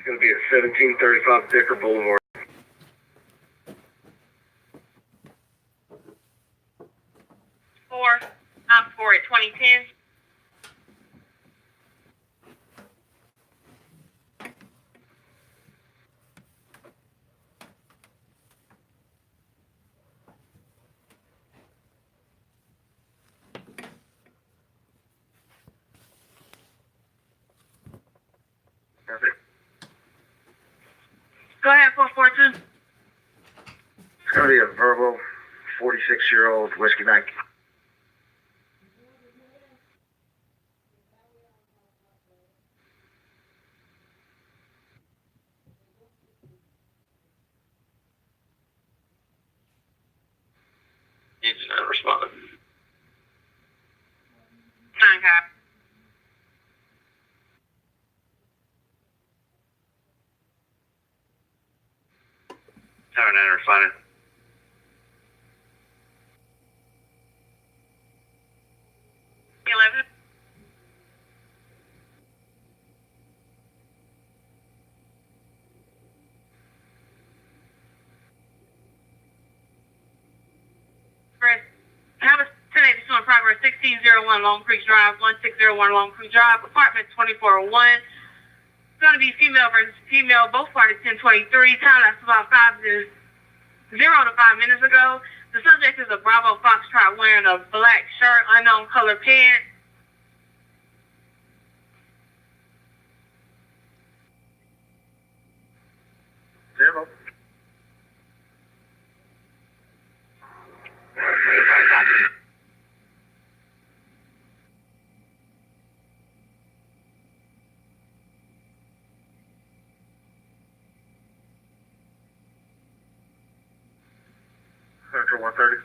It's going to be at 1735 Dicker Boulevard. I'm 4 at 2010. Perfect. Go ahead, 442. It's going to be a verbal 46-year-old whiskey bank. He's not responding. 9 cop. Tower 9 responding. 11. Have a 1082 in progress, 1601 Long Creek Drive, 1601 Long Creek Drive, apartment 2401. It's going to be female versus female, both parties 1023. Time that's about 0 to 5 minutes ago. The subject is a Bravo Foxtrot wearing a black shirt, unknown color pants. Zero. Central 130.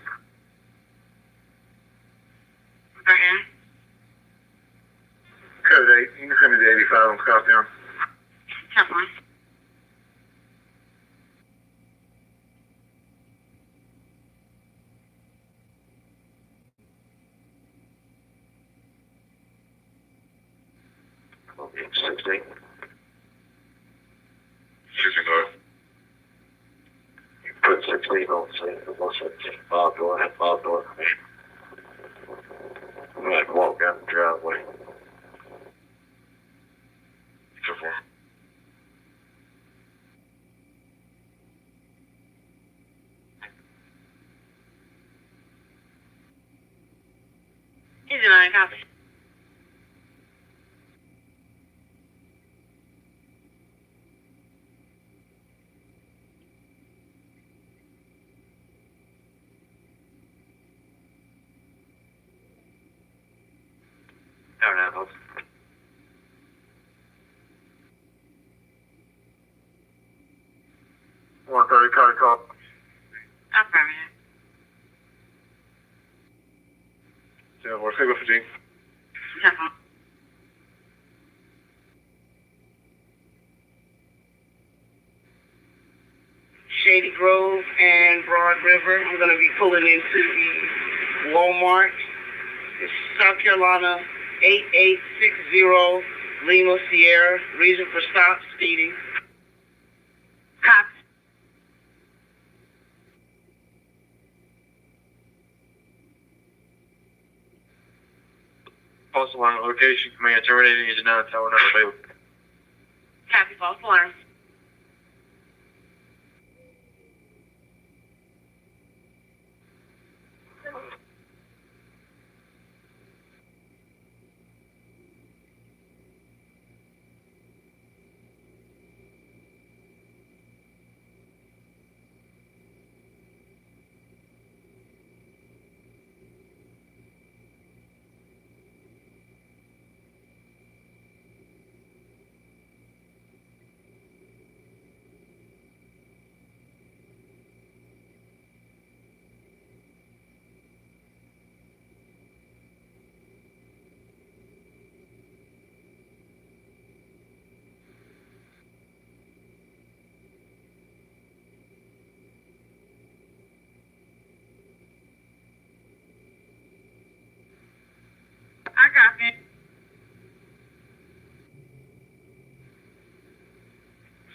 Okay. Code 8. You can send me to 85 on Scottstown. Come on. Okay, 16. You put 16 on the scene. It was 16. Bob door. I'm going to walk down the driveway. So far. He's a 9 copy. Tower 9, folks. Code call. Affirmative. 04, Signal 15. Come on. Shady Grove and Broad River. I'm going to be pulling into the Walmart. It's South Carolina 8860 Lima Sierra. Reason for stop, speeding. Cops. False alarm location. Command terminating. Engine 9. Tower 9 available. Copy, false alarm.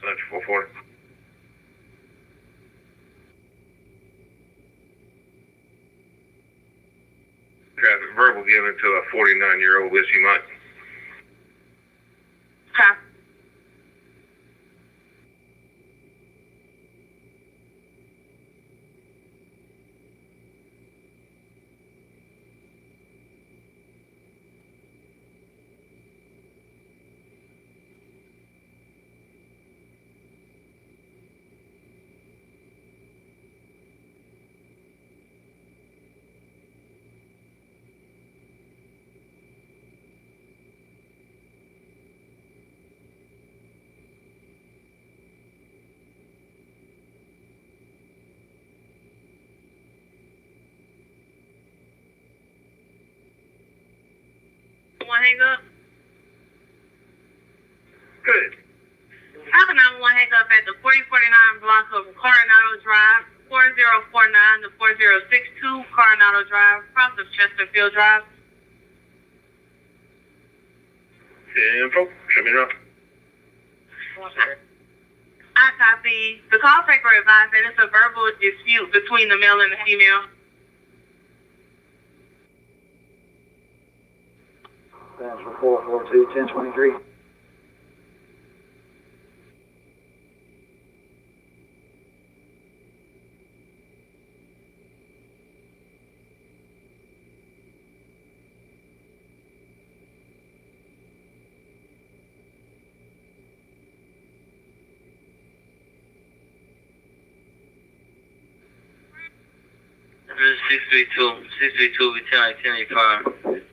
Central 440. Traffic verbal given to a 49-year-old Whiskey Mike. Copy. One hang up. Good. I have a 911 hang up at the 4049 block of Coronado Drive, 4049 to 4062 Coronado Drive, across of Chesterfield Drive. 10-4. Show me around. I copy. The call taker advised that it's a verbal dispute between the male and the female. Transfer 442, 1023. This is 632, we 1085.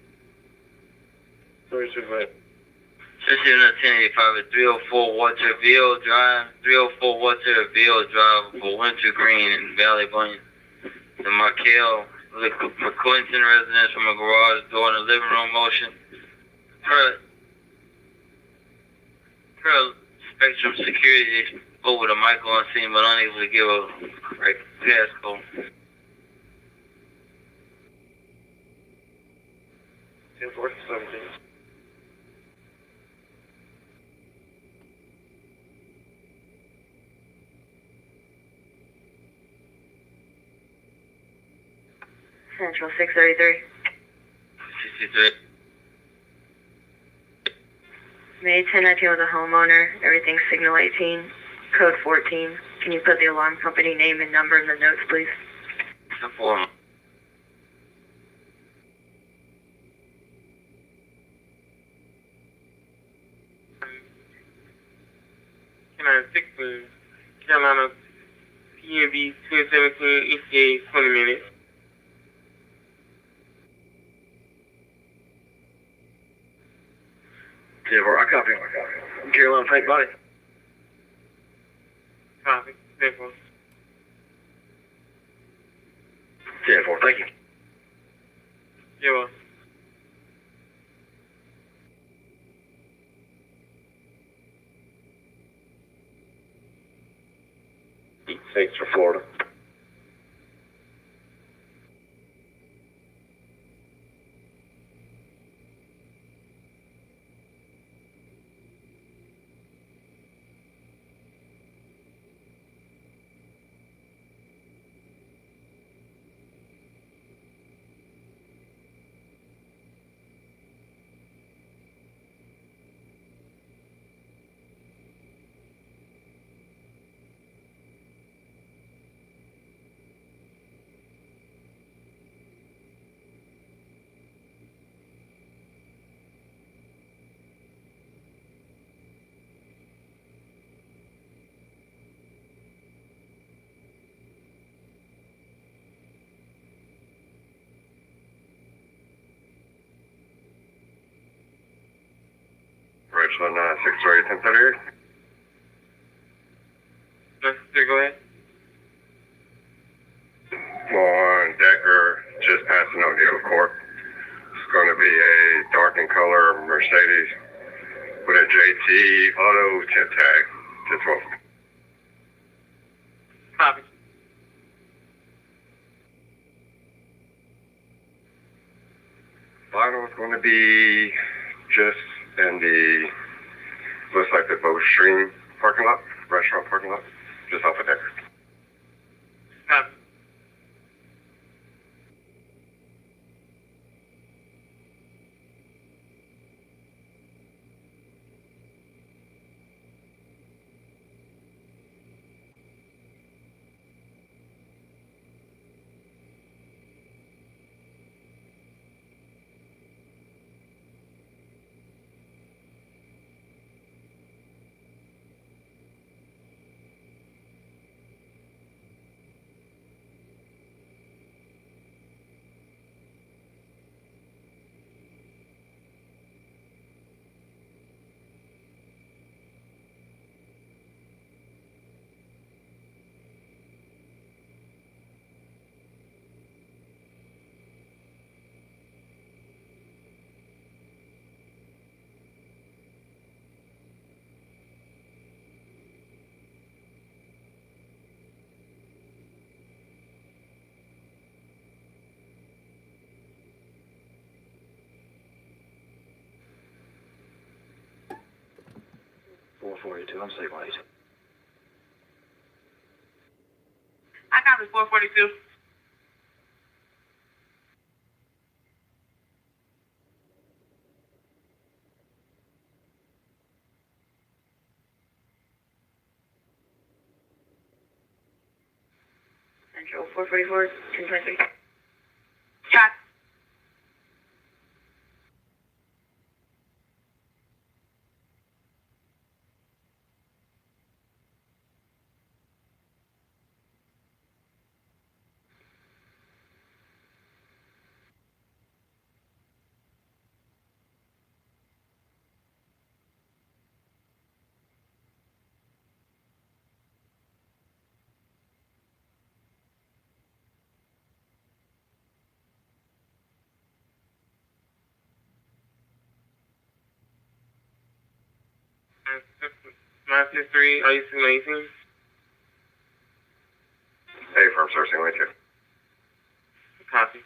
Where's your way? 1085 at 304 Waterville Drive, 304 Waterville Drive for Winter Green in Valley Bunyan. The Markel McClinton residence from a garage door in the living room motion. Per Spectrum Security, they spoke with a mic on scene but unable to give a correct passcode. 10-4. 17. Central 633. 63. May 1019 with a homeowner. Everything's signal 18. Code 14. Can you put the alarm company name and number in the notes, please? 4. Carolina 16, Carolina PNB 2017 ETA 20 minutes. I copy. Carolina Tank Body. Copy. Therefore. 10-4. Thank you. You're welcome. Thanks for Florida. Richland 638 1038. Go ahead. On Decker, just passing O'Neill Court. It's going to be a dark in color Mercedes with a JT auto tip tag. 10-12. Copy. Vinyl is going to be just in the, looks like the bow string parking lot, restaurant parking lot, just off of Decker. Copy. Unstable 8. I copy 442. Central 444, 1023. Copy. Master 3, are you still 18? Hey, firm sourcing right here. Copy.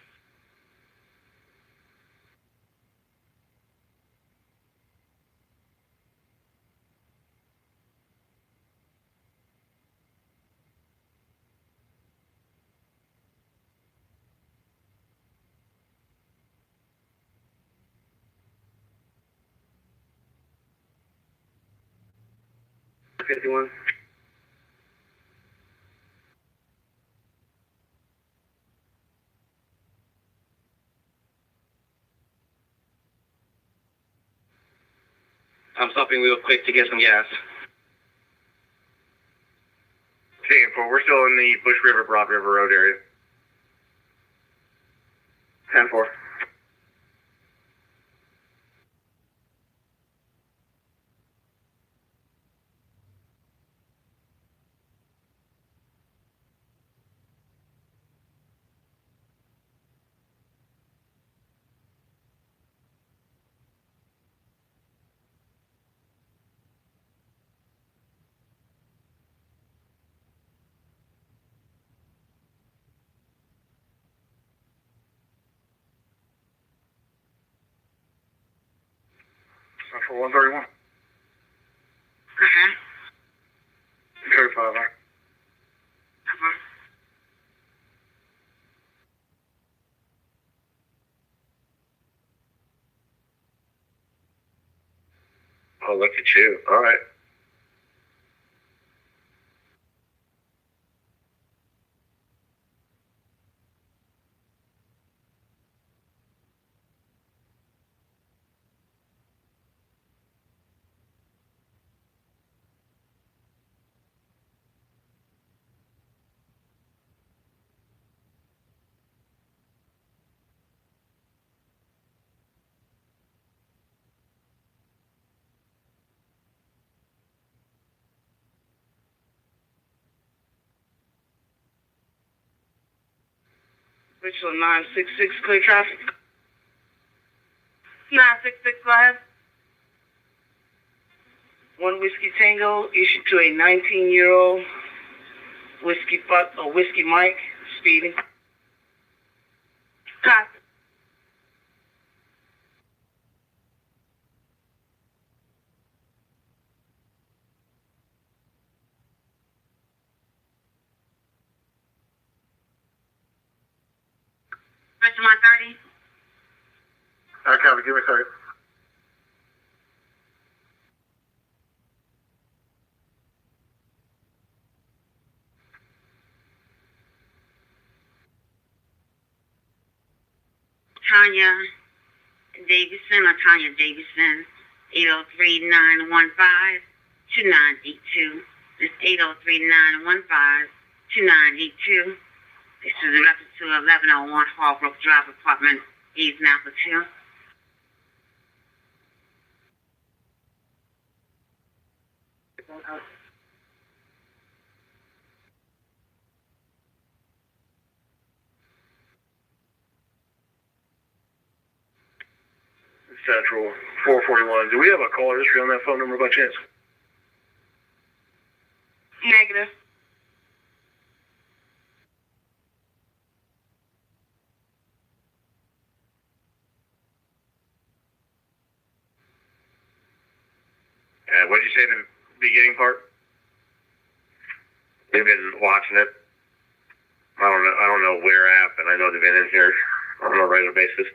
$51. I'm stopping real quick to get some gas. Taking 4, we're still in the Bush River, Broad River Road area. 10-4. For 131. 35. Oh, look at you. All right. Richland 966, clear traffic. 966, go ahead. 1 Whiskey Tango issued to a 19-year-old Whiskey Mike speeding. Copy. Richland 30. Alright, copy. Give me a second. Tanya Davidson or Tanya Davidson, 803-915-2982. This 803-915-2982. This is in reference to 1101 Hallbrook Drive, apartment East Napa 2. Central 441. Do we have a caller history on that phone number by chance? Negative. What did you say the beginning part? They've been watching it. I don't know where at, but I know they've been in here on a regular basis.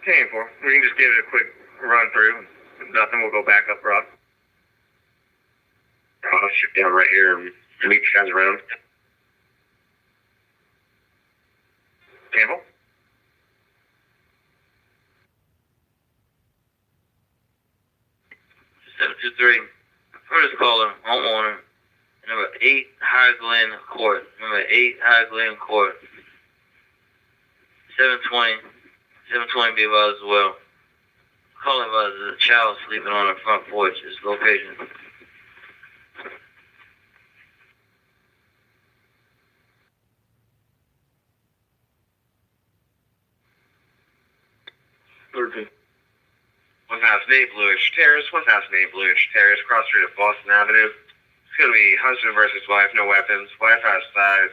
10-4. We can just give it a quick run through. If nothing, we'll go back up, Rob. I'll shoot down right here and meet you guys around. Campbell? 723. First caller, homeowner, number 8 High Glen Court. Number 8 High Glen Court. 720. 720 be about as well. Calling about a child sleeping on the front porch. Its location. What's house name Bluish Terrace? What's house name Bluish Terrace? Cross street of Boston Avenue. It's gonna be husband versus wife, no weapons. Wife outside.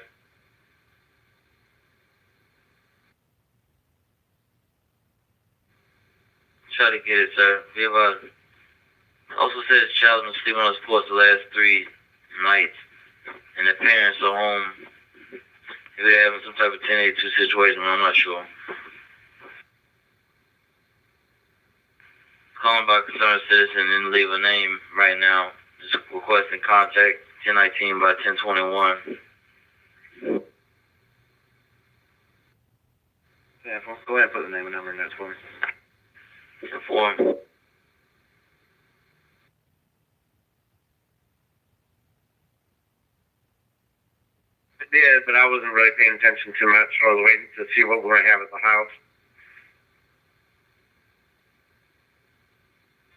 Try to get it, sir. Be about it. Also says the child has been sleeping on his porch the last 3 nights. And the parents are home. If they're having some type of 1082 situation, I'm not sure. Calling by concerned citizen and leave a name right now. Just requesting contact 1019 by 1021. Yeah, go ahead and put the name and number in there for me. Inform. I did, but I wasn't really paying attention too much. I was waiting to see what we're going to have at the house.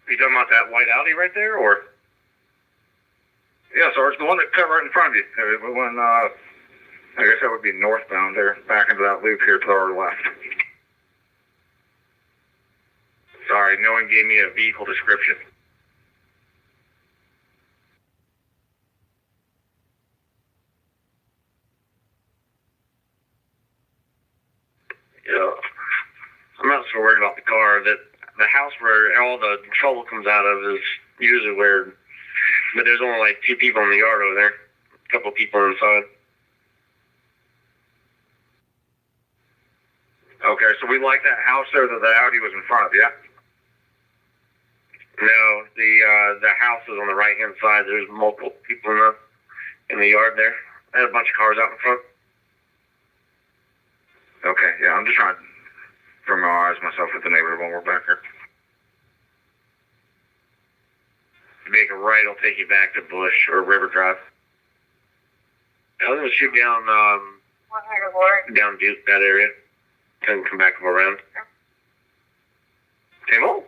Are you talking about that white Audi right there, or? Yeah, Sarge, the one that cut right in front of you. We went, I guess that would be northbound there, back into that loop here to our left. Sorry, no one gave me a vehicle description. Yeah, I'm not so worried about the car. That the house where all the trouble comes out of is usually where, but there's only like 2 people in the yard over there, a couple people inside. Okay, so we like that house there that the Audi was in front of, yeah? No, the house is on the right hand side. There's multiple people in the yard there. I had a bunch of cars out in front. Okay, yeah, I'm just trying to familiarize myself with the neighborhood when we're back here. If you make a right, it'll take you back to Bush or River Drive. I'm gonna shoot down down Duke, that area, and come back around. Table?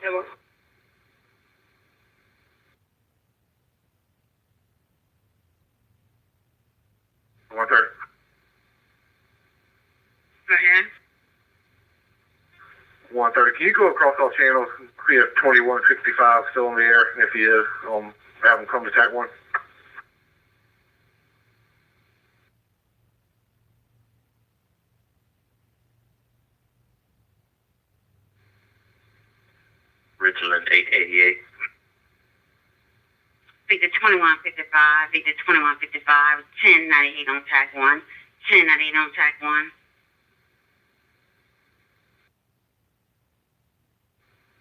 Hello. 130. 130. Can you go across all channels, see if 2165 still in the air? If he is, have him come to TAC 1. Richland 888. Victor 2155, Victor 2155, 1098 on track 1, 1098 on track 1.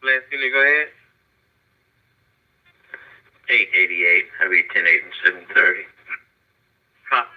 Last unit, go ahead. 888. I'll be 10, 8, and 730. Copy.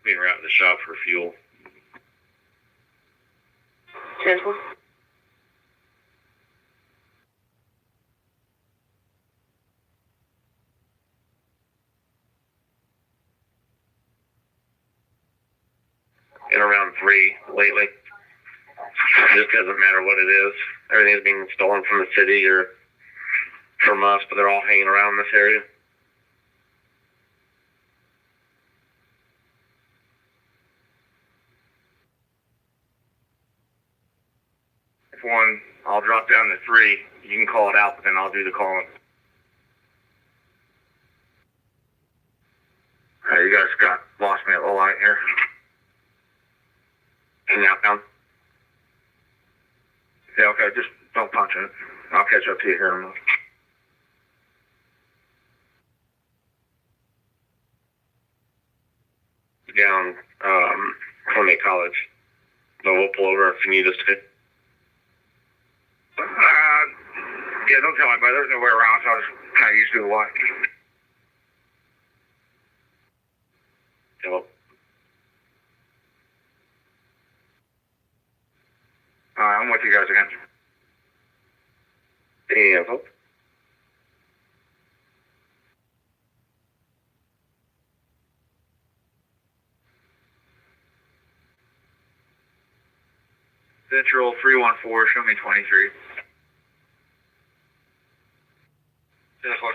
Being around the shop for fuel. Central. In around 3 lately. Just doesn't matter what it is. Everything's being stolen from the city or from us, but they're all hanging around this area. If one, I'll drop down to 3. You can call it out, but then I'll do the calling. Hey, you guys lost me at the light here. Hang outbound. Yeah, okay, just don't punch it. I'll catch up to you here in a minute. Down Columbia College. So we'll pull over if you need us to. Yeah, don't tell anybody. There's no way around, so I was kind of used to the light. Yeah, well, I'm with you guys again. yeah, well, Central 314, show me 23. Central.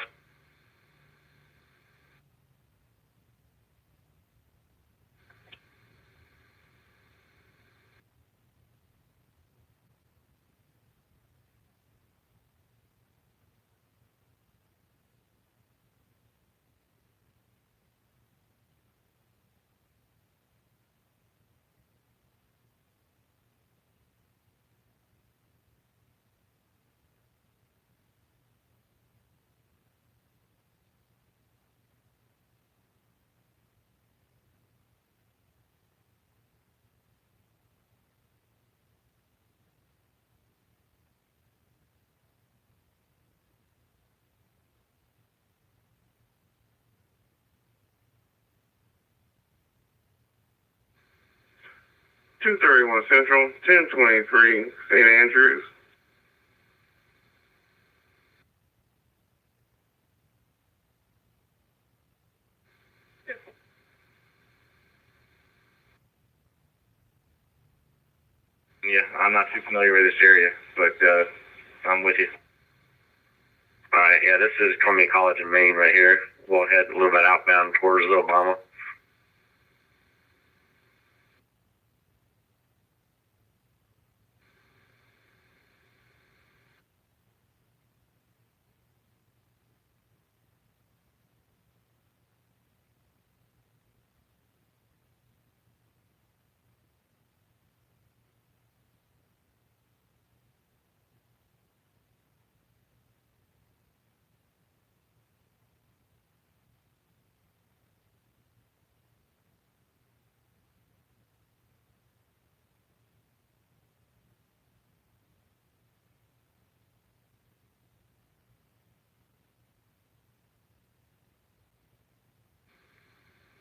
$231 Central, 1023 St. Andrews. Yeah, I'm not too familiar with this area, but I'm with you. Alright, yeah, this is Columbia College in Maine right here. We'll head a little bit outbound towards Obama.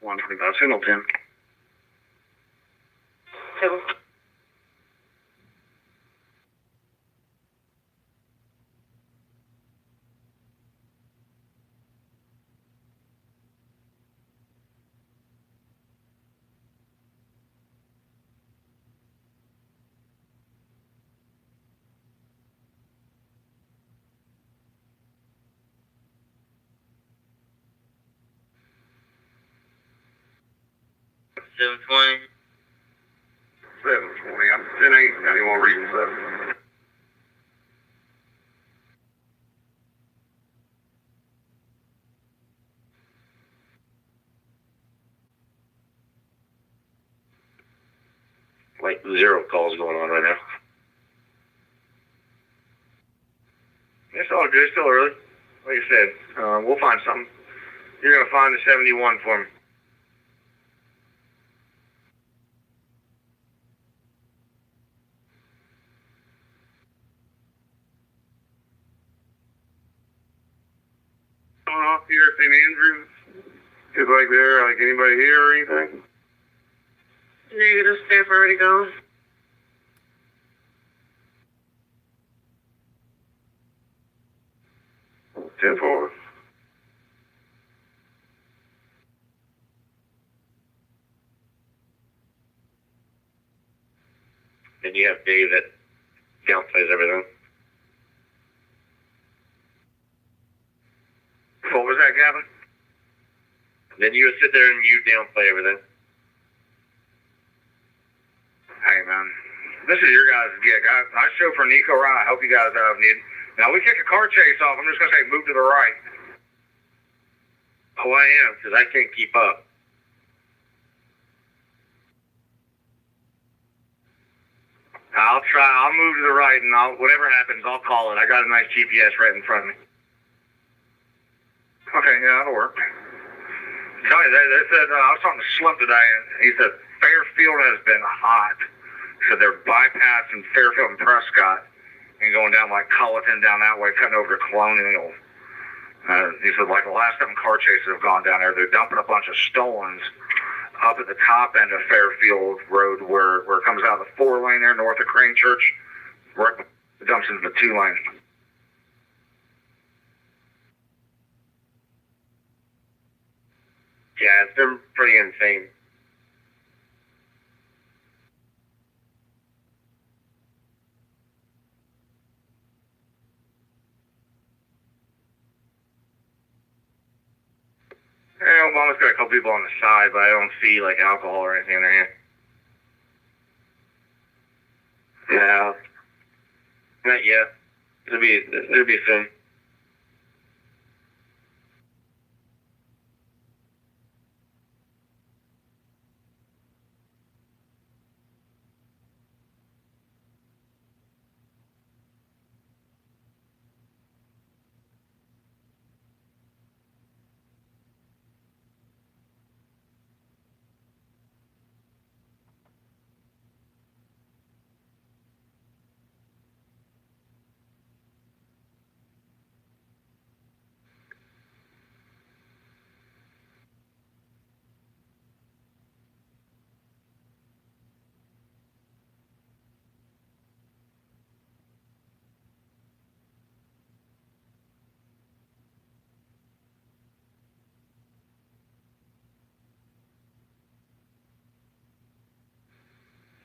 125 signal 10. So, Seven 20. 720. I'm 10-8. 91 reading 7. Like 0 calls going on right now. It's all good. It's still early. Like I said, we'll find something. You're going to find the 71 for me. Going off here at St. Andrews. Is like there, like anybody here or anything? Negative, staff already gone. Ten four. And you have Dave that downplays everything. What was that, Gavin? Then you would sit there and you downplay everything. Hey, man. This is your guys' gig. I show for Nico Ryan. I hope you guys need. Now, we kick a car chase off. I'm just going to say move to the right. Oh, I am, because I can't keep up. I'll try. I'll move to the right, and whatever happens, I'll call it. I got a nice GPS right in front of me. Okay, yeah, that'll work. Tell you, they said, I was talking to Slim today, and he said Fairfield has been hot. So they're bypassing Fairfield and Prescott and going down like Colleton down that way, cutting over to Colonial. He said, like, the last 7 car chases have gone down there. They're dumping a bunch of stolens up at the top end of Fairfield Road where it comes out of the 4-lane there north of Crane Church. Right, it dumps into the 2-lane. Yeah, it's been pretty insane. Obama's got a couple people on the side, but I don't see like alcohol or anything in their hand. Yeah. Not yet. It'll be soon.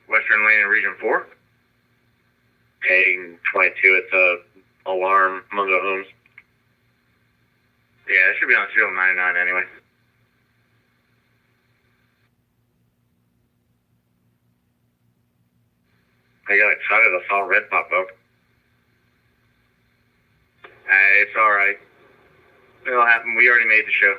Western Lane in Region 4. Heading 22, it's a alarm, Mungo Homes. Yeah, it should be on 299 anyway. I got excited. I saw red pop up. It's all right. It'll happen. We already made the show.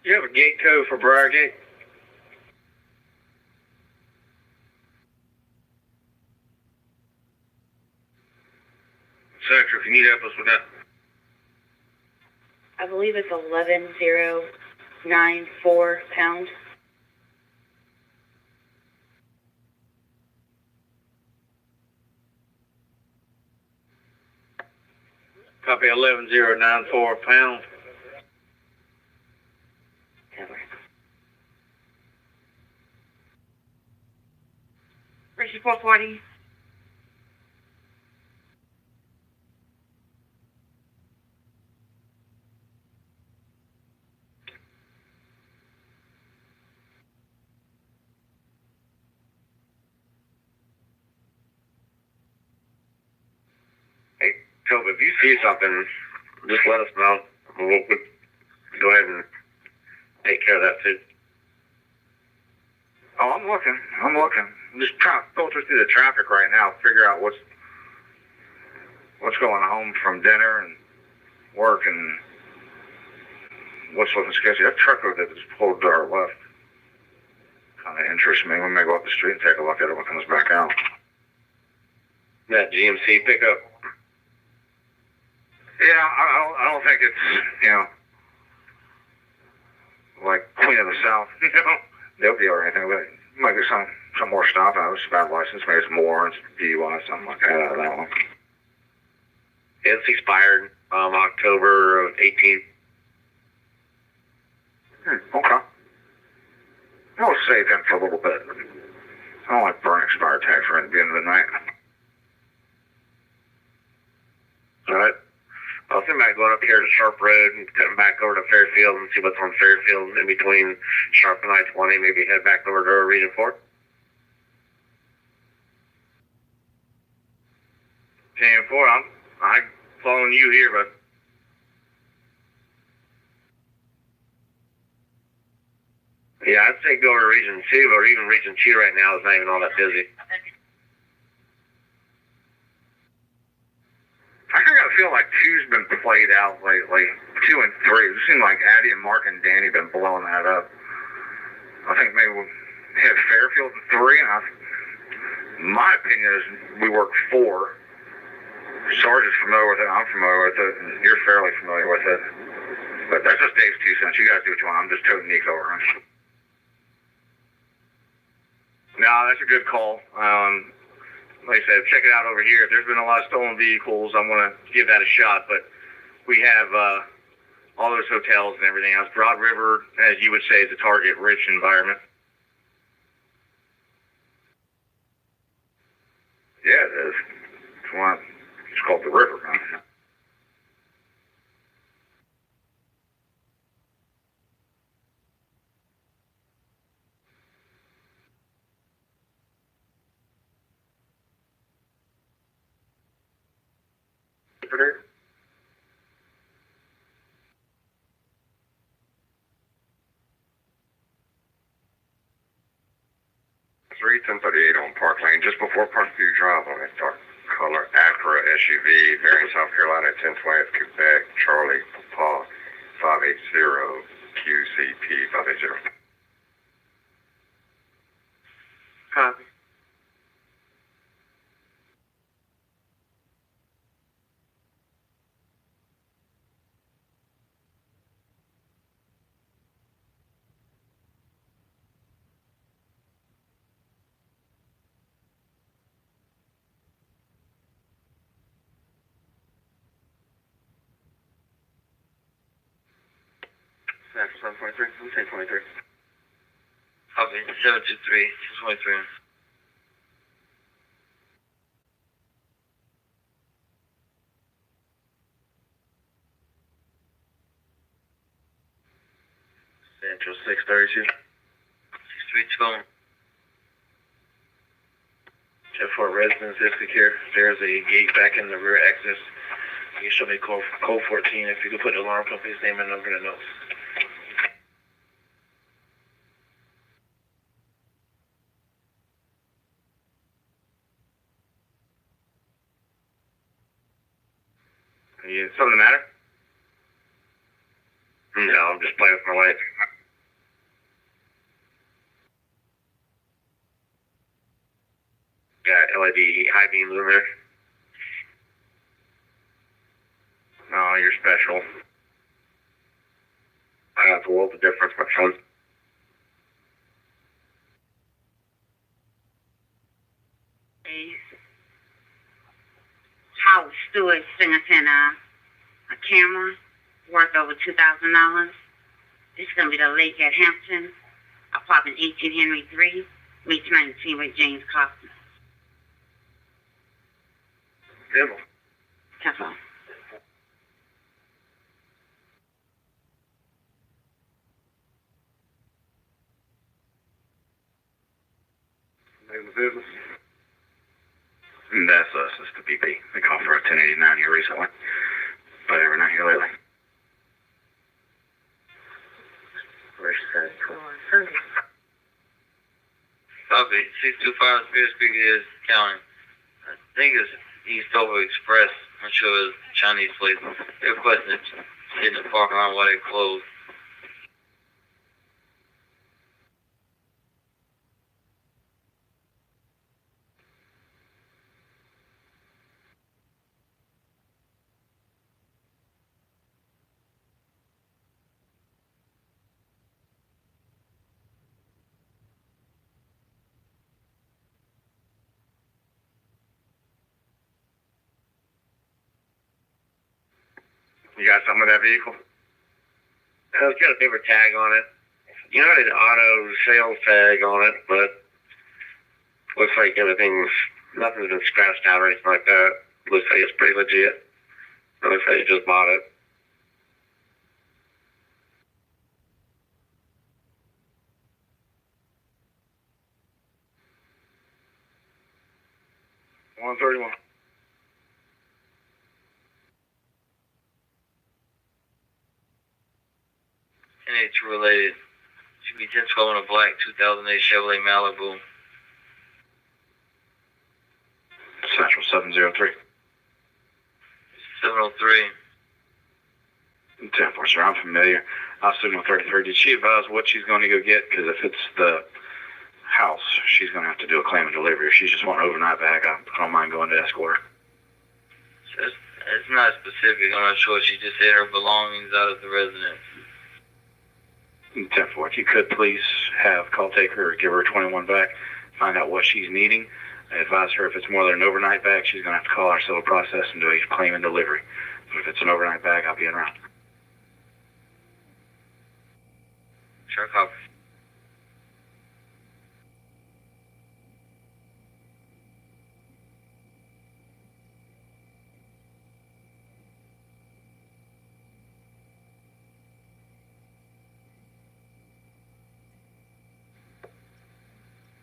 You have a gate code for Briargate? Sector, if you need help us with that. I believe it's 11094 pound. Copy 11094 pound. Richland 440. Hey, Toby, if you see something, just let us know. We'll go ahead and take care of that too. Oh, I'm looking. I'm just trying to filter through the traffic right now, figure out what's going home from dinner and work and what's looking sketchy. That truck over there that just pulled to our left kind of interests me. We may go up the street and take a look at it when it comes back out. That GMC pickup. Yeah, I don't think it's, like Queen of the South, they'll be or anything, but it might be some more stuff. I was bad license, maybe some warrants, DUI, something like that out of that one. It's expired October of 18. Okay. We'll save him for a little bit. I don't like burning expired tags right at the end of the night. All right. I'll think about going up here to Sharp Road and cutting back over to Fairfield and see what's on Fairfield in between Sharp and I-20. Maybe head back over to Region 4. Team 4, I'm following you here, but Yeah, I'd say go to Region 2, or even Region 2 right now is not even all that busy. I kind of feel like 2's been played out lately. 2 and 3. It seems like Addie and Mark and Danny been blowing that up. I think maybe we'll hit Fairfield in 3, and my opinion is we work 4. Sarge is familiar with it, I'm familiar with it, and you're fairly familiar with it. But that's just Dave's 2 cents. You guys do what you want. I'm just toting Nico around. No, that's a good call. Like I said, check it out over here. If there's been a lot of stolen vehicles, I'm going to give that a shot. But we have all those hotels and everything else. Broad River, as you would say, is a target-rich environment. Yeah, it is. It's why it's called the river, man. Jupiter. 1038 on Park Lane, just before Parkview Drive on that dark color Acura SUV, variant South Carolina, 1020th Quebec, Charlie Papa, 580 QCP 580. Copy. That's 723. I'm saying 23. Copy 723, 23. Central 632. 632. Jeff Fort residence is secure. There's a gate back in the rear access. You show me code 14 if you could put the alarm company's name and number in the notes. Something the matter? No, I'm just playing with my lights. Got LED high beams in there. No, you're special. That's a world of difference, my son. House, Stewart, Singer Center. a camera worth over $2,000. This is going to be the lake at Hampton, apartment 18 Henry 3, meets 19 with James Coffin. Demo. That's all. Name of business? That's us. It's the BP. They called for a 1089 here recently, but they were not here lately. Richland, Sunday. Copy. 625 Spears Creek is county. I think it's East Over Express. I'm sure it's a Chinese place. They're requesting to sit in the parking lot while they close. You got something with that vehicle? It's got a paper tag on it. You know, an auto sales tag on it, but looks like nothing's been scratched out or anything like that. Looks like it's pretty legit. It looks like you just bought it. $131. NH related. Should be 1012 in a black 2008 Chevrolet Malibu. Central 703. 703. 10-4, sir. I'm familiar. Signal 33. Did she advise what she's going to go get? Because if it's the house, she's going to have to do a claim and delivery. If she's just wanting overnight bag, I don't mind going to escort her. It's not specific. I'm not sure. She just said her belongings out of the residence. 10-4, if you could please have call taker or give her 21 back, find out what she's needing. I advise her if it's more than an overnight bag, she's going to have to call our civil process and do a claim and delivery. But if it's an overnight bag, I'll be in around. Sure, copy.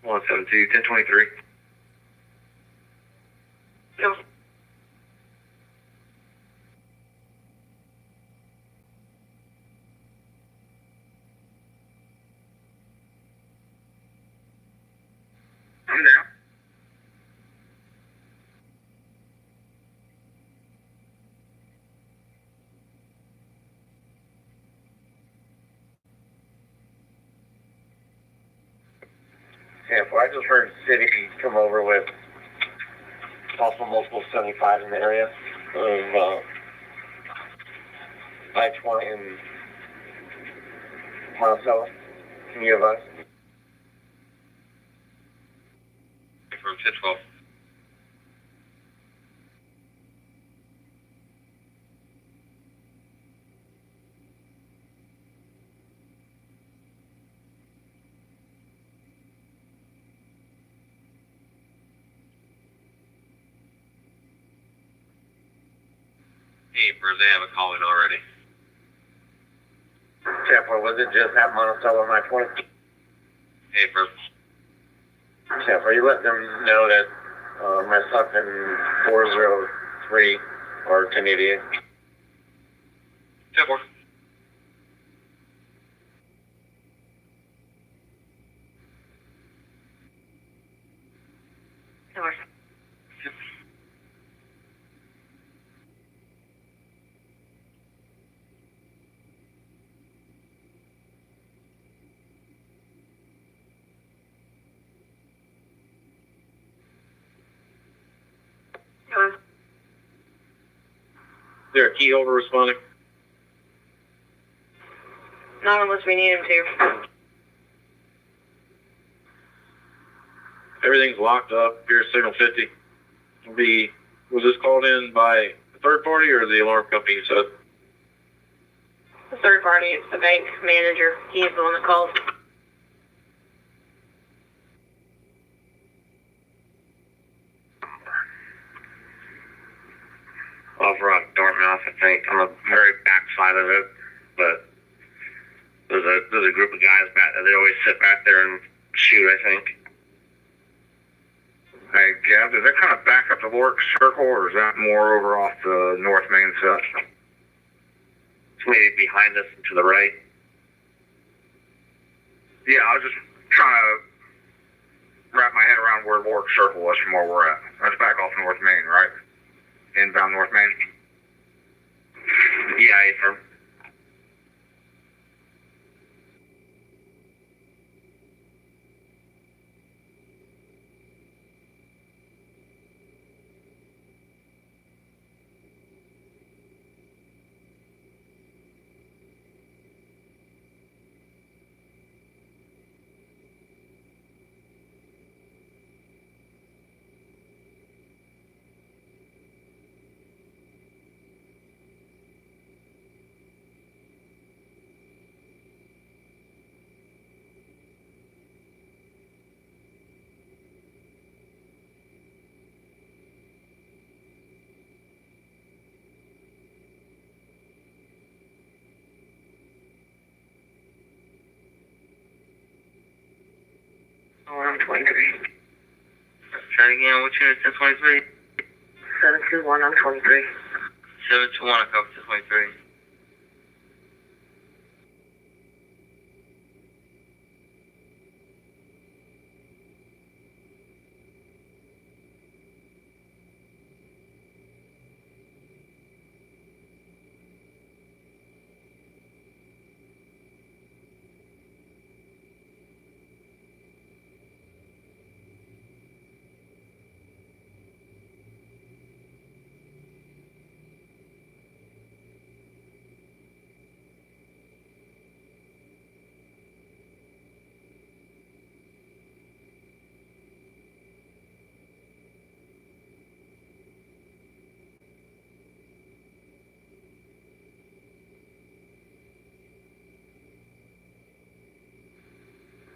One 72, 1023. No. I'm down. Yeah, well, I just heard City come over with possible multiple 75 in the area of I-20 and Monticello. Can you advise? From 1012. They have a call in already. Chaplain, was it just at Monticello and I-20? Hey, bro. Chaplain, you let them know that myself and 403 are Canadian. Chaplain. North. Is there a key holder responding? Not unless we need him to. Everything's locked up. Here's signal 50. Was this called in by a third party or the alarm company you said? The third party is the bank manager. He is the one that calls. Over on Dartmouth, I think, on the very back side of it. But there's a group of guys back there. They always sit back there and shoot, I think. Hey, Gav, does that kind of back up the Warwick Circle, or is that more over off the North Main side? It's maybe behind us and to the right. Yeah, I was just trying to wrap my head around where Warwick Circle was from where we're at. That's back off North Main, right? Inbound North Main. Yeah, from. Alarm 23. Try it again. What unit? 1023? 721 on 23. 721, I copy 1023.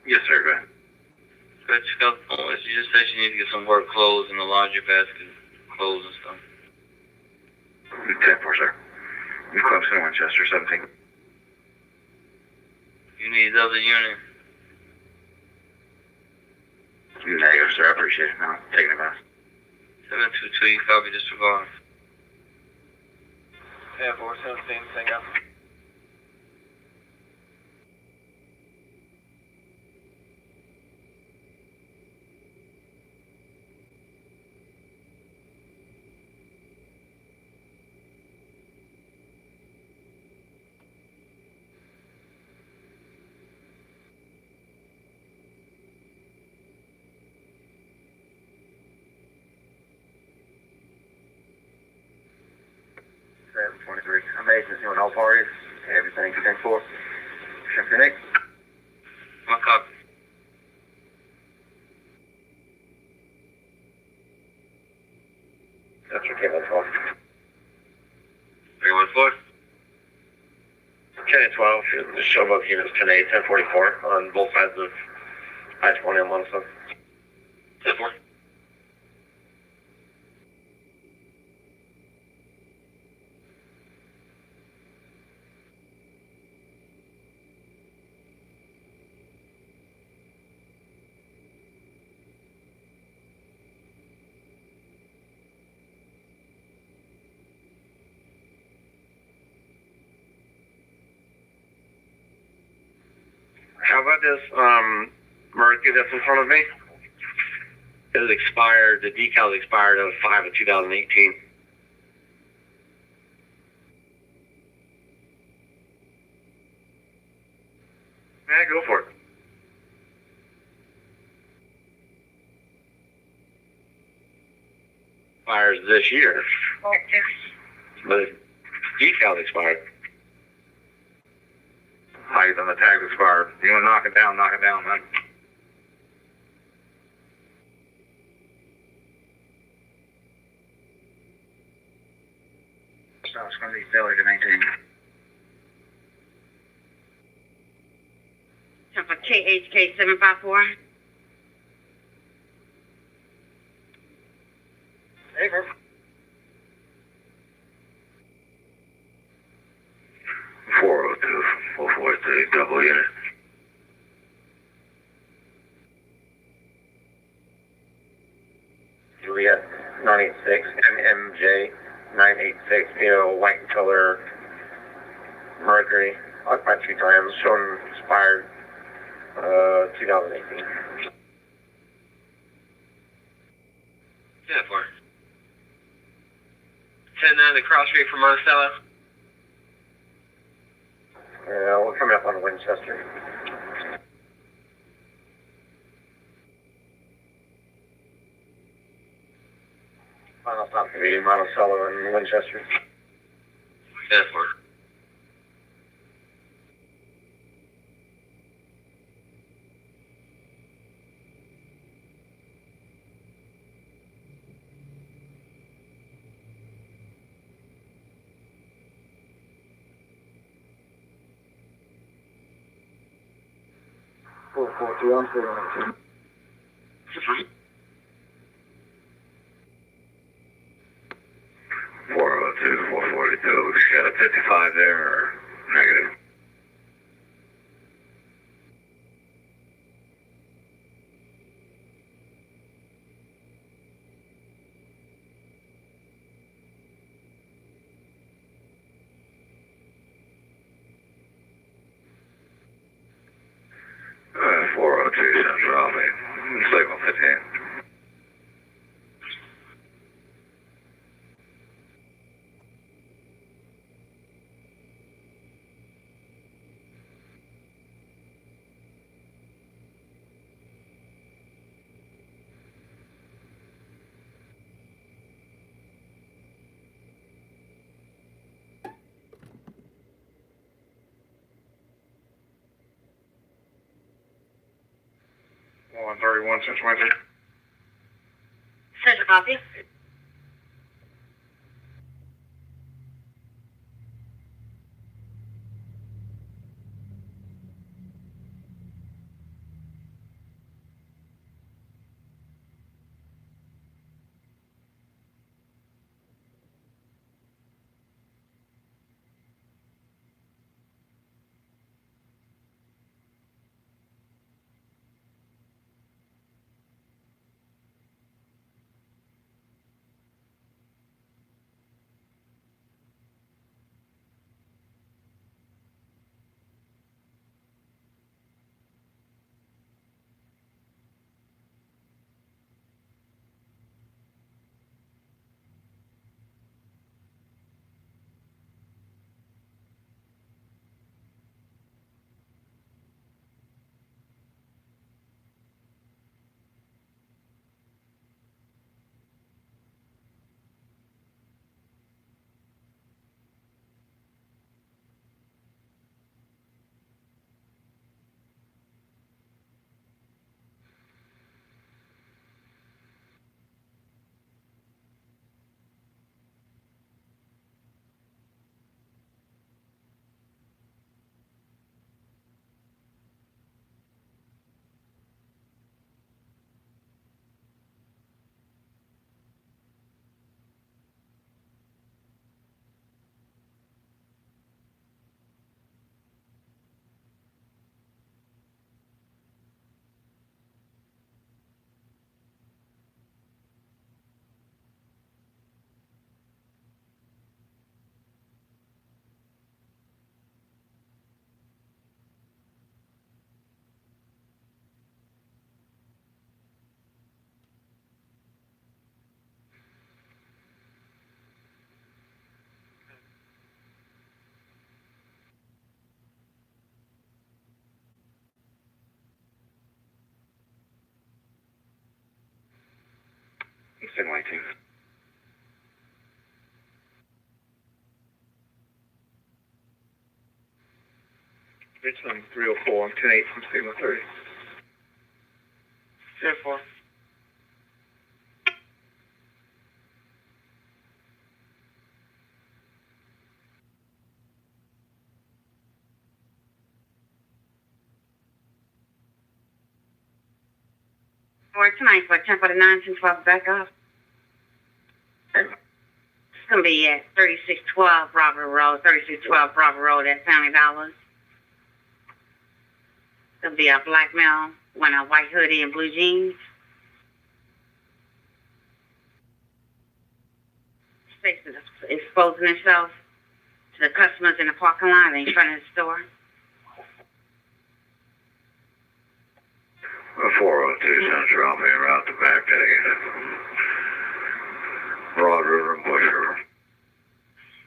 Yes, sir, go ahead. But you got the phone. She just said she needs to get some work clothes in the laundry basket, clothes and stuff. 10-4, sir. You close in Winchester, 17. You need the other unit. Negative, sir. I appreciate it. No, taking it back. 722, you copy disregard. 10-4, 17, single. I'm agency on all parties. Everything 10-4. Nick. My copy. That's okay, that's all. 314? 10 and 12. The show both units 10-8, 10-44 on both sides of I-20 on one side. 10-4. How about this, Murphy that's in front of me? It is expired, the decal is expired on 5 of 2018. Yeah, go for it. Expires this year. But the decal expired. Height on the tag expired. You want to knock it down, man. so it's going to be failure to maintain. For KHK 754. Paper. 402, 443, double unit. Juliet 986 MMJ 986, white color Mercury, occupied 3 times, shown expired 2018. Yeah, 4. 10-9, the cross street from Monticello. We're coming up on Winchester. Final stop to be Monticello and Winchester. Yeah, 4. I'm still on 402, 442, we got a 55 there, or negative? Uh, 402, Central Albany, signal 15. One 31 Central Winter. Central copy. Signal 18. Richland 304, I'm 10-8 from signal 30. 4. Or tonight for 10 for the 9, 10 12 back up. It's gonna be at 3612 Robert Road, 3612 Robert Road at Family Dollars. It's gonna be a black male, wearing a white hoodie and blue jeans. Face is exposing himself to the customers in the parking lot in front of the store. 402 Central, I'll be around the back taking Broad River and Bush River.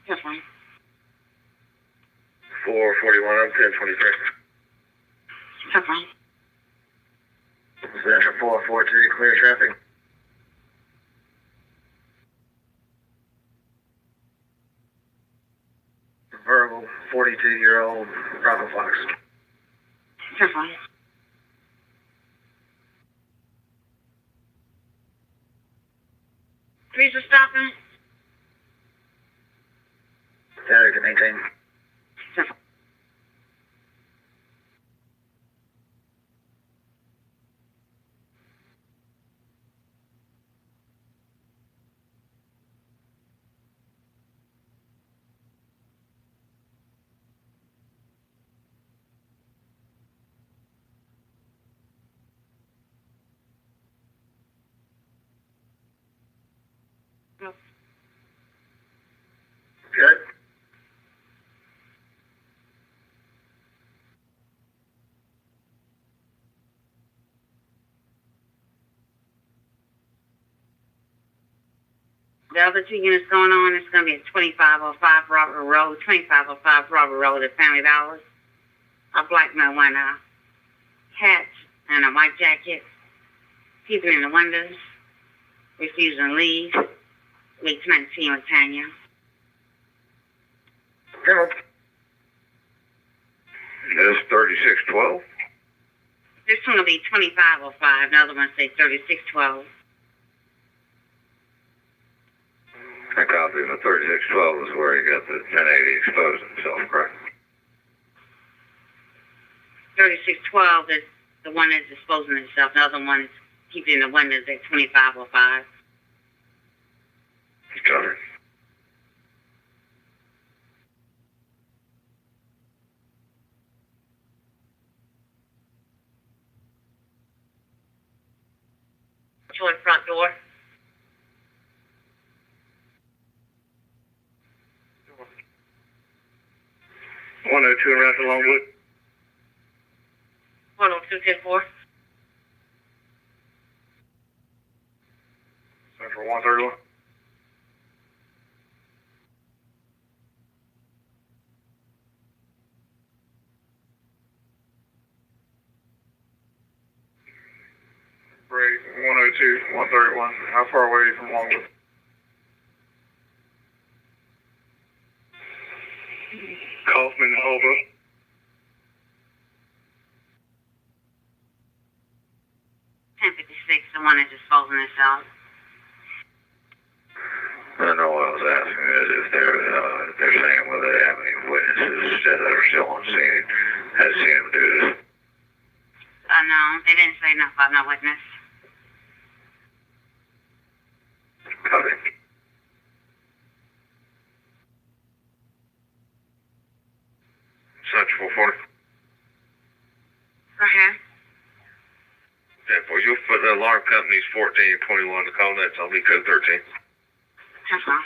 That's fine. 441, I'm 1023. That's fine. Central 442, clear traffic. Verbal, 42-year-old Bravo Fox. That's fine. Please for stopping. Yeah, you can maintain. That's fine. Good. The other 2 units going on, it's going to be at 2505 Robert Road, 2505 Robert Road at Family Dollars. A black man wearing a hat and a white jacket, peeping in the windows, refusing to leave. Wait tonight to see you with Tanya. Hello. This 3612. This one will be 2505, the other one say 3612. I copy the 3612 is where he got the 1080 exposed himself, correct? 3612 is the one that's exposing itself. The other one is keeping the windows at 2505. Covered. Toward the front door. One oh two around the Longwood. 10210-4. Central 131. Great. 102, 131. How far away are you from Longwood? Kaufman, Holbrook. The one that's exposing itself. I know what I was asking is if they're saying whether they have any witnesses that are still on scene, has seen him do this. No, they didn't say nothing about no witness. Copy. Central 440. Go ahead. Yeah, for you put the alarm company's 1421 to call that, it's only code 13. That's all.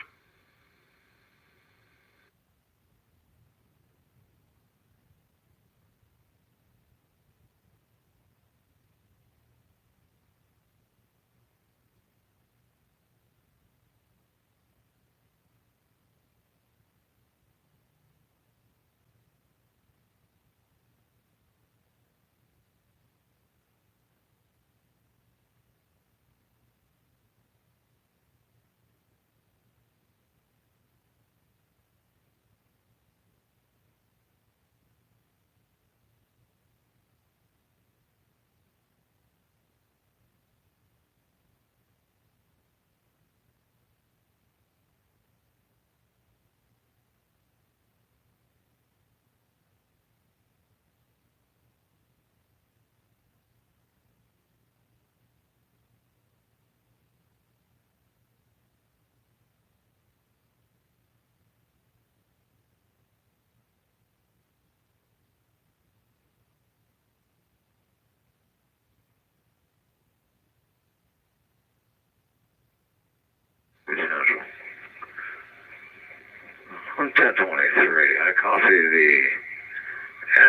On 1023, I copy the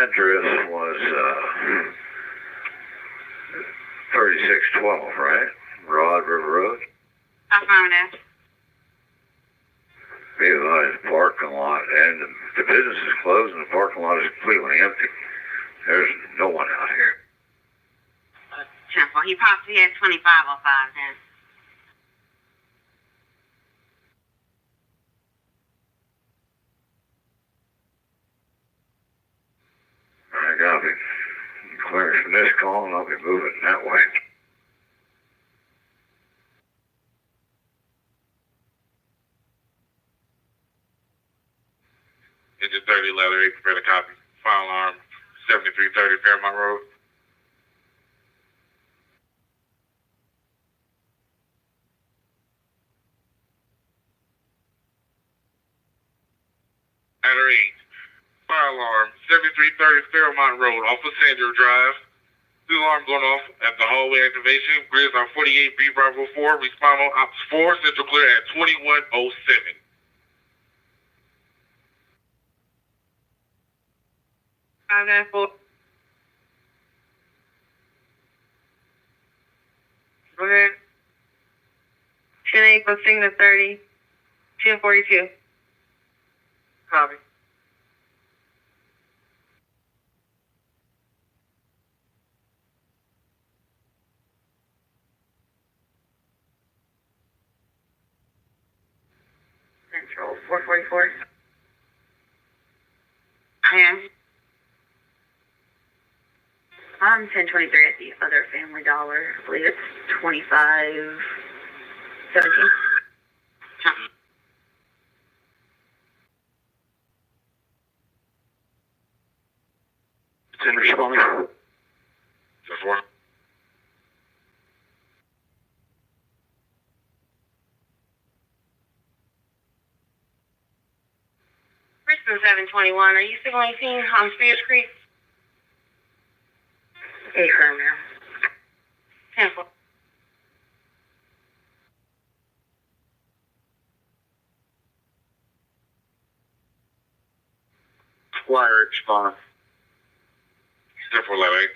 address was 3612, right? Rod River Road. Affirmative. Be advised, parking lot, and the business is closed and the parking lot is completely empty. There's no one out here. Temple. He possibly had 2505 then. I copy. Clearance from this call and I'll be moving that way. Engine 30, letter 8, prepare to copy. Fire alarm, 7330 Fairmont Road. Ladder 8, fire alarm, 7330 Fairmont Road, off of Sandra Drive. The alarm going off at the hallway activation. Grids on 48B Bravo 4. Respond on Ops 4. Central clear at 2107. I'm there for. Go ahead. 10-8 from Signal 30. 1042. Copy. Central 444. I am. I'm 1023 at the other Family Dollar. I believe it's 2517. It's in responding. Just one. Richland 721. Are you still on scene on Spears Creek? Affirm now. Temple. Wire respond. Central letter 8.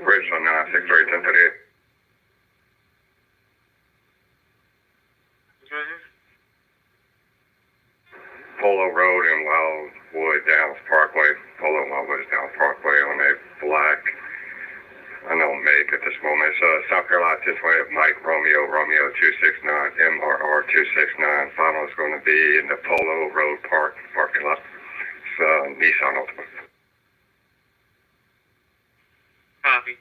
Richland 963 1038. Polo Road and Wildwood Downs Parkway. Polo and Wildwood Downs Parkway on a black, I know make at this moment. It's South Carolina 1020 Mike Romeo 269 MRR 269. Final is going to be in the Polo Road parking lot. It's Nissan Ultima. Copy.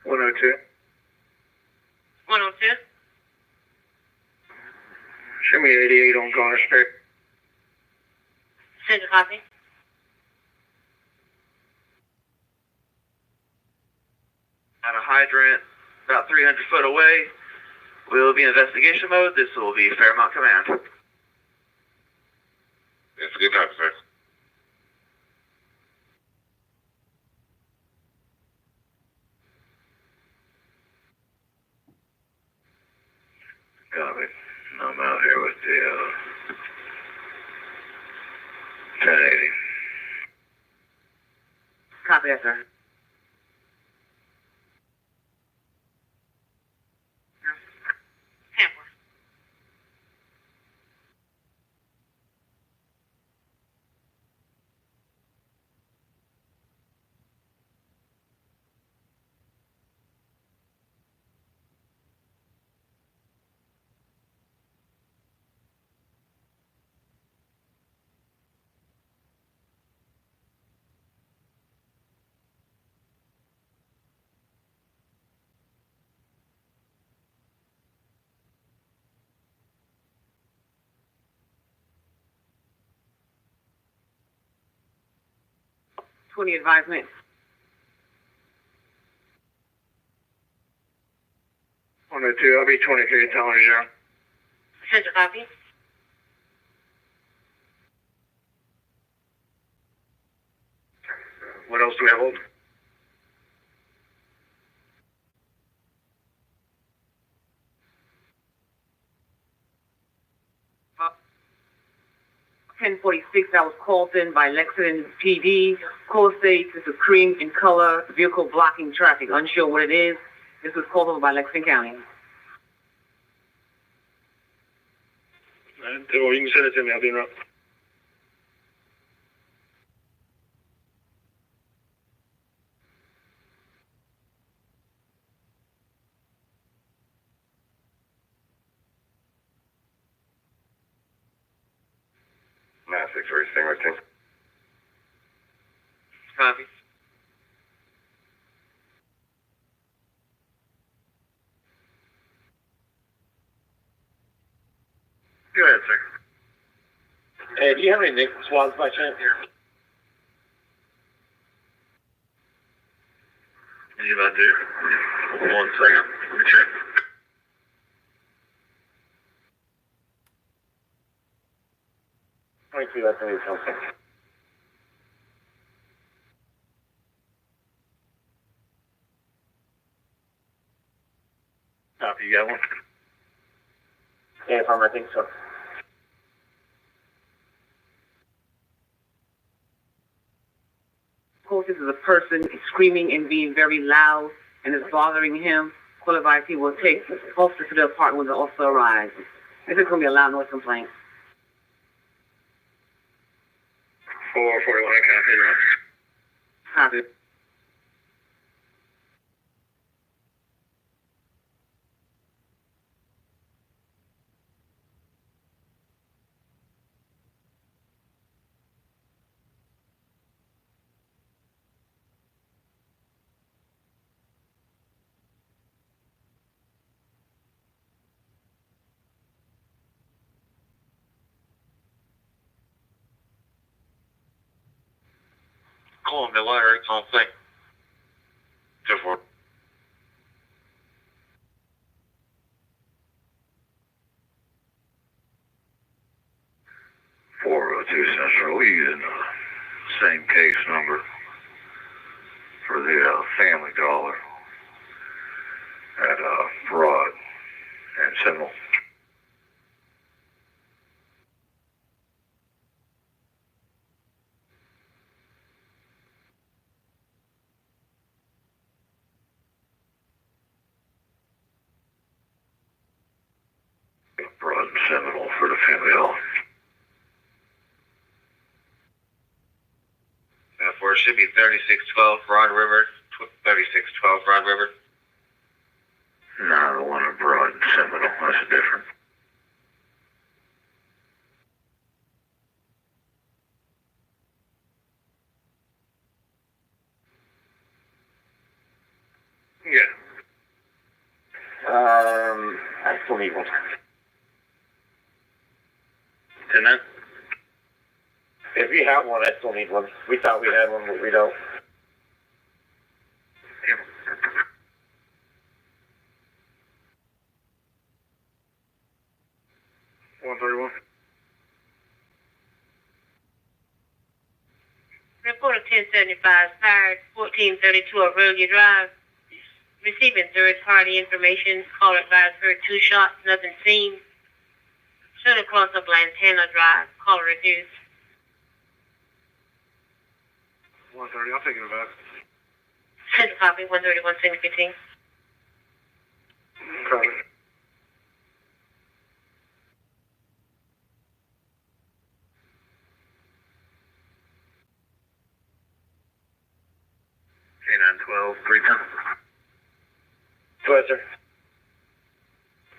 One oh two. 102. Show me 88 on Garner Street. Send a copy. At a hydrant about 300 foot away. We'll be in investigation mode. This will be Fairmont Command. It's a good time, sir. Copy. I'm out here with the 1080. Copy that, sir. Temple. 20 advisement. One or two, I'll be 23 at Tony Joe. Central copy. What else do we have open? Uh, 1046, that was called in by Lexington PD. Call states it's a cream in color, vehicle blocking traffic. Unsure what it is. This was called over by Lexington County. Well, you can send it to me, I'll be around. Massive extinguishing. Copy. Go ahead, sir. Hey, do you have any nickel swabs by chance here? You about to? 1 second. Let me check. That's gonna be something. Copy, you got one? Yeah, I think so. Of course, this is a person screaming and being very loud and is bothering him. Call advice he will take officer to the apartment when the officer arrives. This is going to be a loud noise complaint. 441, copy, right? Copy. Call him the letter, it's on thing. Just for. Central, using the same case number for the Family Dollar at Broad and Seminole. Broad and Seminole for the Family Dollar. Therefore, it should be 3612 Broad River, 3612 Broad River. No, the one at Broad and Seminole, that's different. Yeah. I still need one. And then? If you have one, I still need one. We thought we had one, but we don't. Yeah. 131. Report of 1075, Fire 1432 Aurelia Drive. Receiving third-party information. Call advised heard 2 shots, nothing seen. Should have crossed up Lantana Drive. Call reduced. 130, I'll take it about. Central copy 131 15. Copy. K912, 310. Go ahead, sir.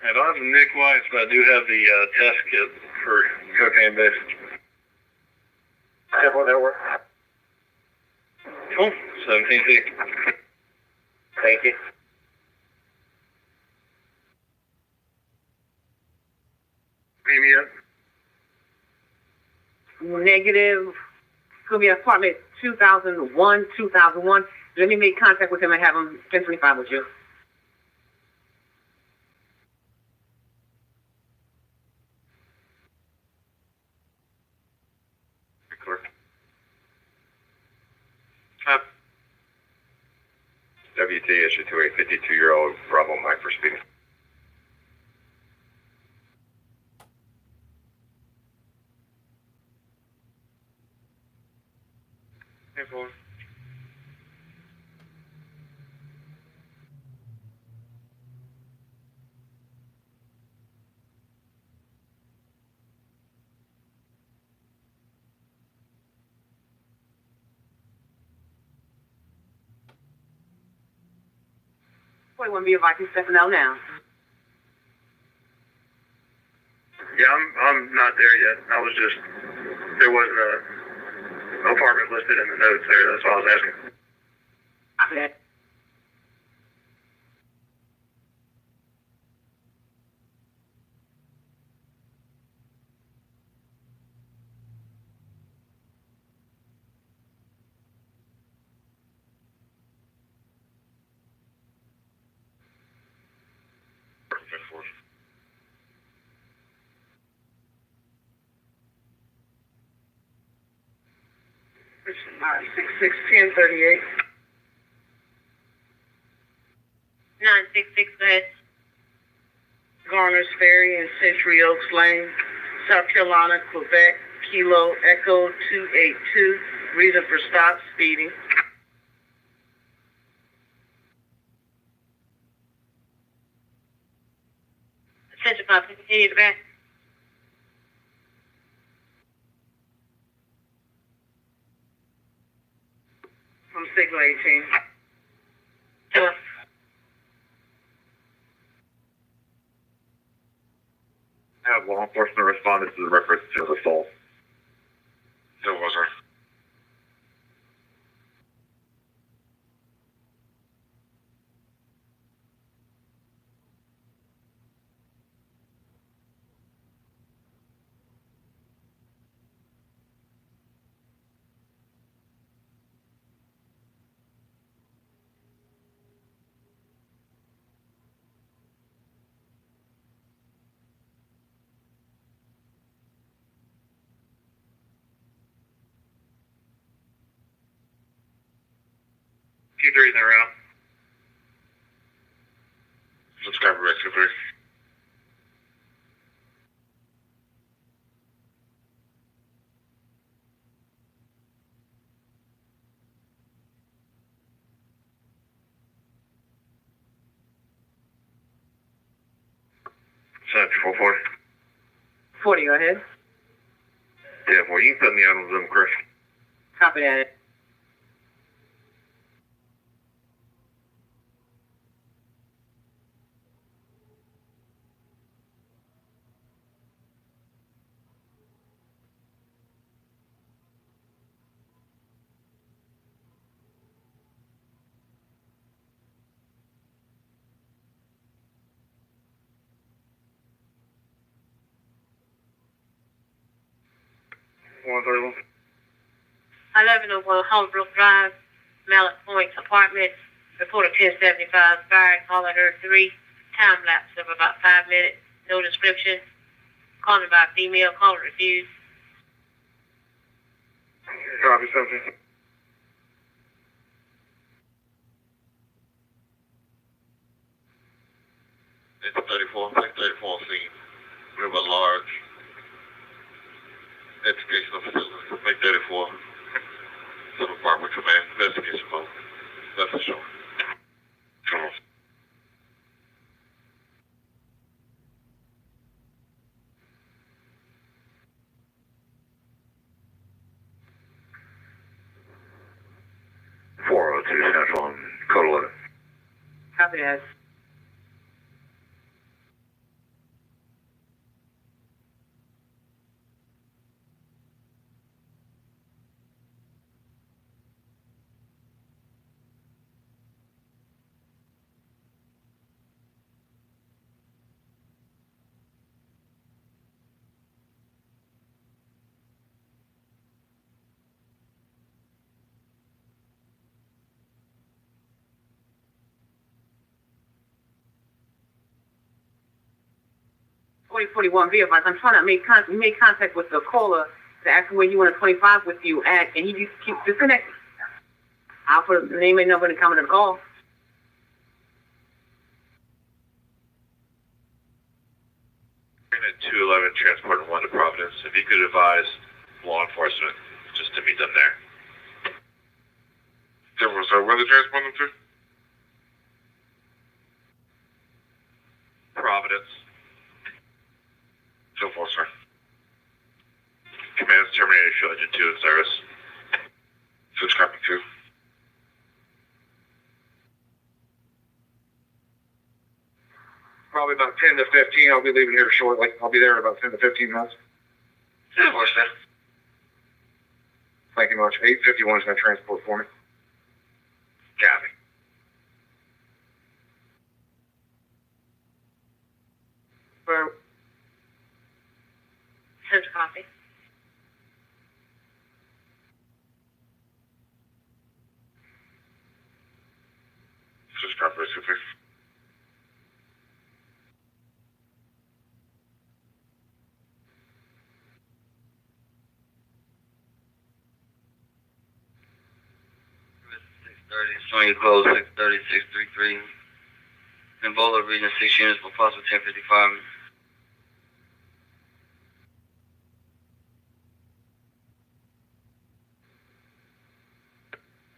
I don't have the Nick Whites, but I do have the test kit for cocaine base. I have one that works. Cool. 17 feet. Thank you. Beam me up. Negative. going to be apartment 2001. Let me make contact with him and have him 1025 with you. Clerk. Copy. WT issue to a 52-year-old Bravo Mike for speeding. Hey, boy. Boy, want to be invited stepping out now. Yeah, I'm not there yet. I was just, there wasn't a apartment listed in the notes there. That's why I was asking. Copy that. Richland, 661038. 966, go ahead. Garner's Ferry and Century Oaks Lane, South Carolina, Quebec, Kilo Echo 282. Reason for stop, speeding. Attention, cop, continue to back. From Signal 18. Sure. Have law enforcement responded to the reference to the assault. There was her. Q3 in the route. Subscriber Red Q3. Central 440. 40, go ahead. Yeah, well, you can put me on Zoom, Chris. Copy that. One 31. 1101 Holbrook Drive, Mallet Point Apartment. Report of 1075, fired, caller heard 3. Time lapse of about 5 minutes. No description. Calling by female, call refused. Copy something. It's 34, take 34 scene. We have a large educational facility. Make 34. So the Department Command investigation mode. That's for sure. Charles. Central and Code 11. Copy that. 2041 vehicle. I'm trying to make contact with the caller to ask him where you want a 25 with you at, and he just keeps disconnecting. I'll put the name and number in the comment of the call. At 211 transporting 1 to Providence. If you could advise law enforcement just to meet them there. So where they transport them to? Providence. So far, sir. Command's terminated. Show engine 2 in service. Switch copy 2. Probably about 10 to 15. I'll be leaving here shortly. I'll be there in about 10 to 15 minutes. Thank you much. 851 is going to transport for me. Copy. Such copy. Switch copy 2. Showing close 630, 633. In Boulder region, 6 units for possible 1055.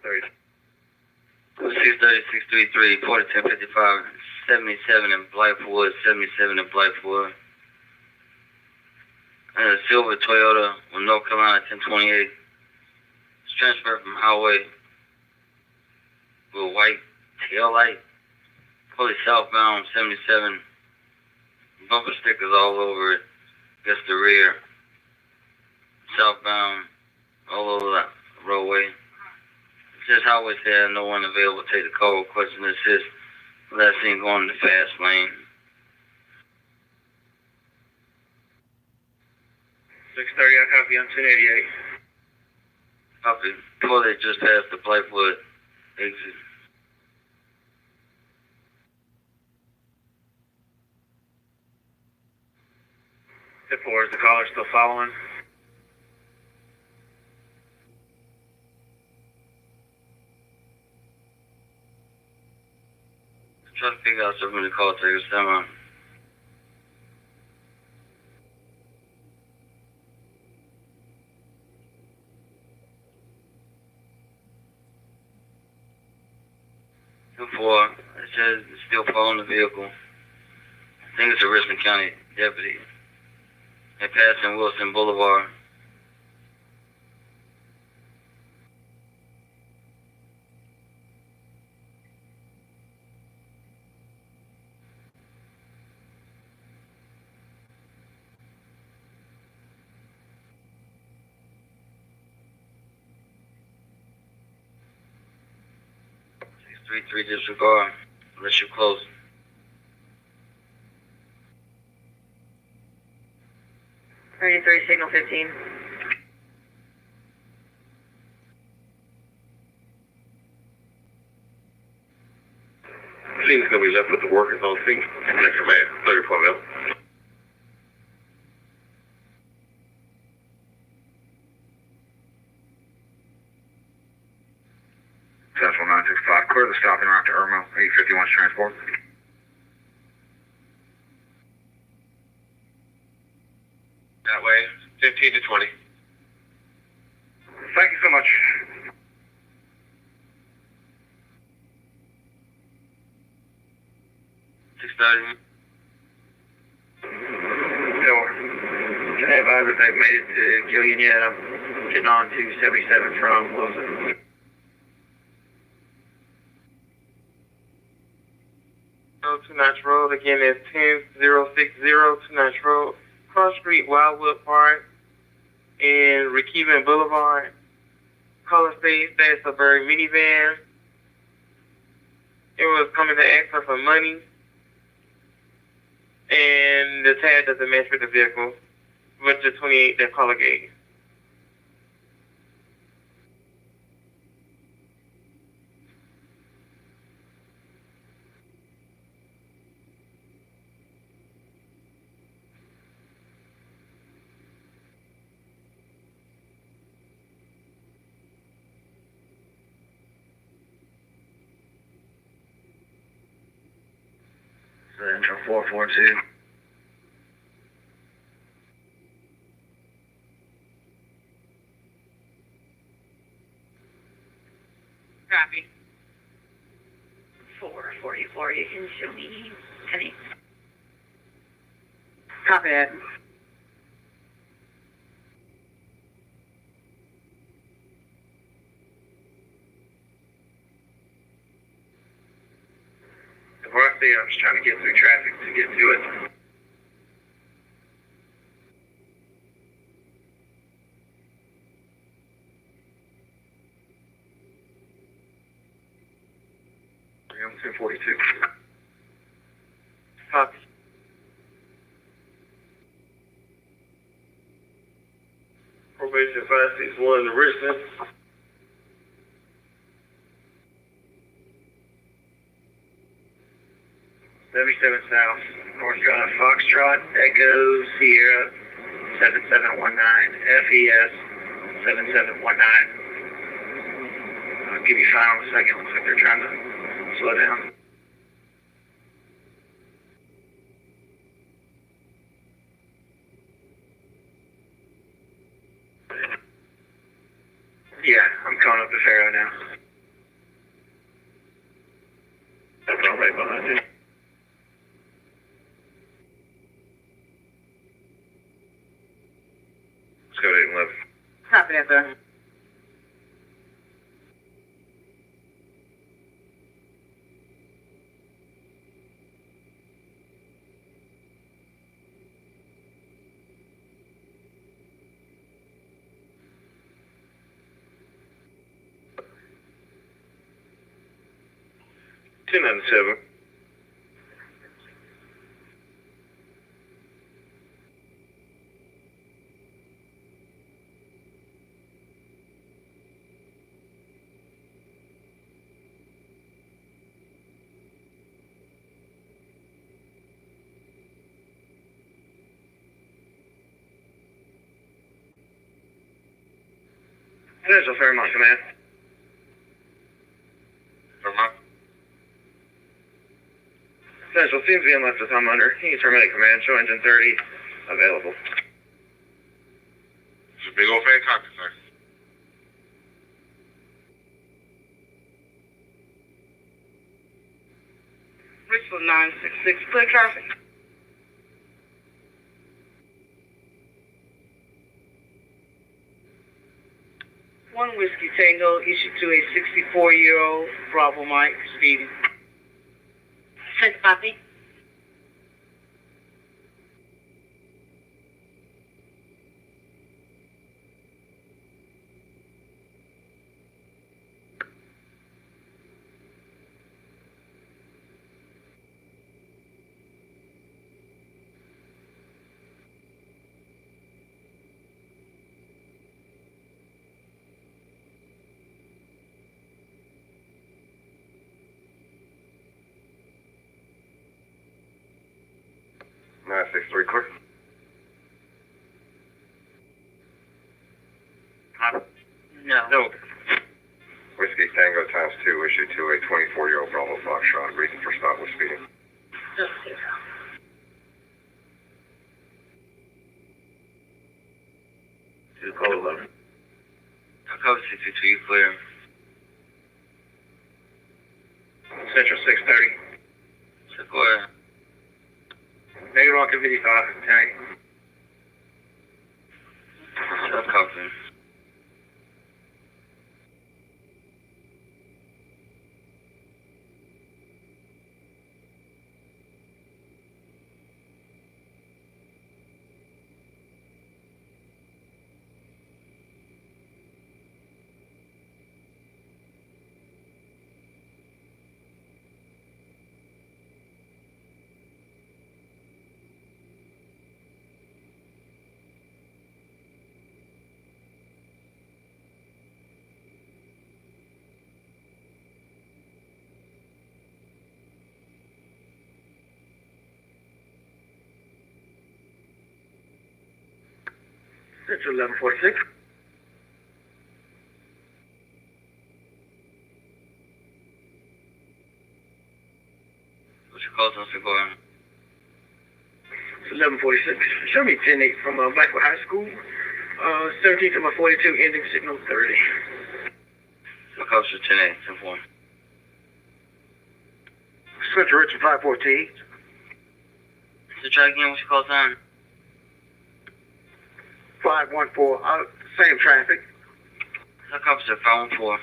Thirty. 630, 633, Port 1055, 77 in Blythewood, 77 in Blythewood. And a silver Toyota with North Carolina 1028. It's transferred from highway with a white tail light. Fully southbound 77. Bumper stickers all over it. Just the rear. Southbound all over the roadway. It says highway said no one available to take the call. Question assist. Last seen going in the fast lane. 630, I copy on 1088. Copy. Toilet just past the Blythewood exit. Hit 4, is the caller still following? Try to figure out something to call takers. Stand on. Two 4. It says it's still following the vehicle. I think it's a Richland County deputy. They passed in Wilson Boulevard. Three disregard. Unless you're close. Signal 15. Scene's gonna be left with the workers on scene. Next command, 34 mil. Central 965, clear the stopping route to Irma, 851's transport. That way, 15 to 20. Thank you so much. Can I advise if they've made it to Gillian yet? I'm getting on 277 from Wilson. To Notch Road, again it's 10060 to Notch Road, Cross Street, Wildwood Park, and Rekeven Boulevard. Caller states that it's a Bird minivan. It was coming to ask her for money, and the tag doesn't match with the vehicle, but the 28 that caller gave. Central 442. Copy. 444, you can show me 10. Copy that. I'm just trying to get through traffic to get to it. I'm 242. Copy. Probation 561 to Richland. '77 South, North Carolina Foxtrot, Echo Sierra 7719, FES 7719. I'll give you final in a second. Looks like they're trying to slow down. Yeah, I'm coming up to Faro now. I'm right behind you. Let's go to 811. Copy that, sir. $297. There's a Fairmont command. Vermont. Central seems to be unless it's I'm under. He terminate command. Show engine 30 available. It's a big old fat copy, sir. Richland 966, clear traffic. One Whiskey Tango issued to a 64-year-old Bravo Mike speeding. Six copy. Nine six three clear. No. Whiskey Tango times 2 issued to a 24-year-old Bravo Foxtrot. Reason for stop was speeding. Just zero. Two code 11. Code 622, you clear. Central 630. Sequoia. Negative 155. Tank. Shut copy. Central 1146. What's your call on Sequoia? 1146. Show me 10-8 from Blackwood High School. 17 to my 42, ending signal 30. Look officer 10-8, 10-4. Central Richland 514. So try again, what's your call sign? 514. Same traffic. Look officer 514.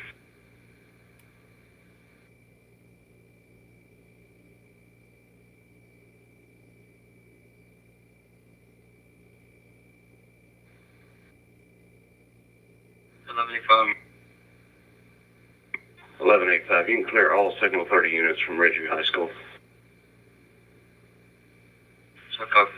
$11.85. 1185. You can clear all Signal 30 units from Ridgeview High School. So copy.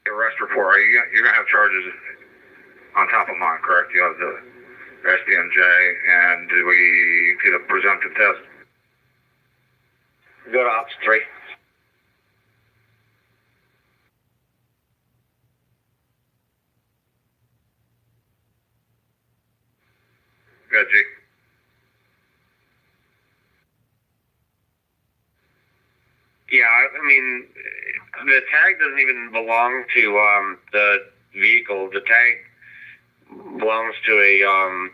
Arrest report. You're gonna have charges on top of mine, correct? You have the SBMJ, and do we get a presumptive test? Go to Ops 3. Good, G. Yeah, I mean, the tag doesn't even belong to the vehicle. The tag belongs to a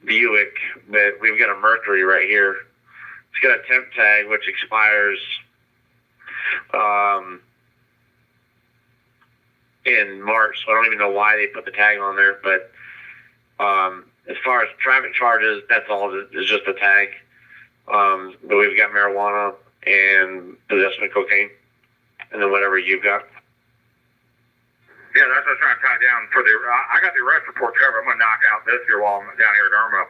Buick, but we've got a Mercury right here. It's got a temp tag which expires in March, so I don't even know why they put the tag on there. But as far as traffic charges, that's all. It's just a tag. But we've got marijuana and possession of cocaine, and then whatever you've got. Yeah, that's what I was trying to tie down for the. I got the arrest report covered. I'm gonna knock out this here while I'm down here at Irmo.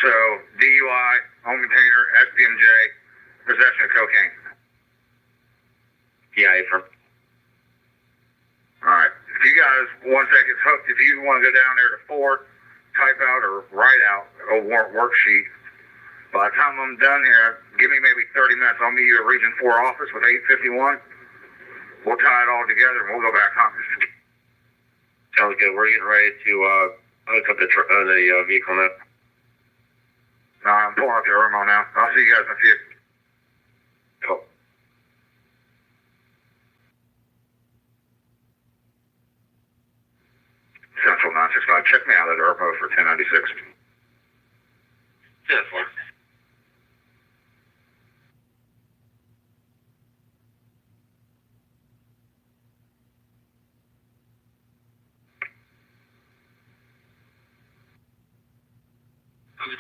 So DUI, home container, SBMJ, possession of cocaine. Yeah, from. All right. If you guys, once that gets hooked, if you want to go down there to 4, type out or write out a warrant worksheet. By the time I'm done here, give me maybe 30 minutes. I'll meet you at Region 4 office with 851. We'll tie it all together and we'll go back home. Sounds good. We're getting ready to hook up the vehicle now. No, I'm pulling up the Irmo now. I'll see you guys in a few. Cool. Central 965. Check me out at Irmo for 1096. Yeah, for.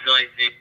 Anything.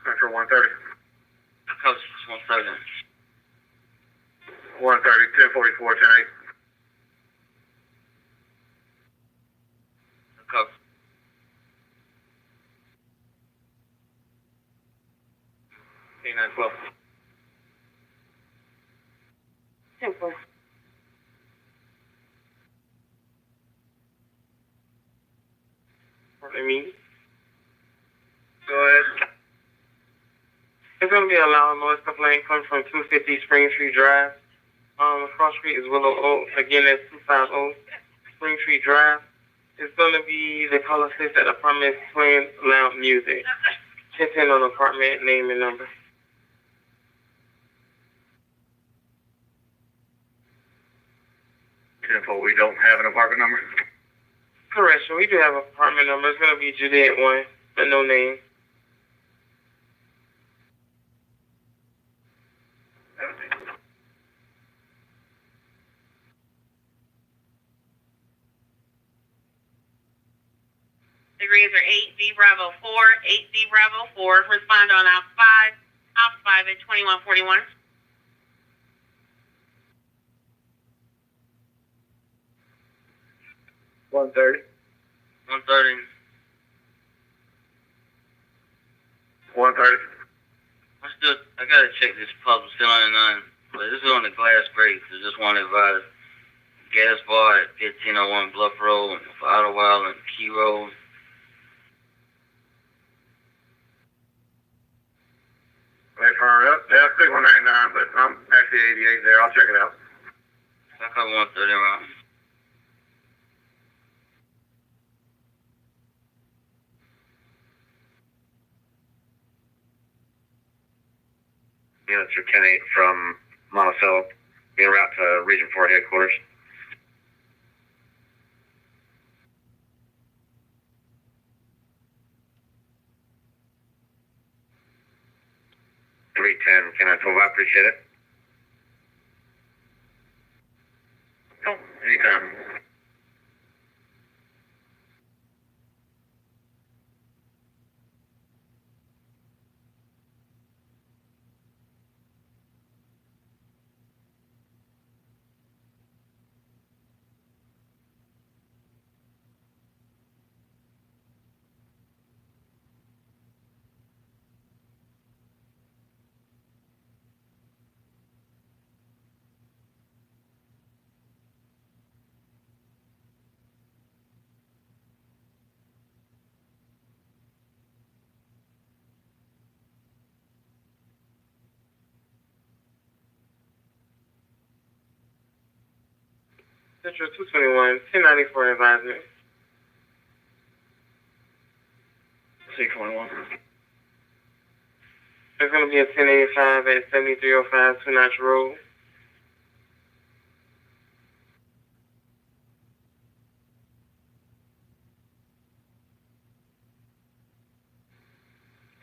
Central 130. Coast 130. 130, 1044, 108. Coast. K912. 10-4. Let me. Go ahead. It's going to be a loud noise complaint coming from 250 Spring Street Drive. Across street is Willow Oak. Again, that's 250 Spring Street Drive. It's going to be the color 6 at the apartment playing loud music. Check in on the apartment name and number. Info, we don't have an apartment number. Correct, so we do have an apartment number. It's going to be Juliet 1, but no name. Degrees are 8D Bravo 4, 8D Bravo 4. Respond on Ops 5, Ops 5 at 2141. One thirty. I gotta check this puzzle still on the 9, but this is on the glass grate, so just want to advise gas bar at 1501 Bluff Road for Idlewild and Key Road. Wait for her up. Yeah, it's 199, but I'm actually 88 there. I'll check it out. I got 130 around. Units are 10-8 from Monticello, en route to Region 4 headquarters. .310, can I 12? I appreciate it. Oh, anytime. Central 221, 1094 advisement. 621. There's going to be a 1085 at 7305 Two Notch Road.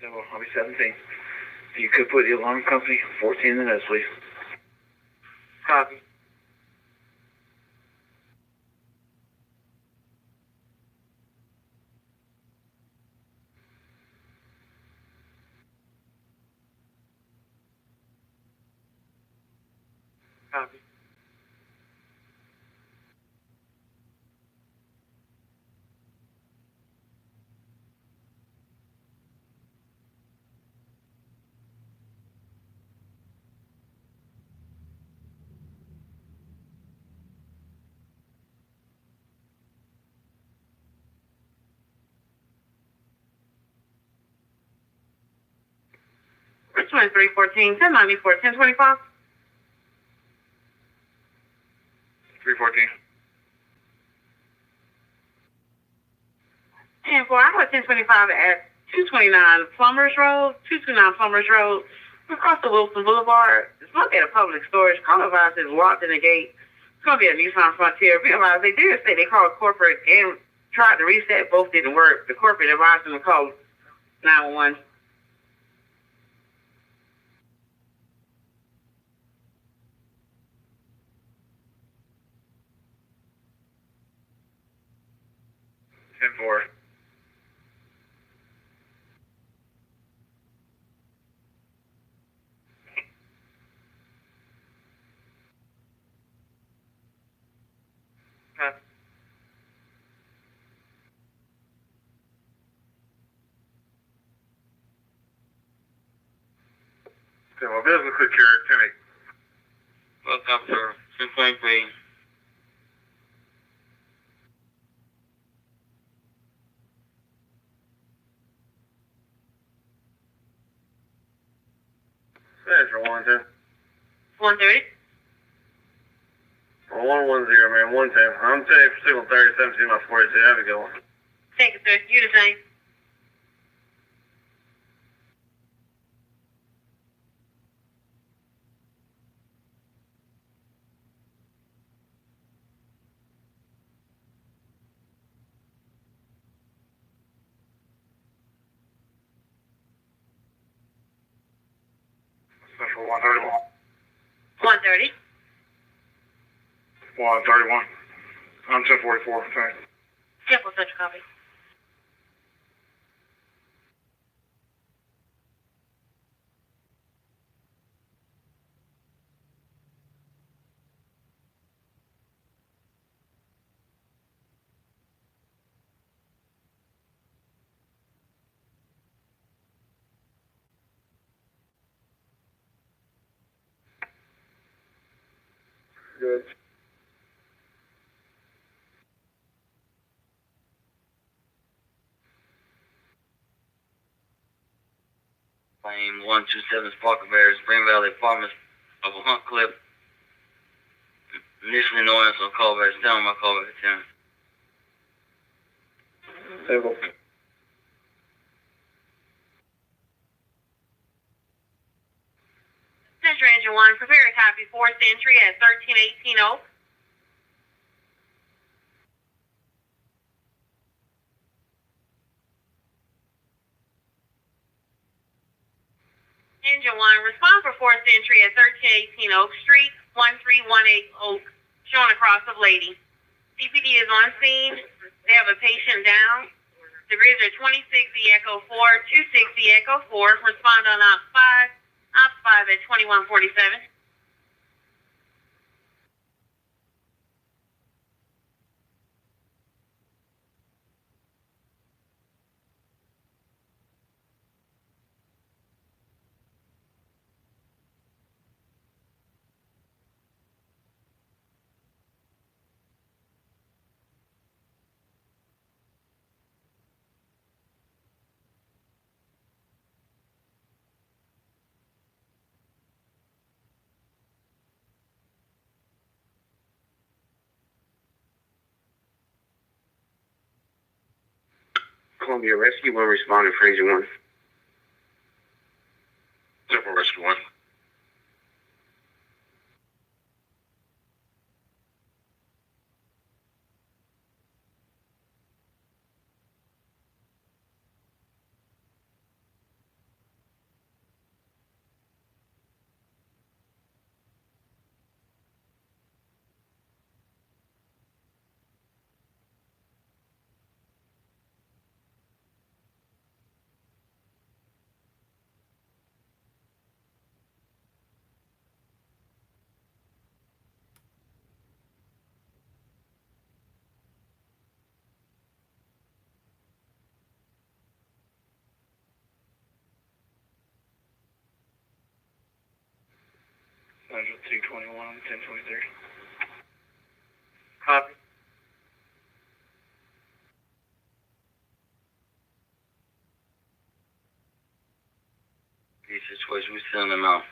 Yeah, well, I'll be 17. If you could put the alarm company 14 in the notes, please. Copy. Copy. Richland 314, 1094, 1025. 314. And for I got 1025 at 229 Plumbers Road, 229 Plumbers Road, across the Wilson Boulevard. It's going to be at a public storage. Call advised is locked in the gate. It's going to be a Nissan Frontier. Be advised, they did say they called corporate and tried to reset. Both didn't work. The corporate advised them to call 911. Ten four. Copy. Okay, well, business secured, 10-8. Welcome, sir. 223. Thanks for 110. 130. 110, man, 110. I'm 10 for signal 30, 17 my 42. Have a good one. Thank you, sir. You the same. Central 131. 130. 131. I'm 1044. Thanks. Temple Central copy. Good. Claim 127 Sparkleberry, Spring Valley Apartments of Hunt Cliff. Initially known as a callback, down my callback attorney. Table. Central Engine 1, prepare a copy 4th entry at 1318 Oak. Engine 1, respond for 4th entry at 1318 Oak Street, 1318 Oak, shown across of Lady. CPD is on scene. They have a patient down. The bridge are 26 Echo 4, 260 Echo 4. Respond on Op 5. Op 5 at 2147. Columbia Rescue 1 responding for Engine 1. Central Rescue 1. Central 221, 1023. Copy. These situations, we send them out.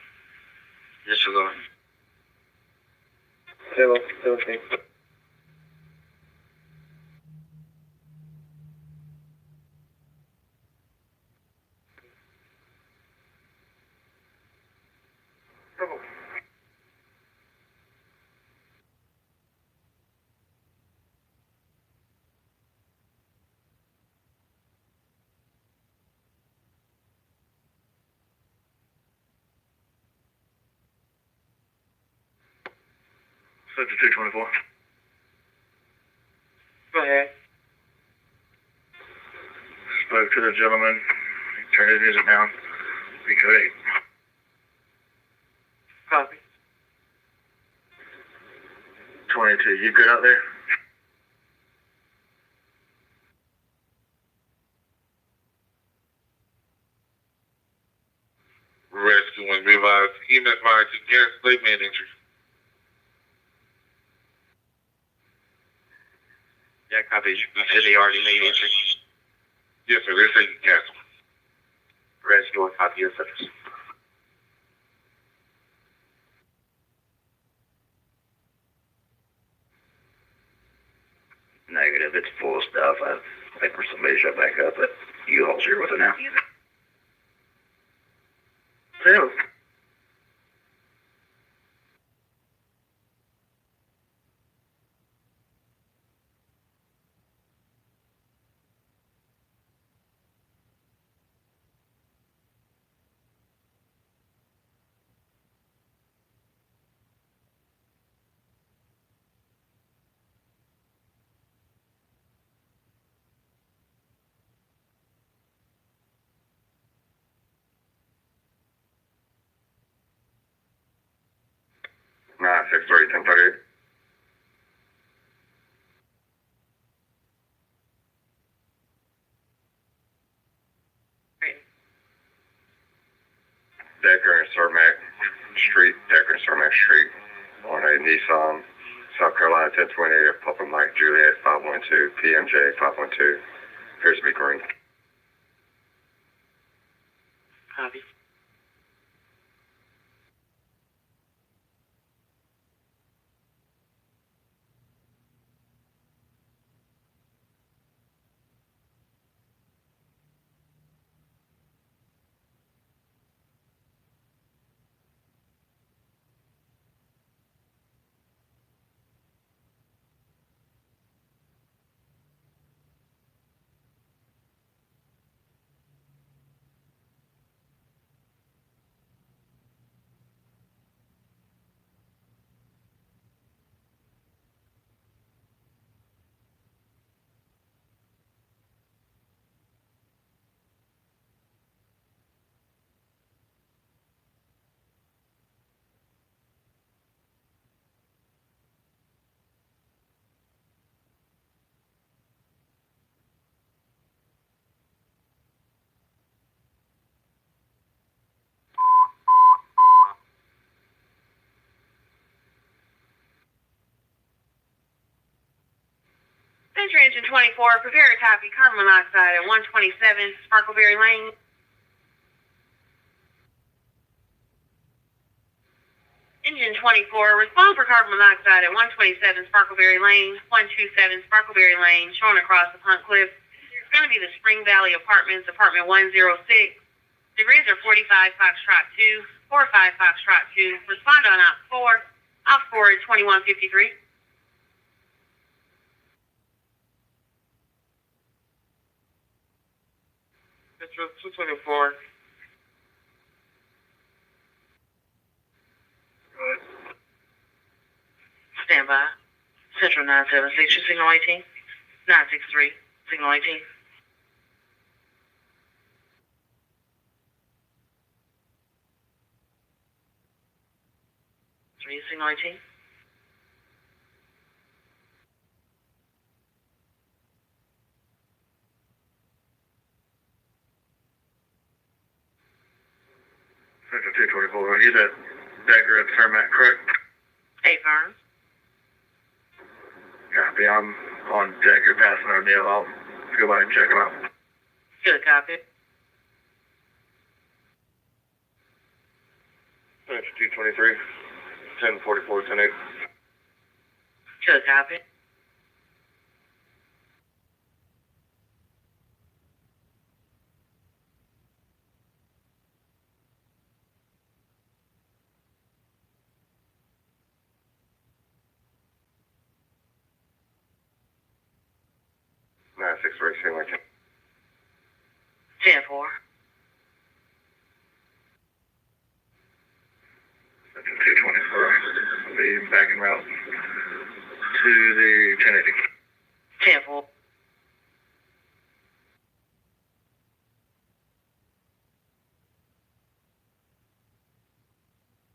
Disregard. Table. Table. Central 224. Go ahead. Spoke to the gentleman. He turned his music down. We could 8. Copy. 22. You good out there? Rescue 1, be advised. EMS fire to gas late man injury. Yeah, copy. Is he already made entry? Yes, sir. They're saying cancel. Rescue 1, copy your service. Negative, it's full of stuff. I think for somebody to shut back up, but you all's here with it now. Table. Nah, 630, 1038. Decker and Cermak Street, Decker and Cermak Street, on a Nissan, South Carolina 1028, Papa Mike Juliet 512, PMJ 512, appears to be green. Copy. Central Engine 24, prepare to copy carbon monoxide at 127 Sparkleberry Lane. Engine 24, respond for carbon monoxide at 127 Sparkleberry Lane, 127 Sparkleberry Lane, showing across the Punt Cliff. It's going to be the Spring Valley Apartments, apartment 106. Degrees are 45 Foxtrot 2, 45 Foxtrot 2. Respond on op 4. Op 4 is 2153. Metro 224. Stand by. Central 976, your signal 18. 963, signal 18. 3, signal 18. Central 224, he's at Dagger at Thermat, correct? 8 firm. Copy, I'm on Dagger passing O'Neill. I'll go by and check him out. Good copy. Central 223, 1044, 108. Good copy. Nah, 6 breaks, same like 10-4. Central 224, I'll be back en route to the 1080. 10-4.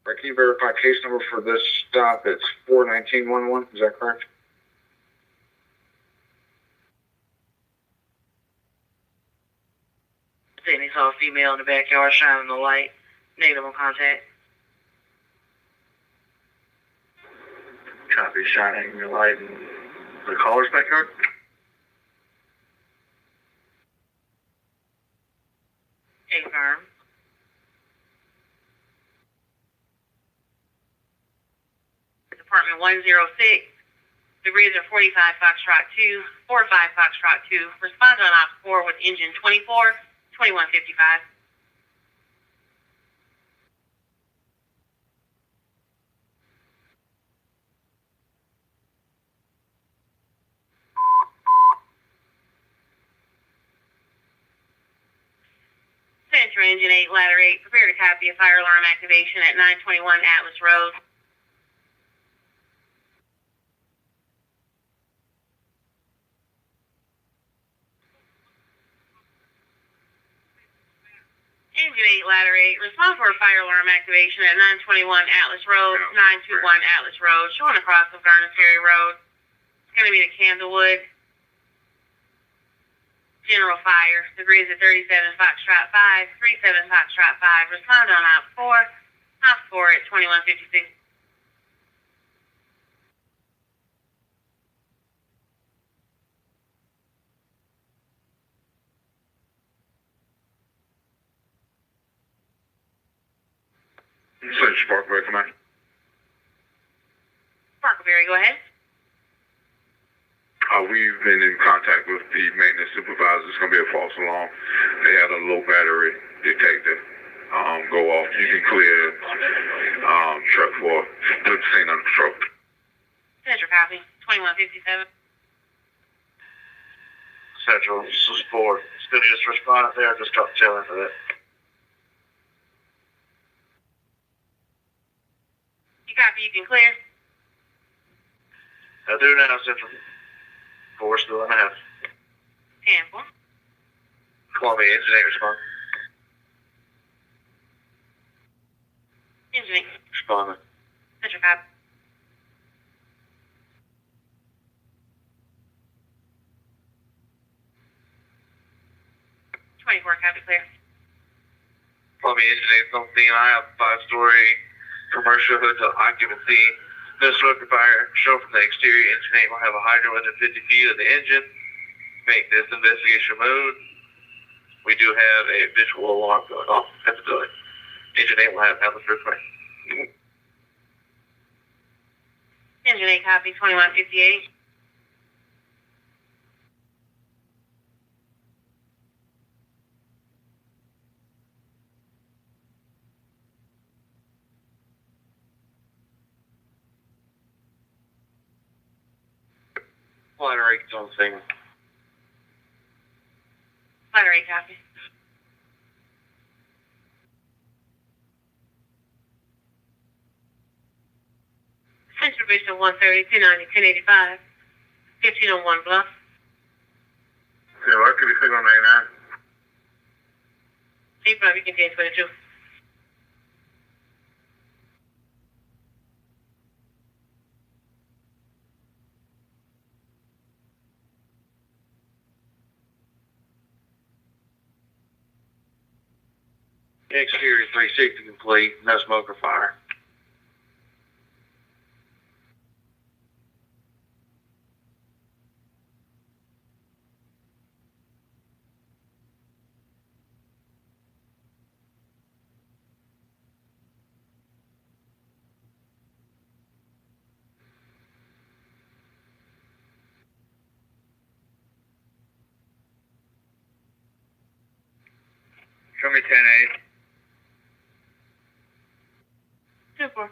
Can you verify case number for this stop? It's 41911, is that correct? Then he saw a female in the backyard shining the light. Negative on contact. Copy, shining the light in the caller's backyard. A firm. Apartment 106. Degrees are 45 Foxtrot 2, 45 Foxtrot 2. Respond on op 4 with engine 24, 2155. Central Engine 8, Ladder 8, prepare to copy a fire alarm activation at 921 Atlas Road. Engine 8, Ladder 8, respond for a fire alarm activation at 921 Atlas Road, 921 Atlas Road, showing across of Garnet Ferry Road. It's going to be the Candlewood General Fire. Degrees at 37 Foxtrot 5, 37 Foxtrot 5. Respond on op 4. Op 4 at 2156. Central Sparkleberry, come on. Sparkleberry, go ahead. We've been in contact with the maintenance supervisor. It's going to be a false alarm. They had a low battery detector go off. You can clear truck 4. Good scene on the truck. Central copy, 2157. Central, this is 4. Still need us to respond up there, just drop the tail end of it. You copy, you can clear. I do now, Central. 4 still in the house. 10-4. Columbia, engine 8, respond. Engine 8, Responding. Central copy. Copy, clear. Columbia, engine 8, on scene. I have 5-story commercial hood to occupancy. The smoke and fire shown from the exterior. Engine 8 will have a hydrant within 50 feet of the engine. Make this investigation mode. We do have a visual alarm going off at the building. Engine 8 will have hazard frequency. Engine 8 copy 2158. Flight rate's on scene. Flight rate copy. Central Division 130, 290, 1085. 1501 Bluff. Yeah, what could be signal 99? 85, you can 1022. Exterior 360 complete, no smoke or fire. Show me 10-8. 24.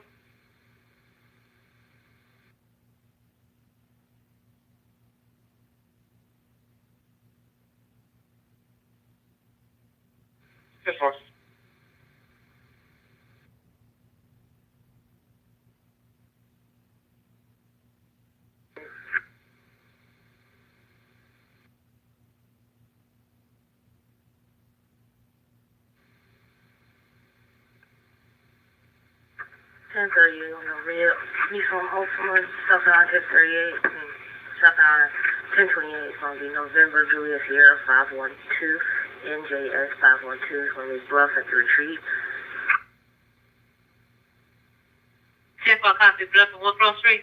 Ten 38 on the red. Nissan Altima, southbound 1038 and southbound 1028 is going to be November Juliet Sierra 512. NJS 512 is going to be Bluff at the retreat. 10-4 copy Bluff and Woodflow Street.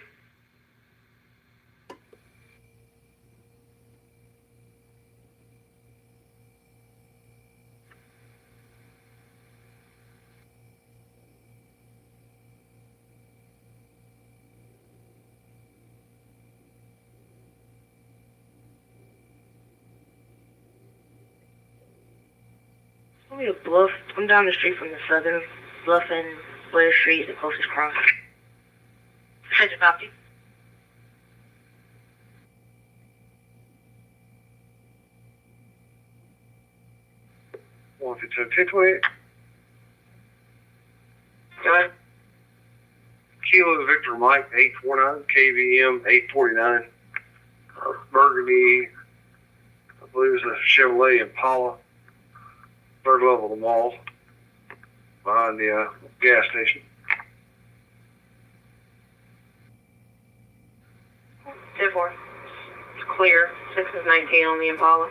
I'm going to Bluff. I'm down the street from the southern Bluff and Blair Street, the closest cross. Central copy. One, 1028. Go ahead. Kilo Victor Mike 849, KVM 849. Burgundy, I believe it's a Chevrolet Impala. Third level of the mall. Behind the gas station. 10-4. It's clear. 6 is 19 on the Impala.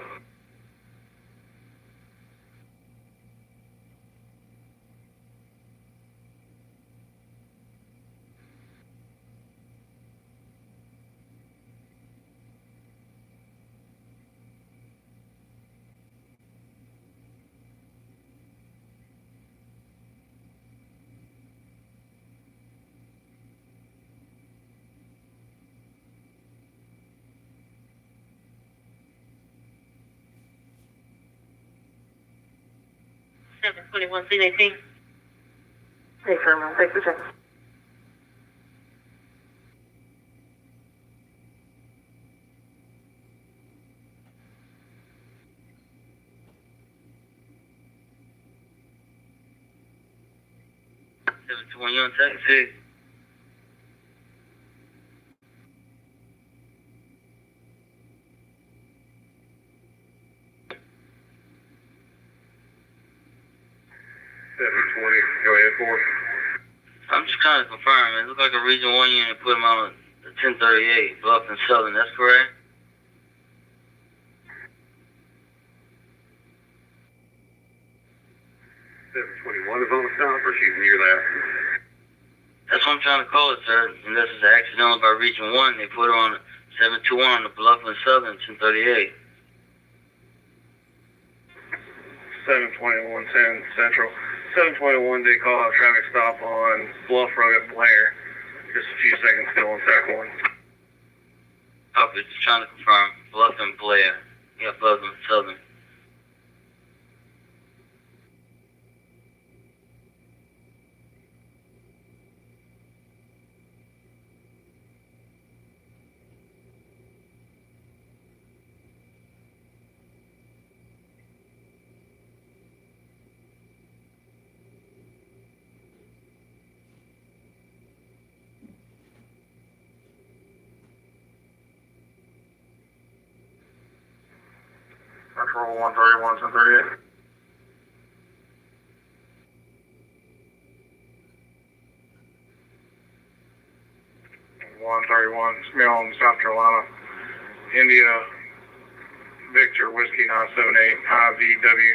Seven 21 C18. Hey, Sherman, take the check. You on taxi? Go ahead, 4. I'm just trying to confirm. It looks like a Region 1 unit put him on the 1038, Bluff and Southern. That's correct? Seven 21 is on the stop, or she's near that. That's what I'm trying to call it, sir. Unless it's accidental by Region 1, they put her on 721 on the Bluff and Southern, 1038. 72110 Central. 721 they call out traffic stop on Bluff Road at Blair. Just a few seconds still on track 1. Copy, just trying to confirm. Bluff and Blair. Yeah, Bluff and Southern. Central 131, 1038. It's me on South Carolina. India Victor Whiskey 978 IVW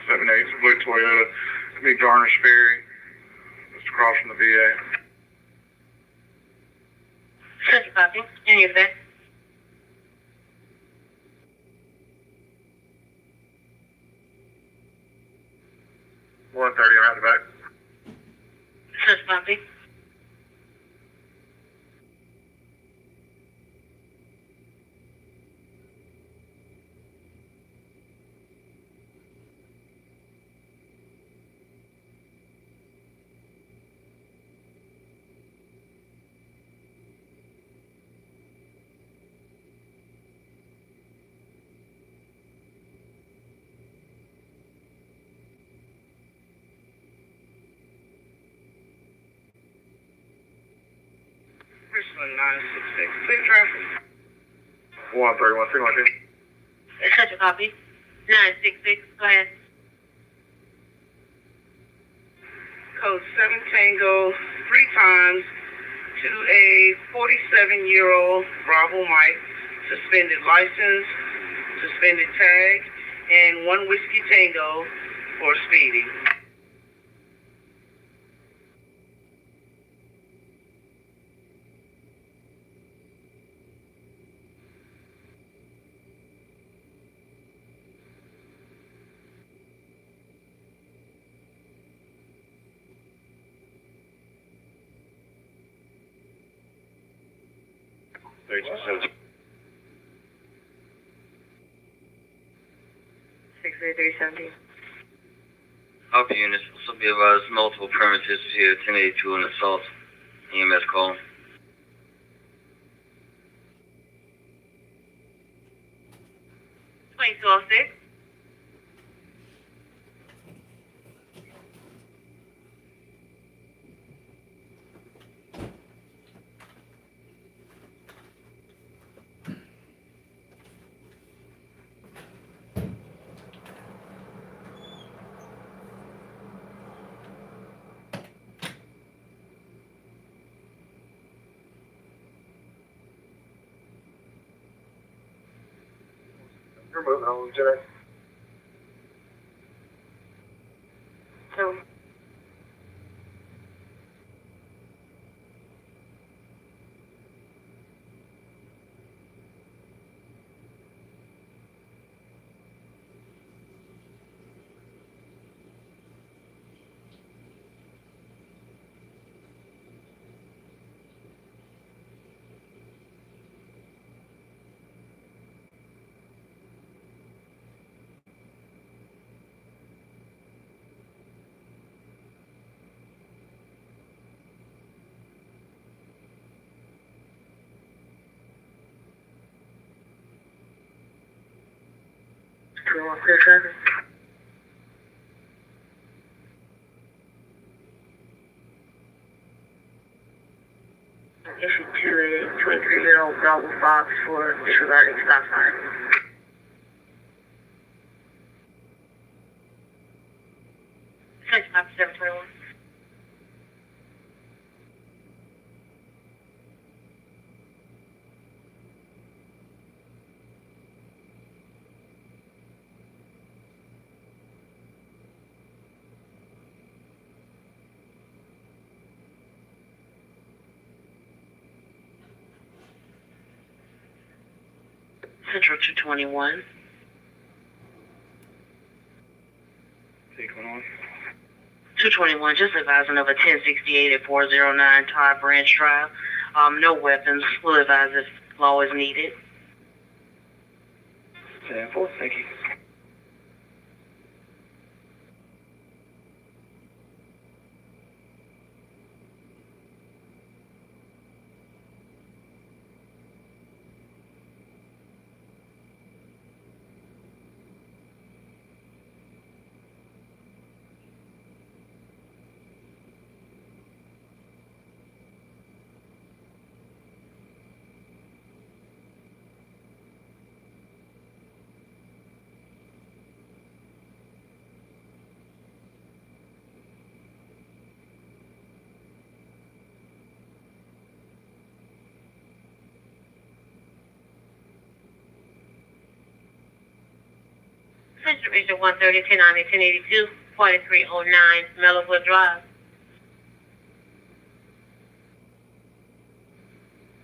978. It's a blue Toyota. It's me Garnish Ferry. Just across from the VA. Central copy. Any of that? I'm at the back. Central copy. Richland 966. Clear traffic. 131, signal team. Central copy. 966. Go ahead. Code 7 Tango 3 times to a 47-year-old Bravo Mike, suspended license, suspended tag, and 1 Whiskey Tango for speeding. Agent 63317. Copy units. Also be advised multiple premises here, 1082 and assault. EMS call. Twenty 206. You're moving on, Lieutenant. So, clear traffic. Issue 28230 Bravo Fox for disregarding stop sign. Central copy. 721. Central 221. Take one on. 221, just advising of a 1068 at 409 Todd Branch Drive. No weapons. We'll advise if law is needed. 10-4, thank you. Central Region 130, 1090, 1082, 4309 Mellowwood Drive.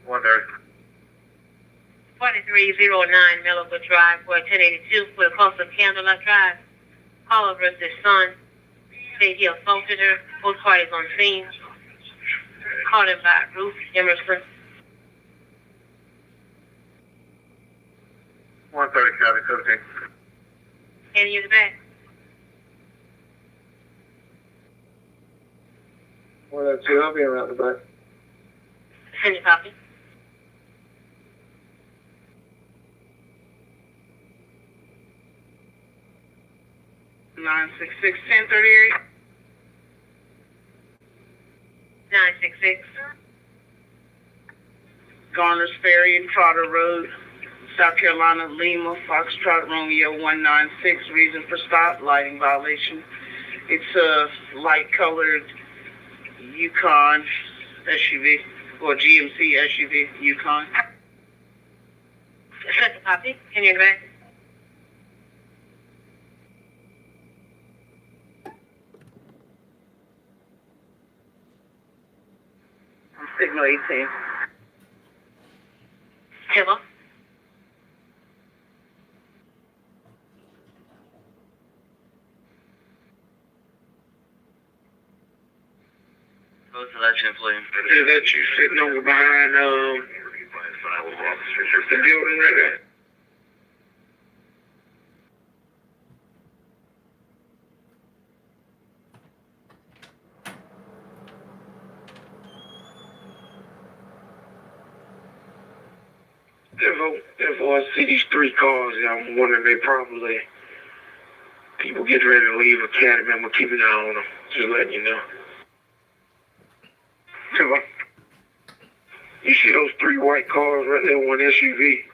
130. 4309 Mellowwood Drive, for 1082 for the cost of Candlelight Drive. Caller versus son. Say he assaulted her. Both parties on scene. Called him by Ruth Emerson. 130, copy, 17. And you the back. 102, I'll be around the back. Send your copy. Nine 1038. 966. Garner's Ferry and Trotter Road, South Carolina, Lima, Foxtrot Romeo 196. Reason for stop, lighting violation. It's a light-colored Yukon SUV, or GMC SUV Yukon. Send the copy. And you the back. Signal 18. Hello. Post-election plea. Is that you sitting over behind the building right there? If I see these three cars, I'm wondering they probably people getting ready to leave Academy. I'm gonna keep an eye on them. Just letting you know. You see those three white cars right there, one SUV?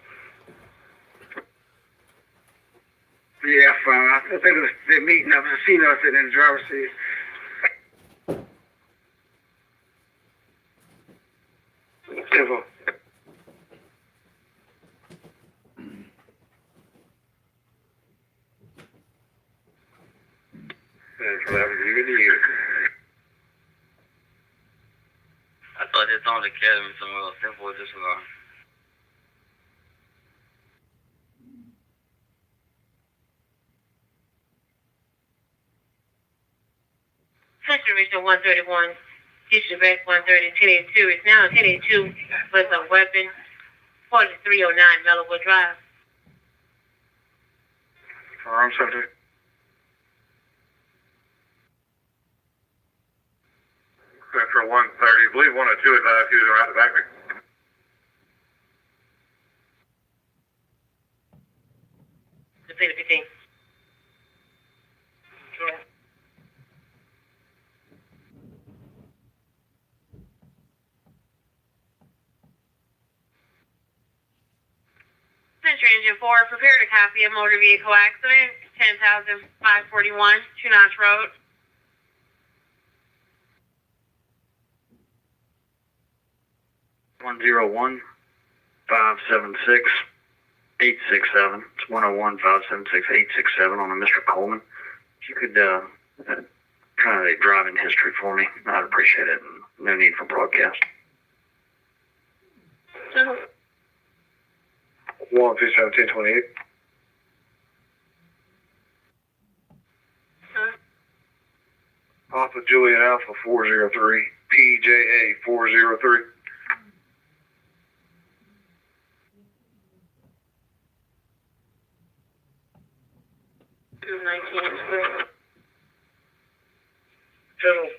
Yeah, fine. I think it was their meeting. I've seen us sitting in the driver's seat. Whatever. I thought it's on the Academy somewhere else. 10-4 disregard. Central Region 131. District back 130, 1082. It's now 1082 with a weapon. 4309 Mellowwood Drive. I'm subject. Central 130. I believe 102 advised he was around the back. Defeated 15. Central Engine 4, prepare to copy a motor vehicle accident, 10,541, Two Notch Road. One 867. It's 101-576-867 on a Mr. Coleman. If you could kind of a driving history for me, I'd appreciate it. No need for broadcast. 157-1028. Papa Juliet Alpha 403, PJA 403. 219 Square. General.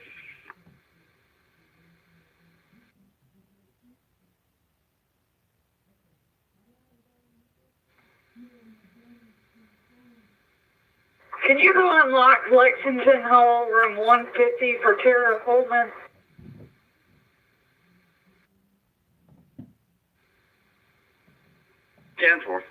Can you go unlock Lexington Hall, room 150 for Tara Coleman? Ten for.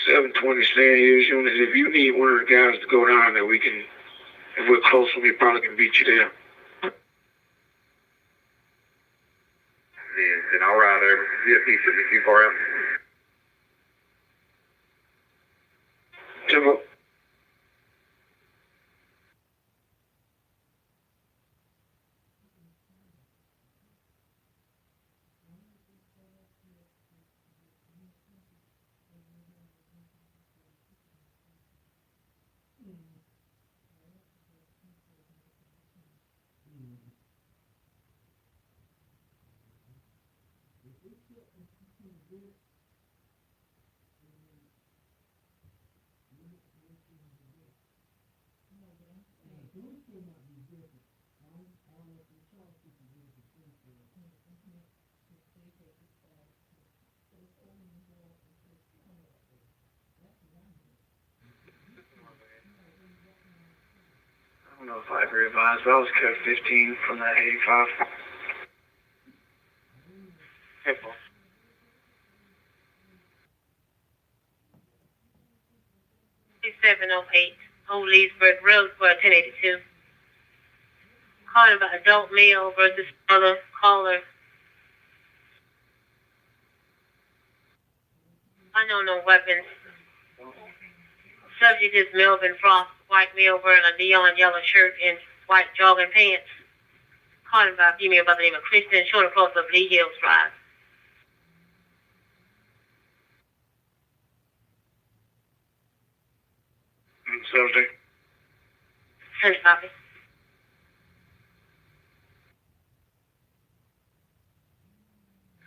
$720 Stand Hughes unit. If you need one of the guys to go down there, we can. If we're close, we probably can beat you there. Then I'll ride over. See if he's too far out. Tempo. I don't know if I agree advised, but I was code 15 from that 85. Tempo. 6708 Old Leesburg Road for 1082. Calling about adult male versus other caller. Unknown no weapons. Subject is Melvin Frost, white male wearing a neon yellow shirt and white jogging pants. Calling about a female by the name of Kristen, short across of Lee Hills Drive. Thursday. Send copy.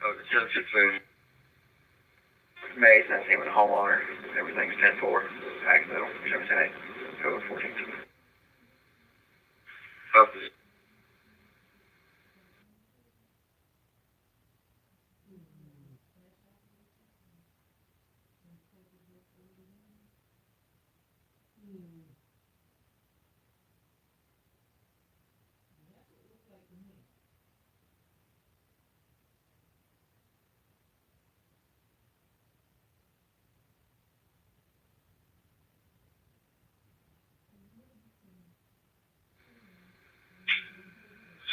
Code 716. May 17 with a homeowner. Everything's 10-4. Accidental. 710. Code 14. Copy.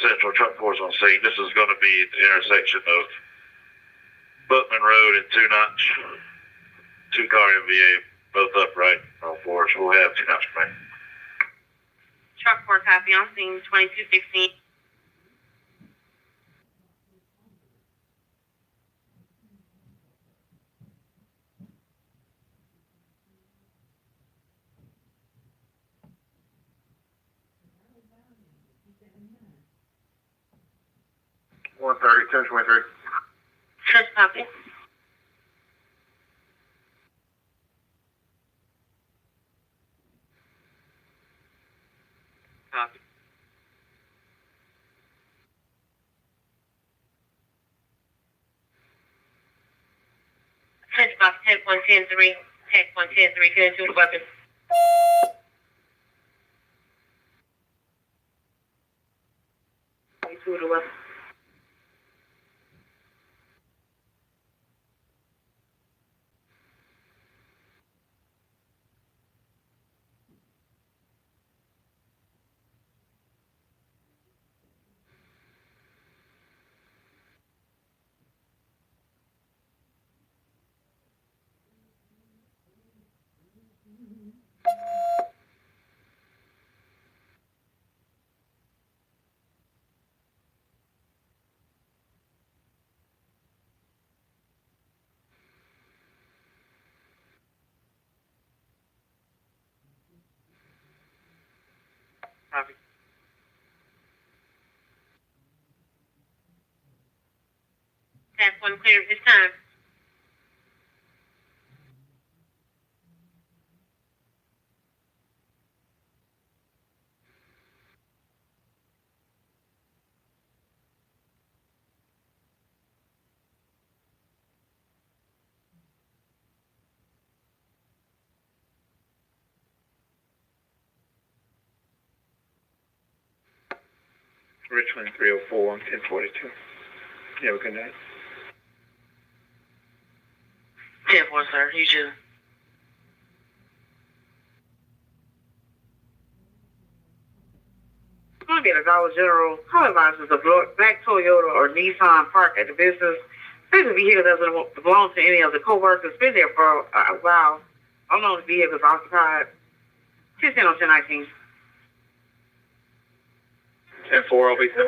Central Truck Force on scene. This is going to be at the intersection of Bookman Road and Two Notch. Two-car MVA, both upright on fours. We'll have Two Notch right. Truck 4 copy on scene 2216. One 1023. Send copy. Copy. Send copy. Tech 110-3. Tech 110-3. Turn to the weapon. To the weapon. task force clear at this time. Richland 304 on 1042. You have a good night. 10-4, sir. You too. It's going to be at a Dollar General. Call advisors a black Toyota or Nissan parked at the business. This vehicle doesn't belong to any of the co-workers. It's been there for a while. I don't know if the vehicle's occupied. 10 on 1019. 10-4, I'll be 10-4.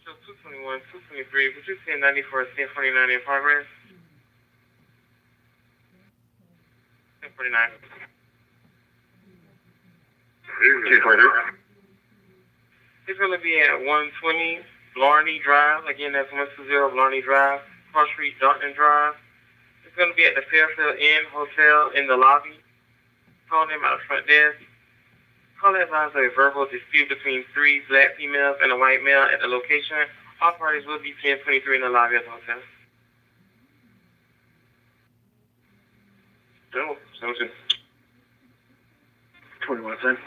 So 221, 223, would you say 94, 1049 in progress? 1049. 223. It's going to be at 120 Blarney Drive. Again, that's 120 Blarney Drive, Cross Street, Dalton Drive. It's going to be at the Fairfield Inn Hotel in the lobby. Call them out front desk. Call that advisor a verbal dispute between 3 black females and a white male at the location. All parties will be 1023 in the lobby of the hotel. No, sounds good. 21 cents.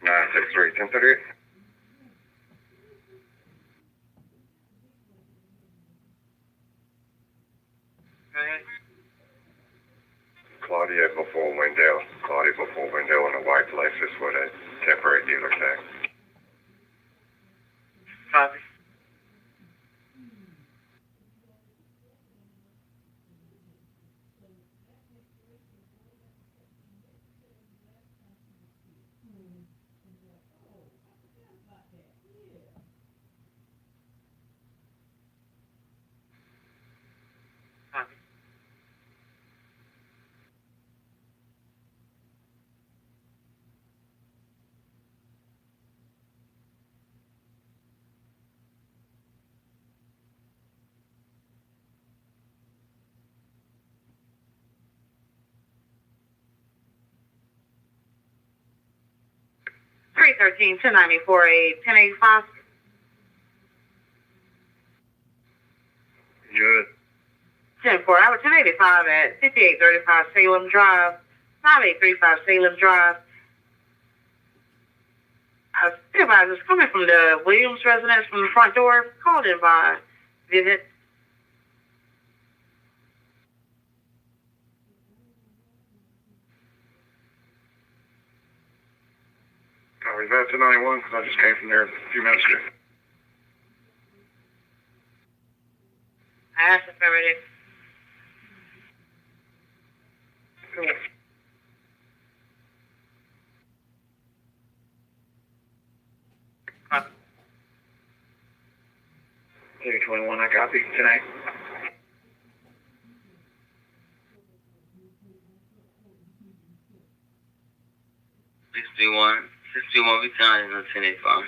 963 1038. Claudia before Wendell. Claudia before Wendell in a white Lexus with a temporary dealer tag. Copy. Copy. 313 1094 a 1085. Good. 10-4. I was 1085 at 5835 Salem Drive, 5835 Salem Drive. Supervisors coming from the Williams residence from the front door, called in by Visit. Oh, is that 291? Because I just came from there a few minutes ago. I asked affirmative. Cool. Copy. 221, I copy. Tonight. Sixty-one, be counted on 1085.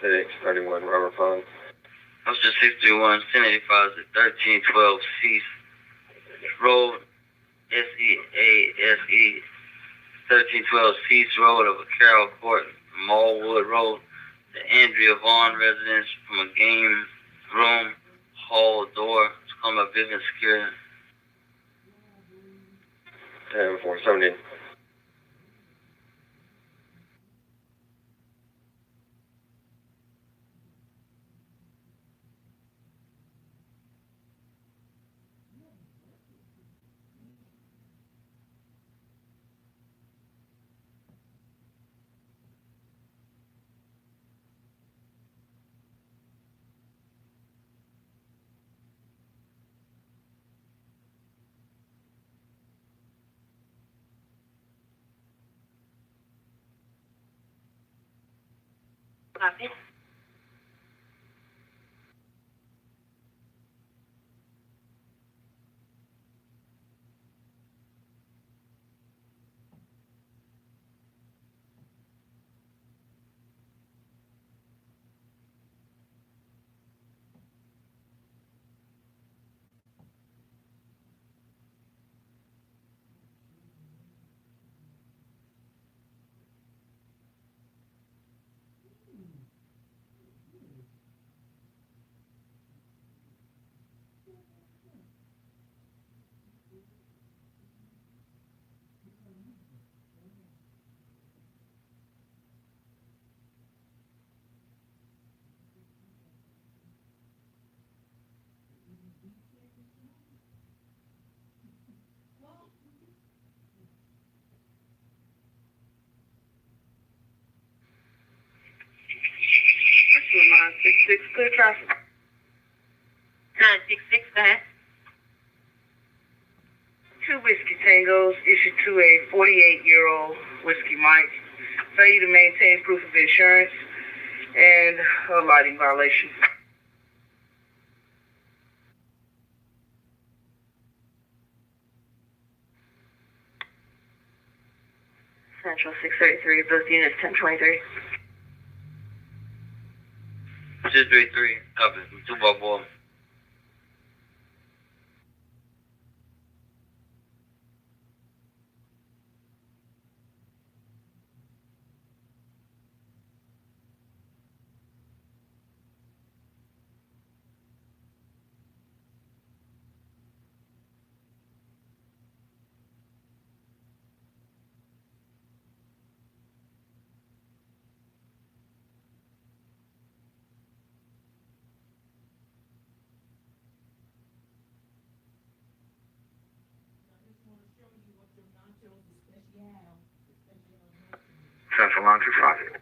631 Rubber Pond. Officer 631, 1085 is at 1312 Cease Road, SEASE, 1312 Cease Road over Carroll Court, Mallwood Road, the Andrea Vaughn residence from a game room, hall door. It's called by Vivian Security. 10470. Copy. 966, clear traffic. 966, go ahead. 2 Whiskey Tangos issued to a 48-year-old Whiskey Mike. Failure to maintain proof of insurance and a lighting violation. Central 633, both units 1023. 633, copy. 2 Balboa. Central 925.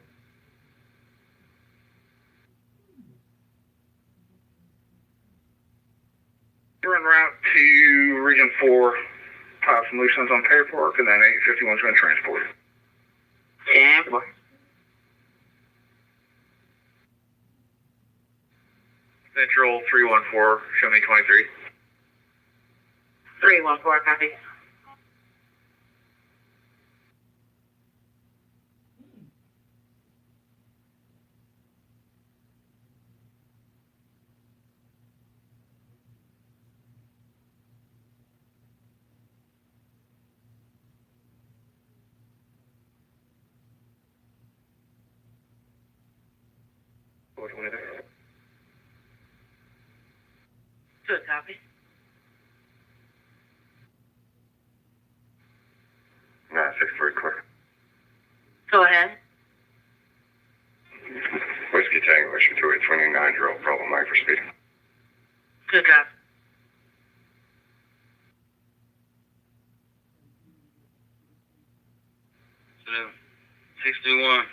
We're en route to Region 4, file some loose ends on paperwork, and then 851's going to transport it. Yeah. Central 314, show me 23. 314, copy. Good, copy. 963, clear. Go ahead. Whiskey Tango issued to a 29-year-old problem Mike for speeding. Good job. So, 631.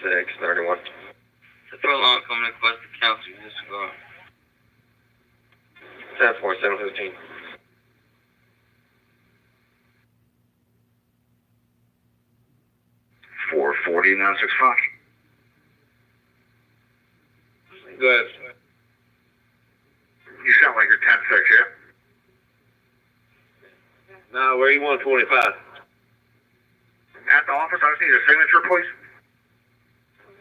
631. The prolong coming across the council. Disregard. 10-4, 715. 440, 965. Go ahead. You sound like you're 10-6, yeah? No, where you want 25? At the office, I just need a signature, please.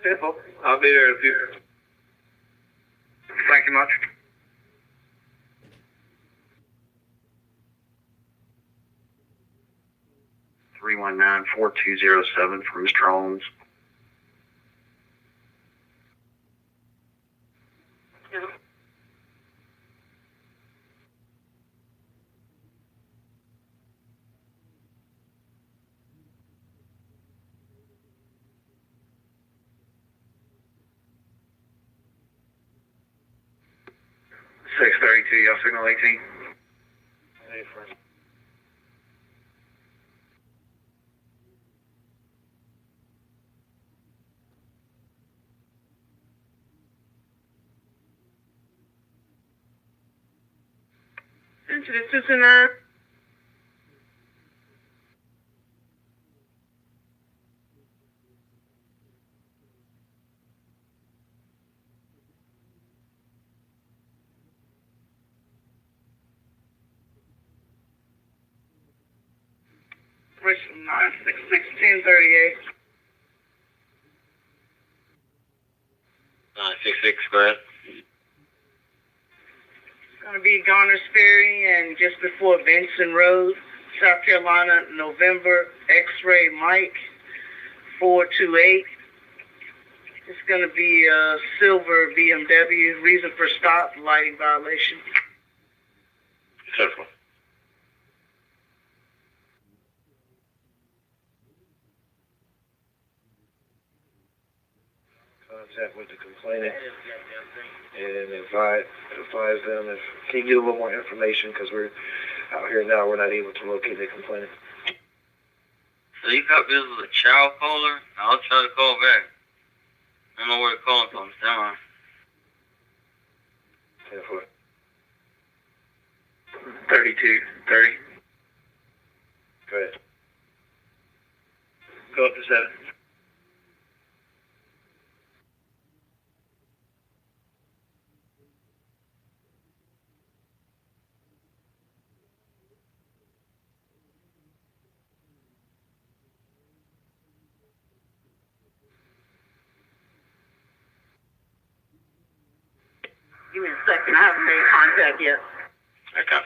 Simple. I'll be there in a few. Thank you much. Three 319-4207 for Mr. Holmes. Y'all signal 18. Into the 229. Richland 966 1038. 966, go ahead. Going to be Garner's Ferry and just before Benson Road, South Carolina, November, X-Ray Mike 428. It's going to be a silver BMW. Reason for stop, lighting violation. Central. Contact with the complainant and advise them if can you get a little more information because we're out here now. We're not able to locate the complainant. So you got this with a child caller? I'll try to call back. I don't know where it's calling from. Never mind. 10-4. 3230. Go ahead. Go up to 7. Give me a second. I haven't made contact yet. Okay.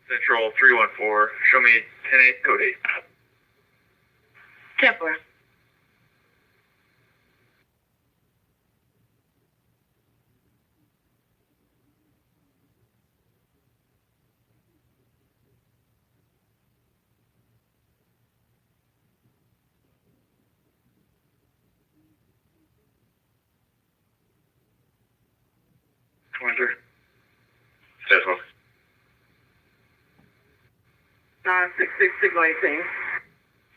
Central 314. Show me 10-8 code 8. Templar. Central. 966 signal 18.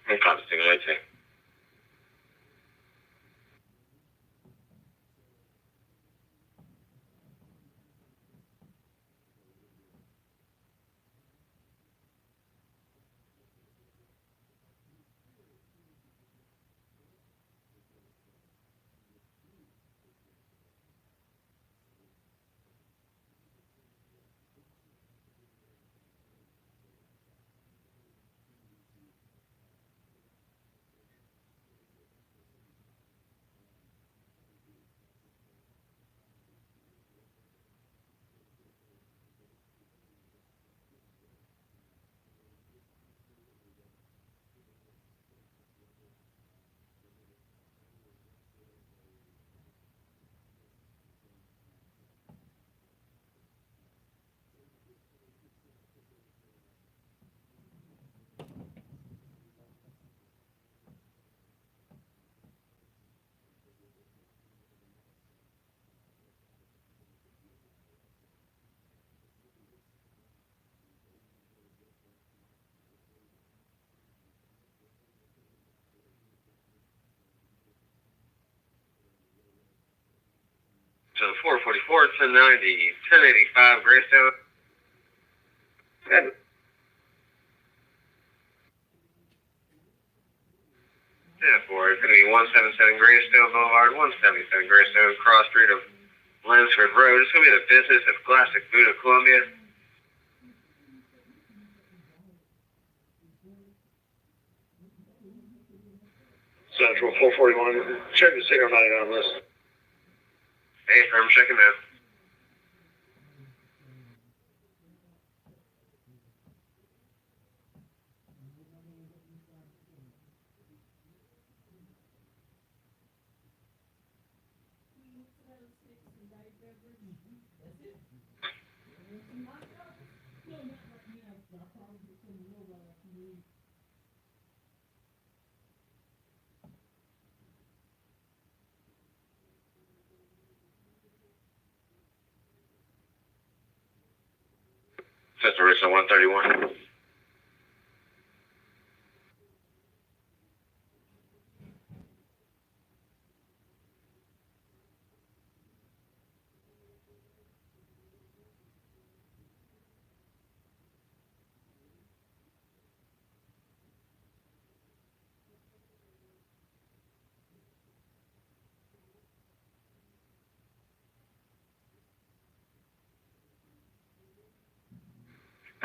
No copy, signal 18. So 444, 1090, 1085 Greystone. Good. Yeah, for it's going to be 177 Greystone Boulevard, 177 Greystone, cross street of Lansford Road. It's going to be the business of Classic Food of Columbia. Central 441. Check the signal 99 list. Hey, firm, checking out. Central Richland 131.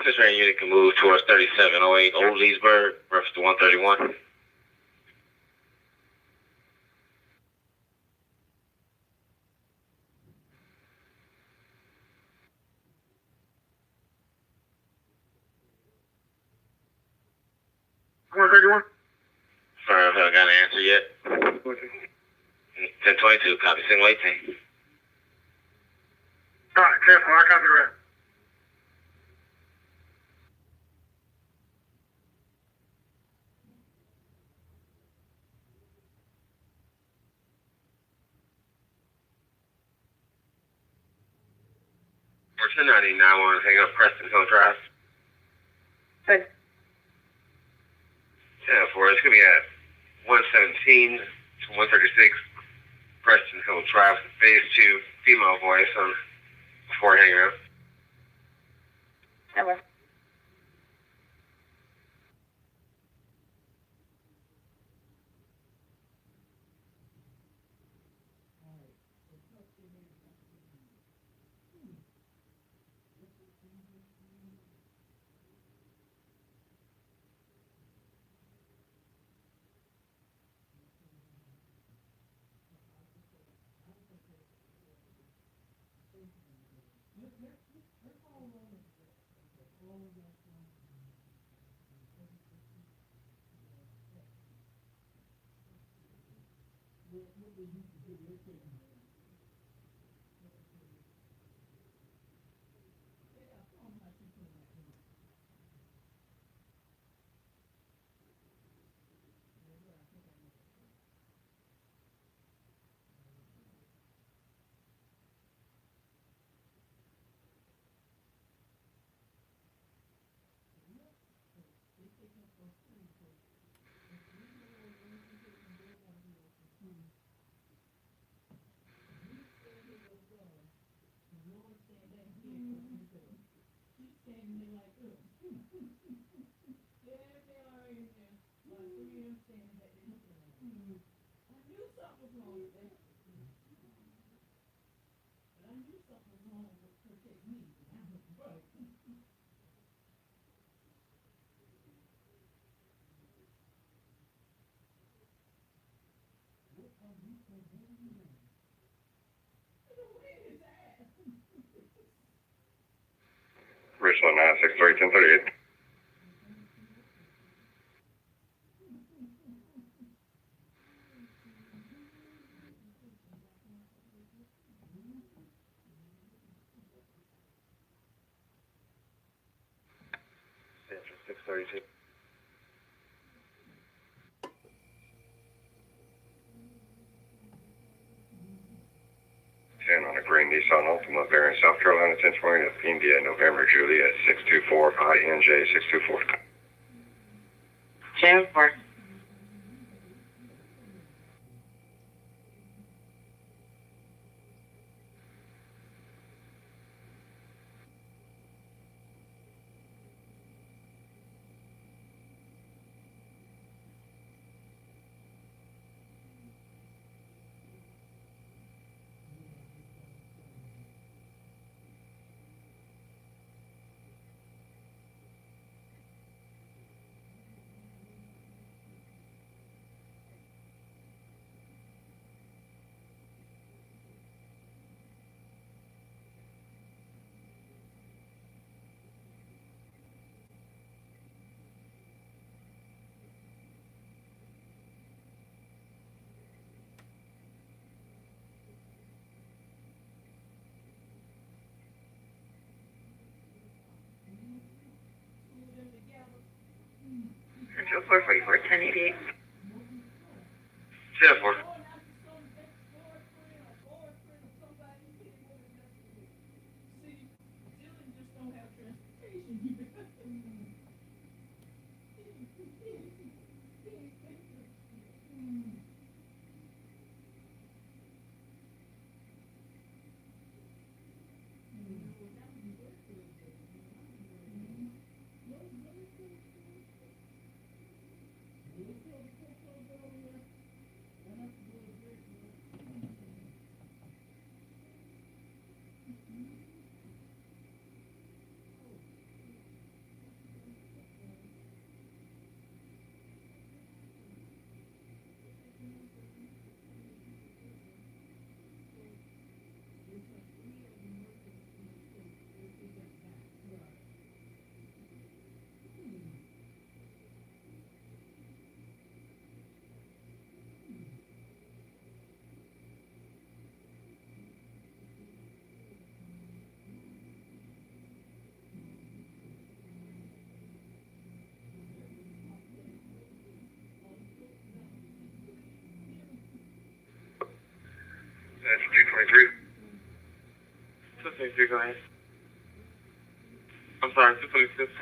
This train unit can move towards 3708 Old Leesburg, reference to 131. 131? Sorry, I haven't got an answer yet. 1022, copy, single 18. Alright, 10-4, I copy that. For 1099, I want to hang up Preston Hill Drive. Good. 10-4, it's going to be at 117 to 136 Preston Hill Drive, phase 2, female voice before hanging up. Over. Richland 963 1038. Central 632. 10 on a green Nissan Altima bearing South Carolina 1020 of India, November, Juliet 624 INJ 624. 10-4. Central 444 1088. 10-4. 223. 223, go ahead. I'm sorry, 226.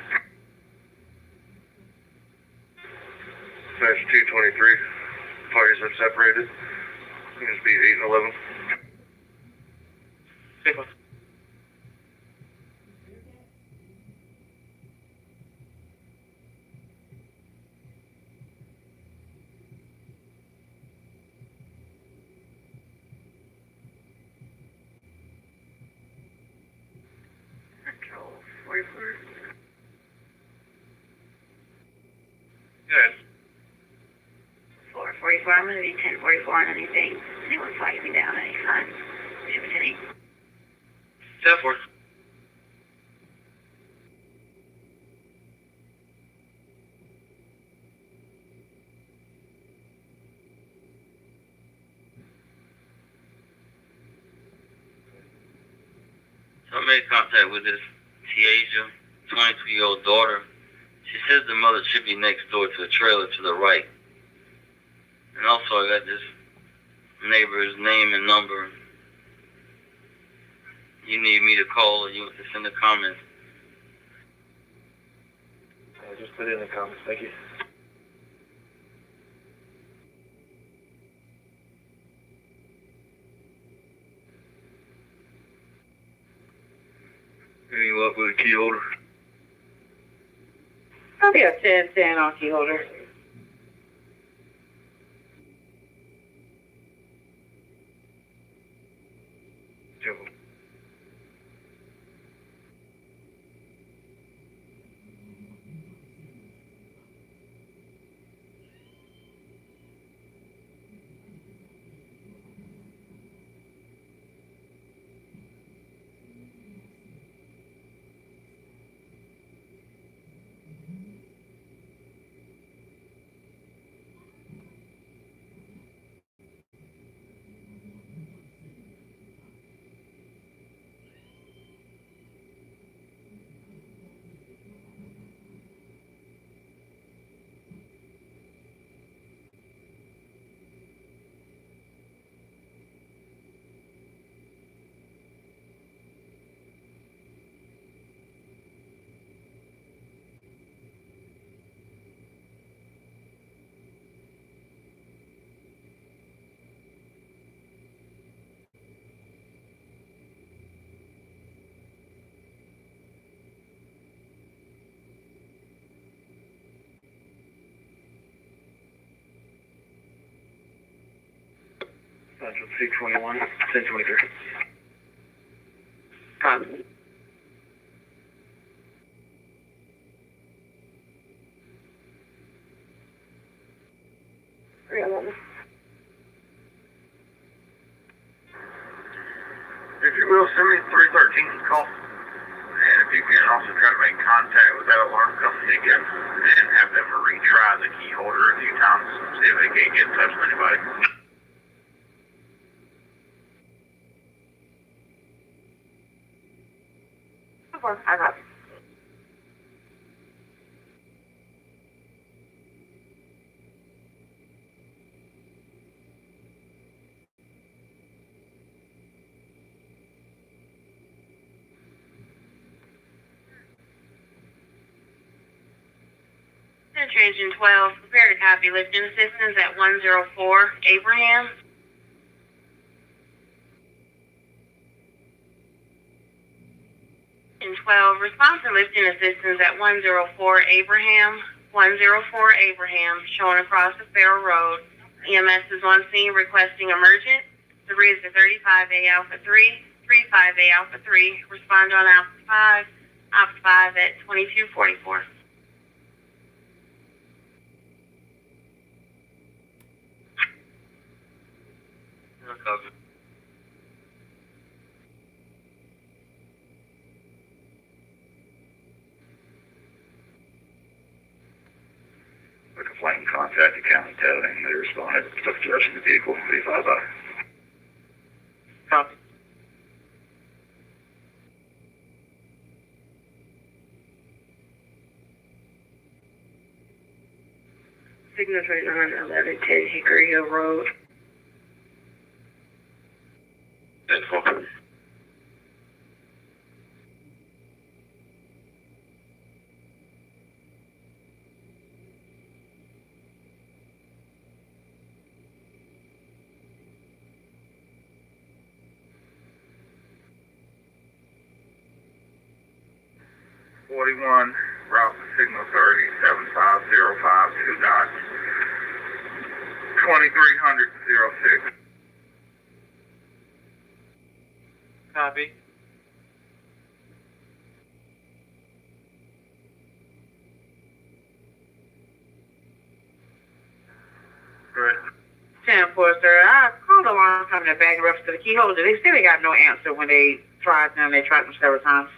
That's 223. Parties have separated. It just be 8 and 11. Take one. Good. 444, I'm going to be 1044 on anything. Anyone flags me down anytime. Should be 10-8. 10-4. So I made contact with this Tiaja, 22-year-old daughter. She says the mother should be next door to the trailer to the right. And also I got this neighbor's name and number. You need me to call or you want to send a comment. Just put it in the comments. Thank you. Any luck with a key holder? I'll be a 10-10 on key holder. Central 221, 1023. Copy. If you will, send me 313 call. And if you can also try to make contact with that alarm company again and have them retry the key holder a few times, see if they can't get in touch with anybody. I got it. Center Engine 12, prepare to copy lifting assistance at 104 Abraham. Engine 12, response to lifting assistance at 104 Abraham. 104 Abraham, showing across the Farrell Road. EMS is on scene requesting emergent. The bridge to 35A Alpha 3, 35A Alpha 3. Respond on Alpha 5 at 2244. Copy. The complainant contacted county towing. They responded, took the rest of the vehicle, V5I. Copy. Signals right 911 10 Hickory Hill Road. 1041, route to signal 30, 75052 knots, 2300 06. Copy. Good. 10-4, sir. I called a long time in the back reference to the key holder. They still ain't got no answer when they tried them. They tried them several times.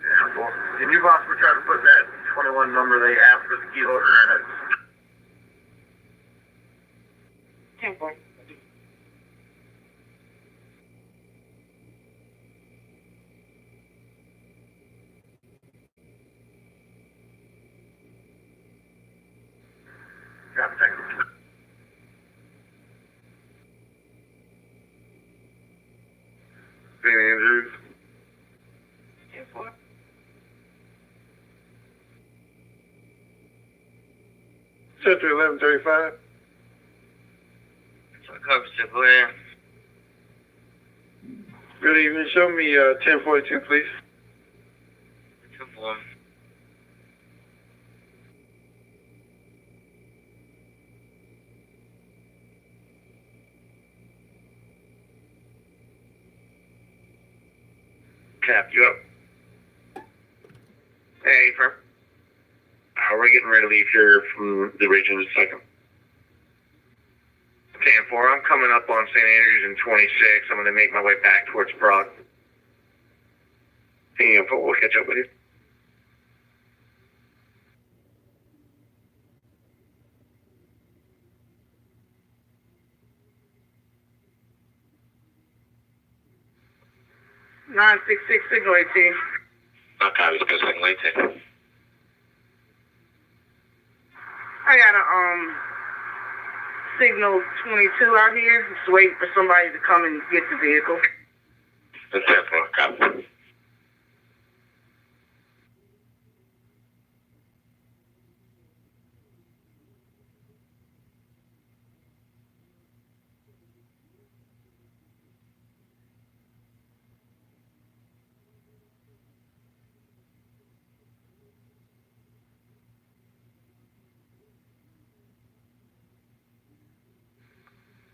Yeah, well, can you possibly try to put that 21 number they asked for the key holder in it? 10-4. Got to take it. St. Andrews. 10-4. Central 1135. Copy, sir. Go ahead. Good evening. Show me 1042, please. 2-4. Cap, you up? Hey, Firm. We're getting ready to leave here from the region in a second. 10-4, I'm coming up on St. Andrews in 26. I'm going to make my way back towards Broad. We'll catch up with you. Nine six six signal 18. Okay, let's go signal 18. I got a signal 22 out here. Just waiting for somebody to come and get the vehicle. That's 10-4, copy.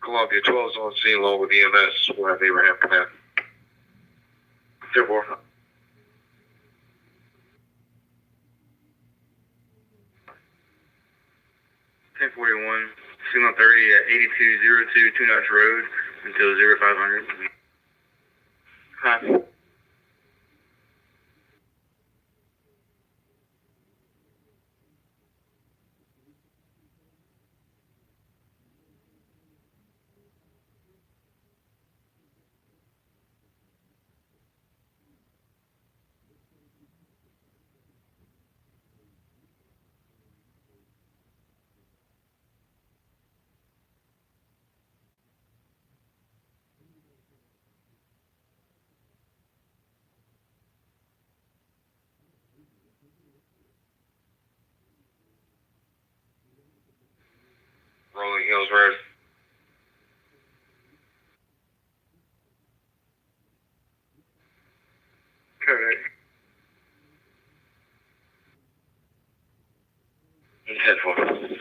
Columbia 12 is on scene along with EMS. We'll have Abraham come in. 10-4. 1041, signal 30 at 8202 Two Notch Road until 0500. Copy. Rolling Hills Road. Correct. 10-4.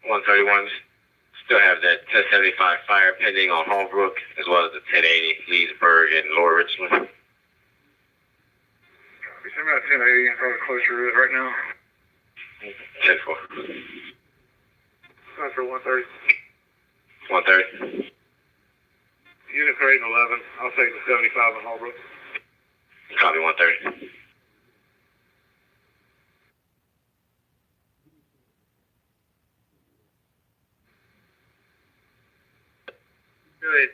One 131 still have that 1075 fire pending on Holbrook, as well as the 1080 Leesburg and Lower Richland. We send out 1080, probably closer to it right now. 10-4. Time for 130. 130. Unit 3 and 11. I'll take the 75 in Holbrook. Copy 130. Good.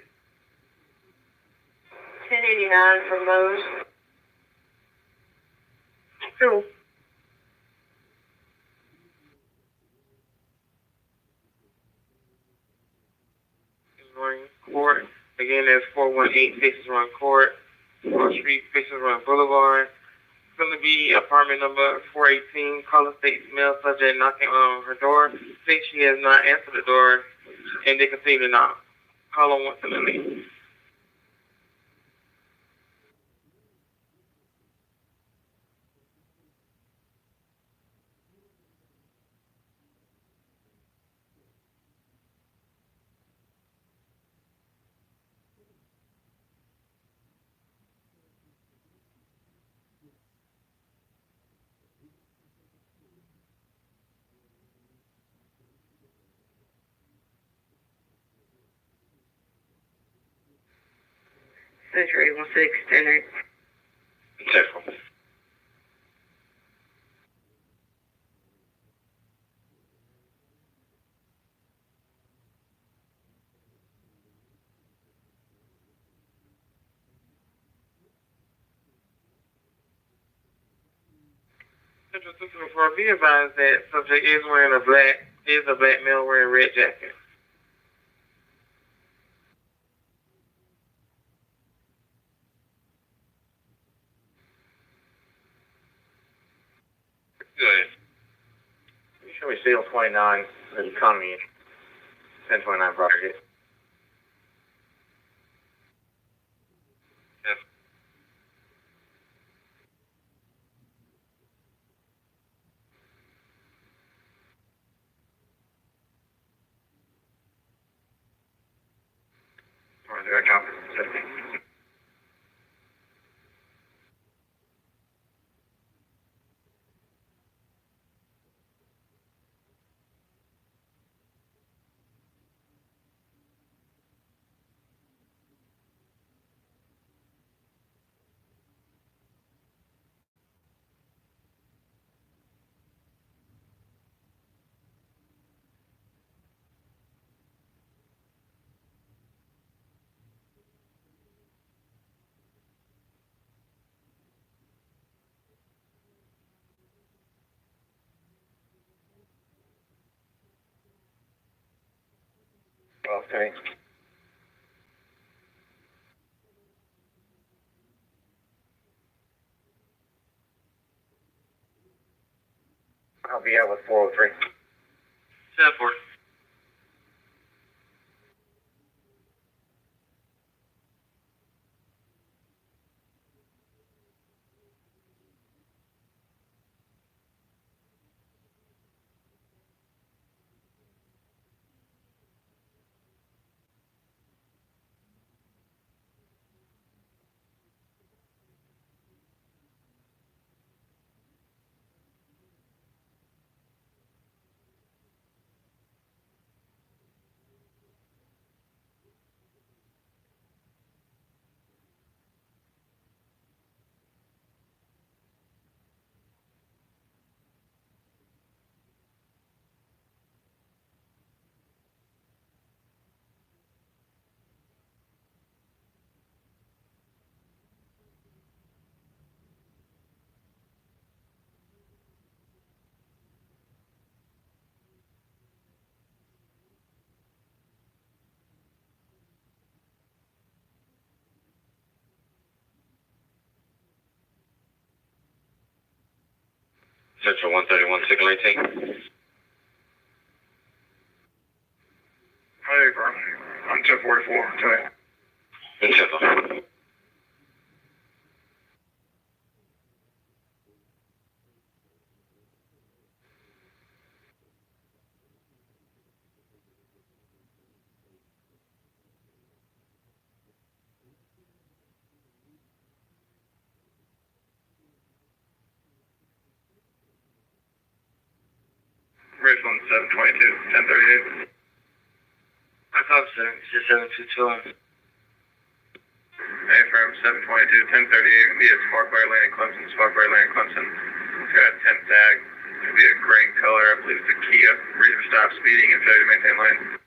1089 from Lowe's. 2. Run Court. Again, that's 418 Faces Run Court, Cross Street, Faces Run Boulevard. It's going to be apartment number 418. Caller states male subject knocking on her door. Thinks she has not answered the door, and they continue to knock. Caller wants to leave. Century 1610. Central. Central 604, be advised that subject is wearing a black male wearing red jacket. Good. You show me seal 29, the economy, 1029 project. Yes. Or the account. Okay. I'll be out with 403. 10-4. Central 131, Signal 18. Hey, bro. I'm 1044 today. Central. Richland 722, 1038. I called 722. A-firm 722, 1038. Be at Sparkway Lane in Clemson. Sparkway Lane in Clemson. It's got a 10 tag. It'll be a gray in color. I believe it's a Kia. Reason for stop speeding and failure to maintain lane.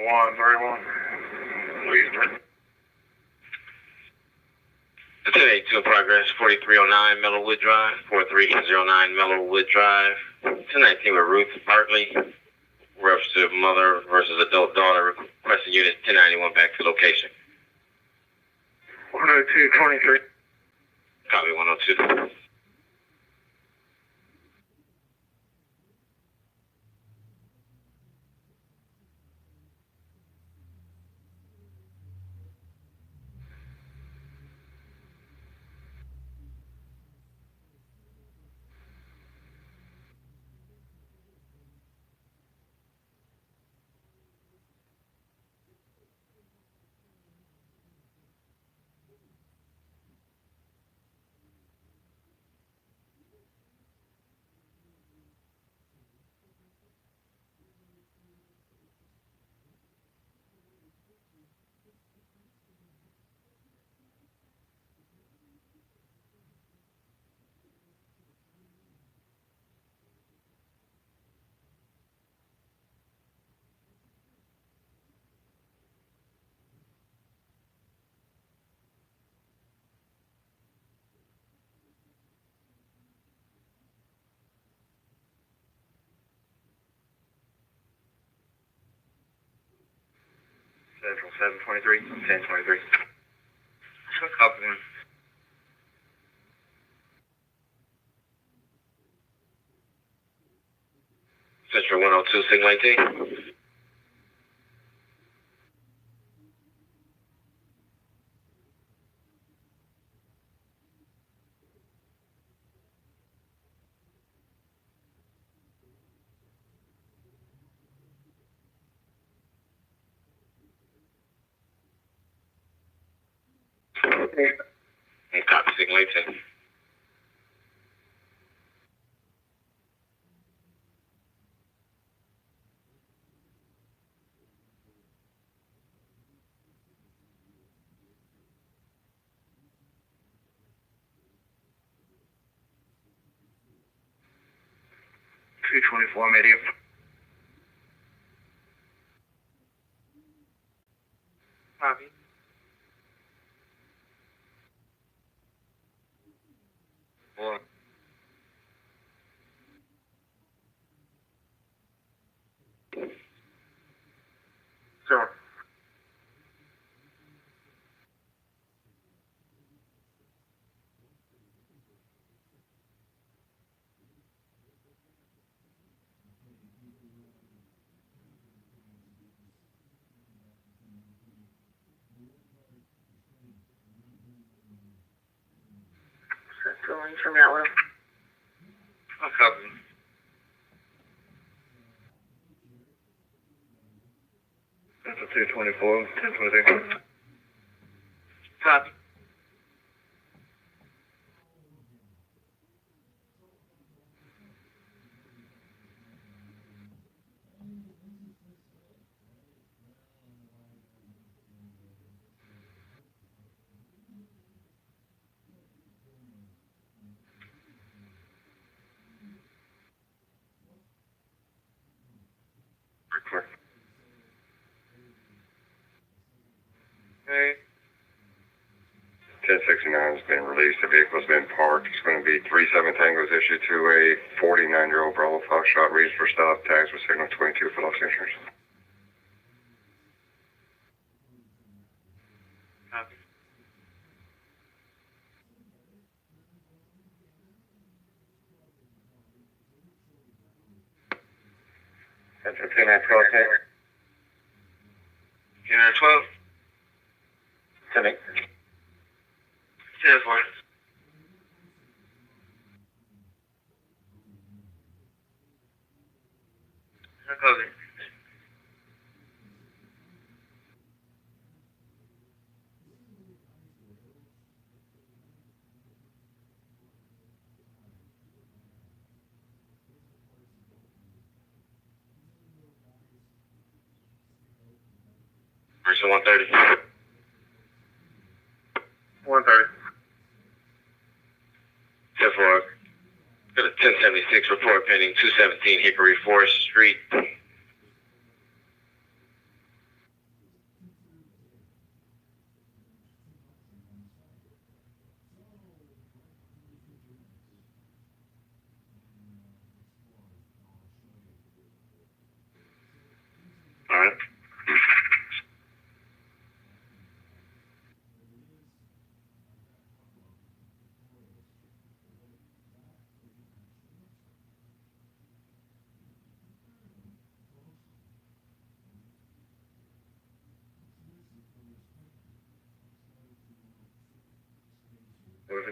131. The 1082 in progress, 4309 Mellowwood Drive, 4309 Mellowwood Drive. 1019 with Ruth Bartley. Reference to mother versus adult daughter. Requesting unit 1091 back to location. 10223. Copy 102. Central 723, 1023. Copy. Central 102, signal 18. And copy signal 18. $224 medium. Copy. One. Sure. So when you turn me out with him. Copy. That's a 224, 1023. Copy. Record. Okay. 1069 has been released. The vehicle's been parked. It's going to be 37 tangos issued to a 49-year-old Bravo Foxtrot. Reason for stop. Tags with signal 22 for loss insurance. Copy. That's a 1012. 1012. 10 10-4. Copy. Version 130. 130. 10-4. Got a 1076 report pending 217 Hickory Forest Street.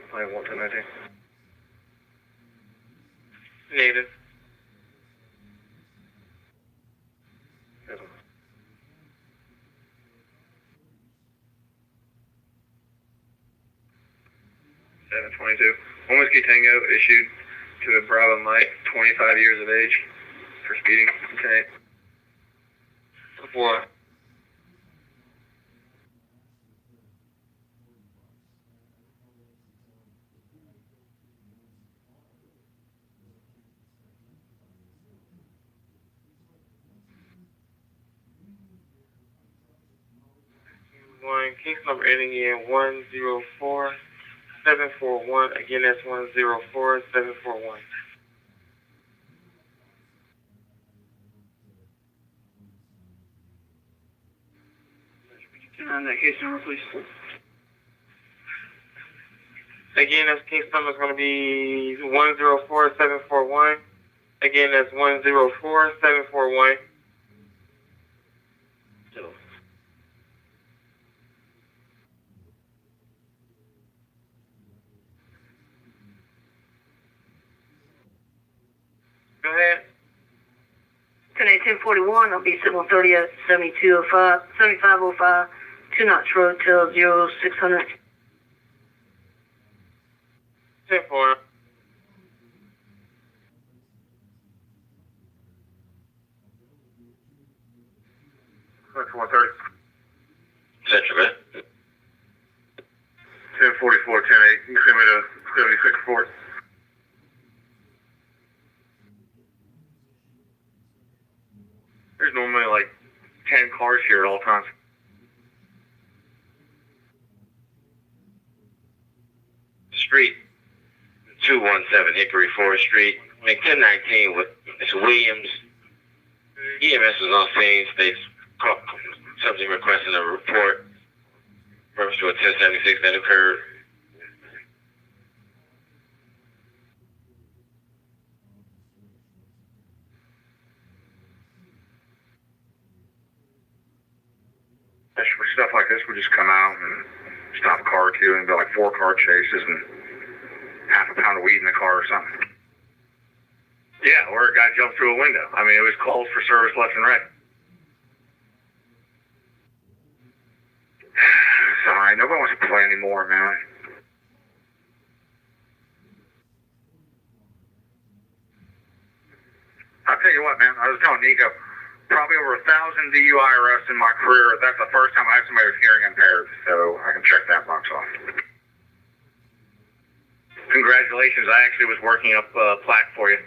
complaint 11019. Native. Seven 22. One Whiskey Tango issued to a Bravo Mike, 25 years of age, for speeding. Okay. What? One case number ending in 104741. Again, that's 104741. On that case number, please. Again, that's case number is going to be 104741. Again, that's 104741. Go ahead. 1041, I'll be sitting on 30 at 7205, 7505, 2 Knots Road till 0600. 10-4. That's 130. Central, man. 1044, 10-8. You can send me to 76 Fort. There's normally like 10 cars here at all times. Street, 217 Hickory Forest Street. Make 1019 with Mr. Williams. EMS was on scene. States subject requesting a report. Reference to a 1076 that occurred. Stuff like this would just come out and stop a car or two and be like 4 car chases and half a pound of weed in the car or something. Yeah, or a guy jumped through a window. I mean, it was calls for service left and right. Sorry, nobody wants to play anymore, man. I'll tell you what, man. I was telling Nico, probably over 1,000 DUI arrests in my career. That's the first time I had somebody with hearing impaired, so I can check that box off. Congratulations, I actually was working up a plaque for you.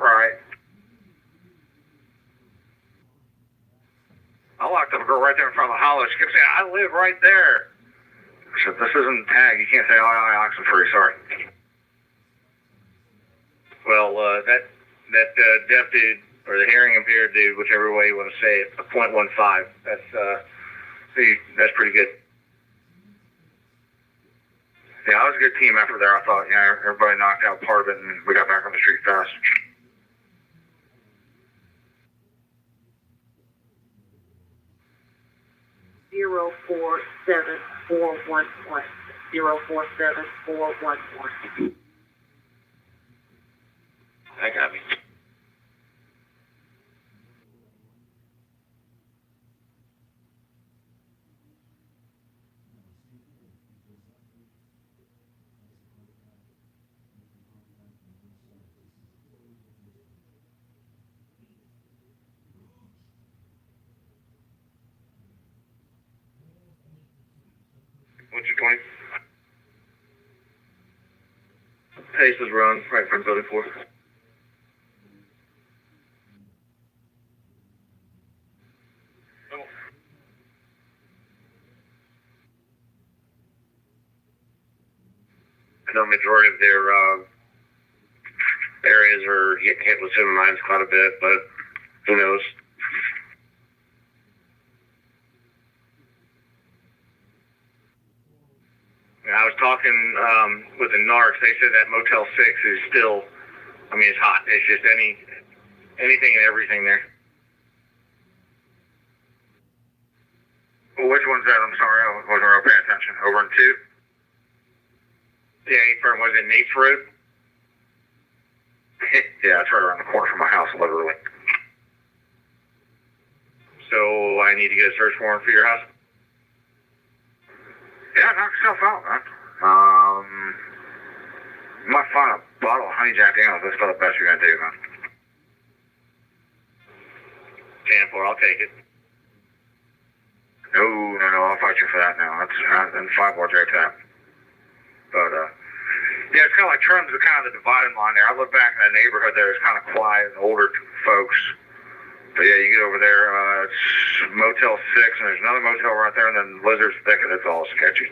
Right. I locked up a girl right there in front of the holler. She kept saying, I live right there. I said, this isn't tag. You can't say, I Oxenfree, sorry. Well, that deaf dude, or the hearing impaired dude, whichever way you want to say it, a .15. That's pretty good. Yeah, I was a good team effort there. I thought, everybody knocked out part of it, and we got back on the street fast. Zero 47411. 047411. That got me. What's your 20? Pace was run right from building 4. I know majority of their areas are getting hit with 7.9s quite a bit, but who knows? I was talking with the NARCs. They said that Motel 6 is still, it's hot. It's just anything and everything there. which one's that? I'm sorry, I wasn't real paying attention. Over in 2? Yeah, firm was it Nate's Road? Yeah, it's right around the corner from my house, literally. So I need to get a search warrant for your house? Yeah, knock yourself out, man. You might find a bottle of honey Jack Daniels. That's about the best you're gonna do, man. 10-4, I'll take it. No, I'll fight you for that now. That's and 5 more J tap. But yeah, it's kind of like Trum's kind of the dividing line there. I look back in the neighborhood there; it's kind of quiet and older folks. But yeah, you get over there, it's Motel 6, and there's another motel right there, and then Lizard's Thicket. It's all sketchy.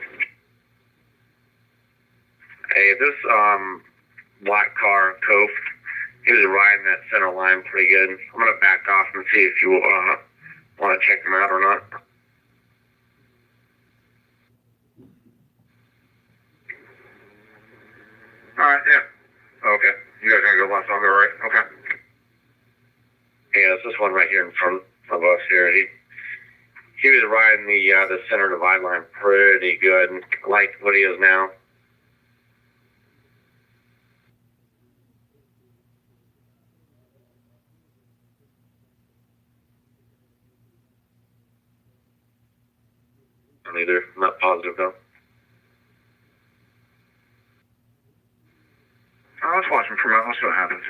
Hey, this black car, Cove, he was riding that center line pretty good. I'm gonna back off and see if you want to check him out or not. Alright, yeah. Okay. You guys gonna go left, I'll go right. Okay. Yeah, it's this one right here in front of us here. He was riding the center divide line pretty good. I like what he is now. Neither. I'm not positive though. Let's watch him promote. Let's see what happens.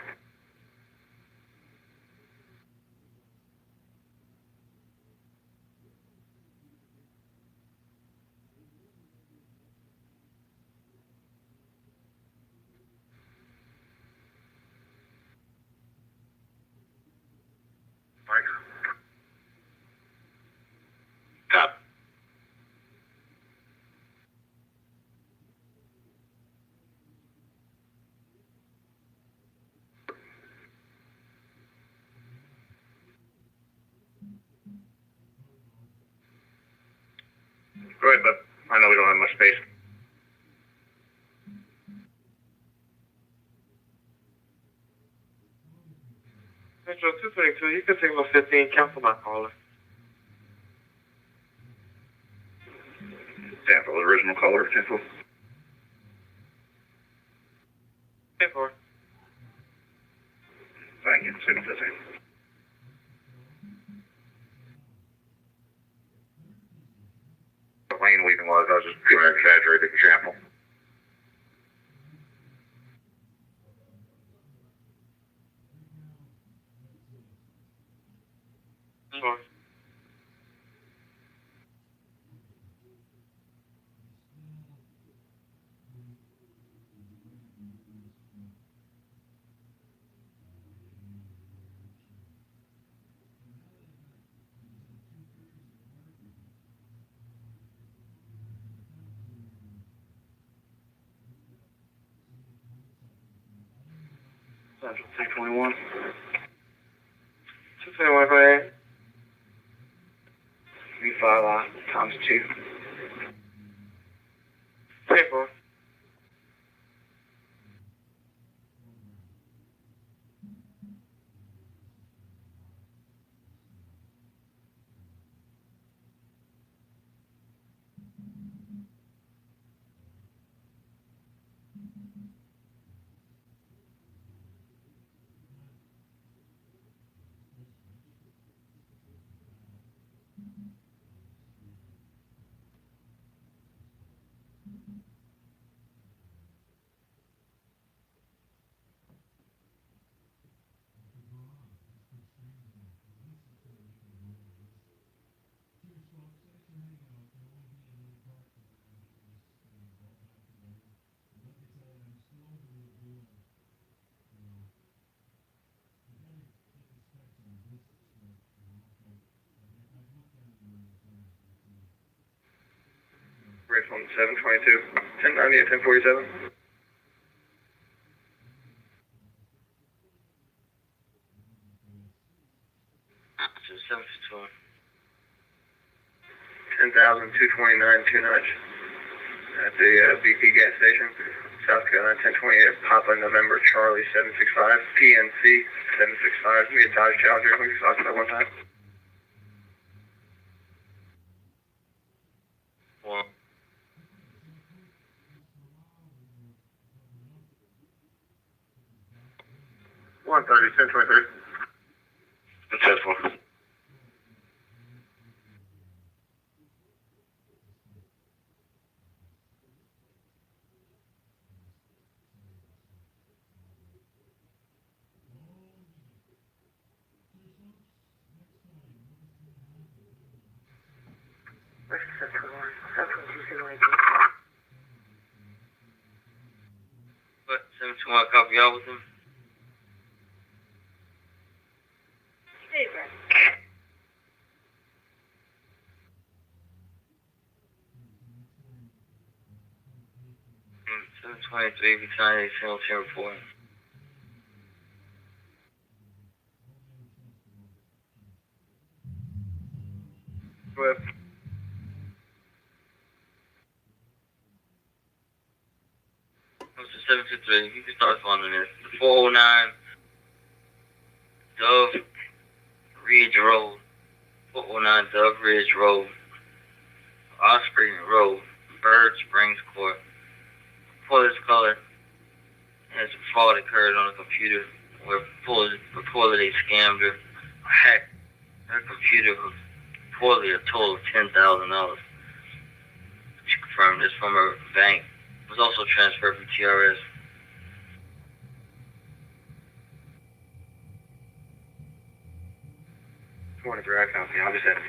Mike. Cop. Go ahead, bud. I know we don't have much space. Metro 222, you can signal 15, cancel my caller. Sample, original color, sample. 10-4. Thank you. Signal 15. Lane leaving was, I was just giving an exaggerated example. Sure. Central 221. 221, go ahead. V5 times 2. 10-4. Richland 722. 1090 and 1047. So 751. 10,229 two notch at the BP gas station, South Carolina 1028 Papa November Charlie 765 PNC 765. Me a Dodge Challenger. We talked about one time. 130, 1023. Successful. Where's the 721? 722, But 721 copy y'all with him. Hey, Brad. 723, we signed a single team report. Go ahead. Mr. 723, you can start responding to this. 409 Dove Ridge Road. 409 Dove Ridge Road. Osprey Road. Bird Springs Court. For this color, has a fraud occurred on a computer where reportedly scammed her, hacked her computer for reportedly a total of $10,000. She confirmed this from her bank. It was also transferred from TRS. Morning, Brad. Copy. I'll just have it.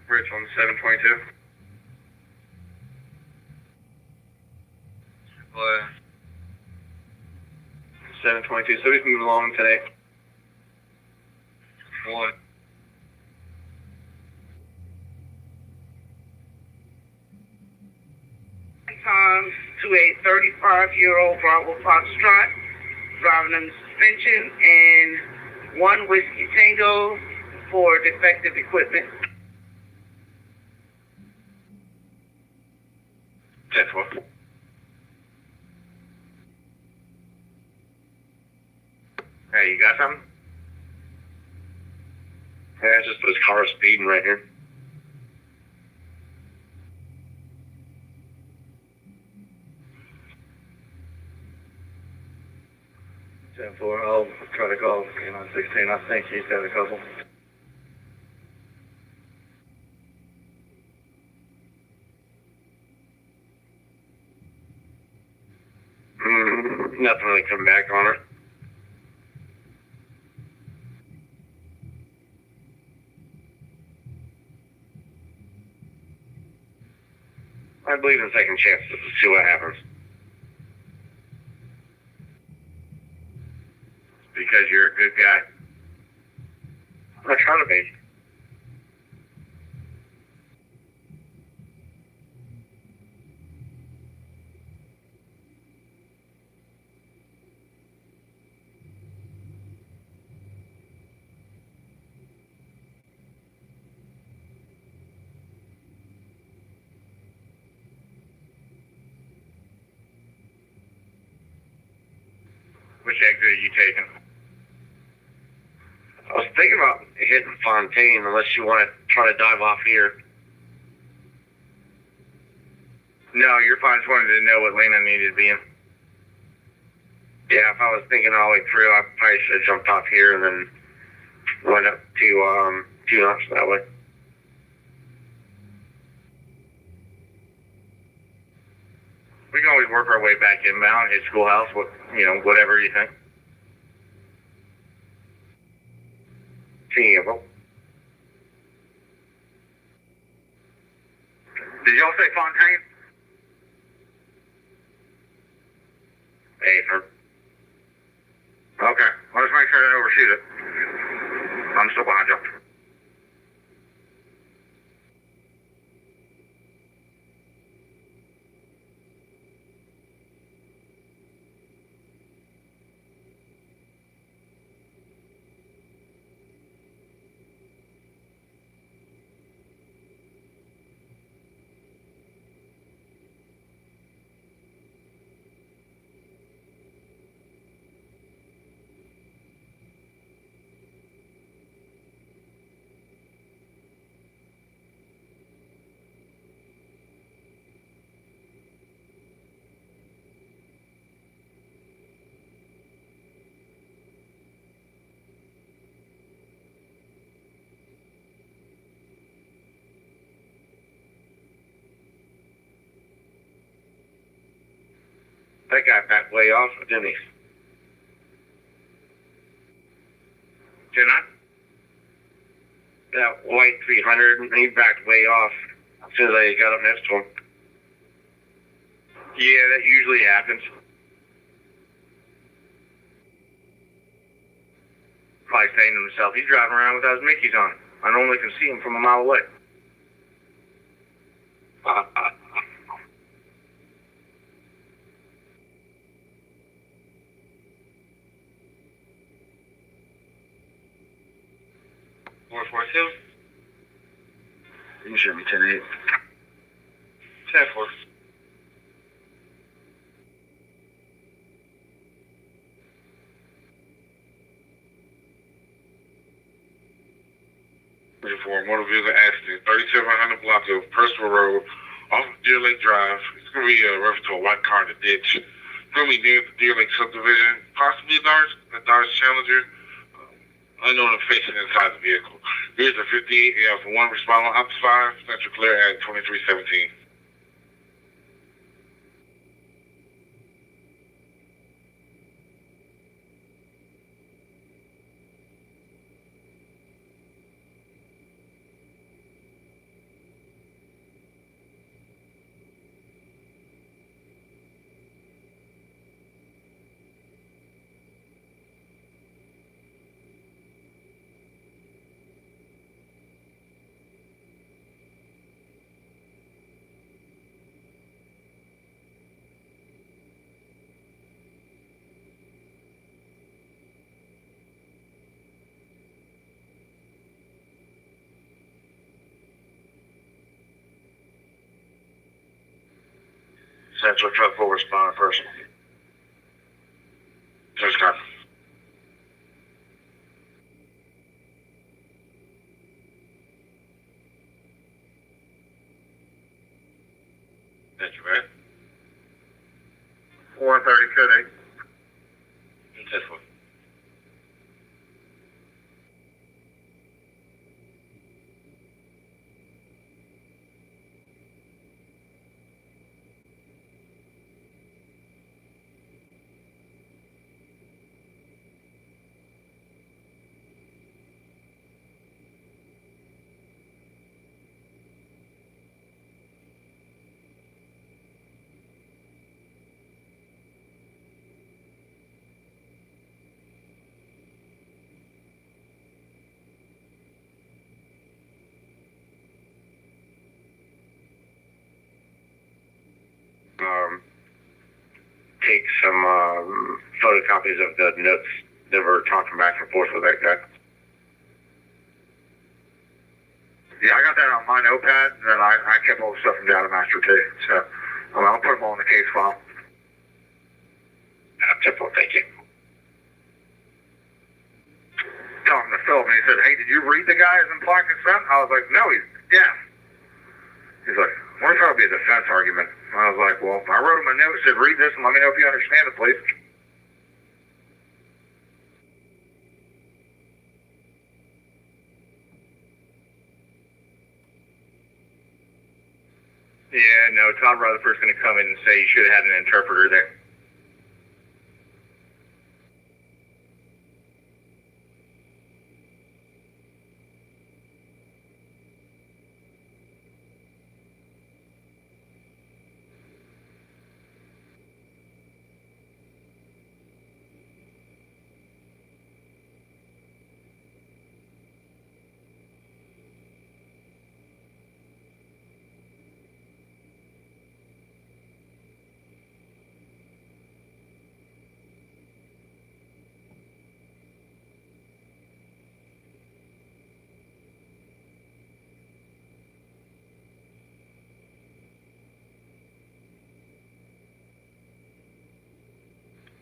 Richland, 722. Boy, 722. So we can move along today. 4. Times to a 35-year-old Bravo Foxtrot driving under suspension and 1 Whiskey Tango for defective equipment. 10-4. Hey, you got something? Yeah, it's just this car speeding right here. I'll try to call K916. I think he's got a couple. Nothing really come back on it. I believe in second chances to see what happens. Because you're a good guy. I try to be. Which exit are you taking? I was thinking about hitting Fontaine unless you want to try to dive off here. No, you're fine. Just wanted to know what lane I needed to be in. Yeah, if I was thinking all the way through, I probably should have jumped off here and then went up to 2 knots that way. We can always work our way back inbound, hit schoolhouse, whatever you think. Seeable. Did y'all say Fontaine? Afer. Okay. I'll just make sure I didn't overshoot it. I'm still behind you. That guy backed way off, didn't he? Did not? That white 300, he backed way off as soon as I got up next to him. Yeah, that usually happens. Probably saying to himself, he's driving around without his Mickeys on. I normally can see him from a mile away. Four four two. You can show me 10-8. 10-4. For a motor vehicle accident, 3700 block of Percival Road, off of Deer Lake Drive. It's going to be a reference to a white car in the ditch. It's going to be near the Deer Lake subdivision, possibly a Dodge Challenger. Unknown facing inside the vehicle. Here's a 58. You have one responding up to 5. Central clear at 2317. Central truck will respond first. Touch car. Thank you, right? 430 code 8. Test one. Take some photocopies of the notes that were talking back and forth with that guy. Yeah, I got that on my notepad, and then I kept all the stuff from Data Master too. So I'll put them all in the case file. Simple, thank you. Talking to Philip, and he said, "Hey, did you read the guy as implied consent?" I was like, "No, he's deaf." He's like, "What if that would be a defense argument?" I was like, "Well, I wrote him a note, said, read this and let me know if you understand it, please." Yeah, no, Todd Rutherford's going to come in and say you should have had an interpreter there.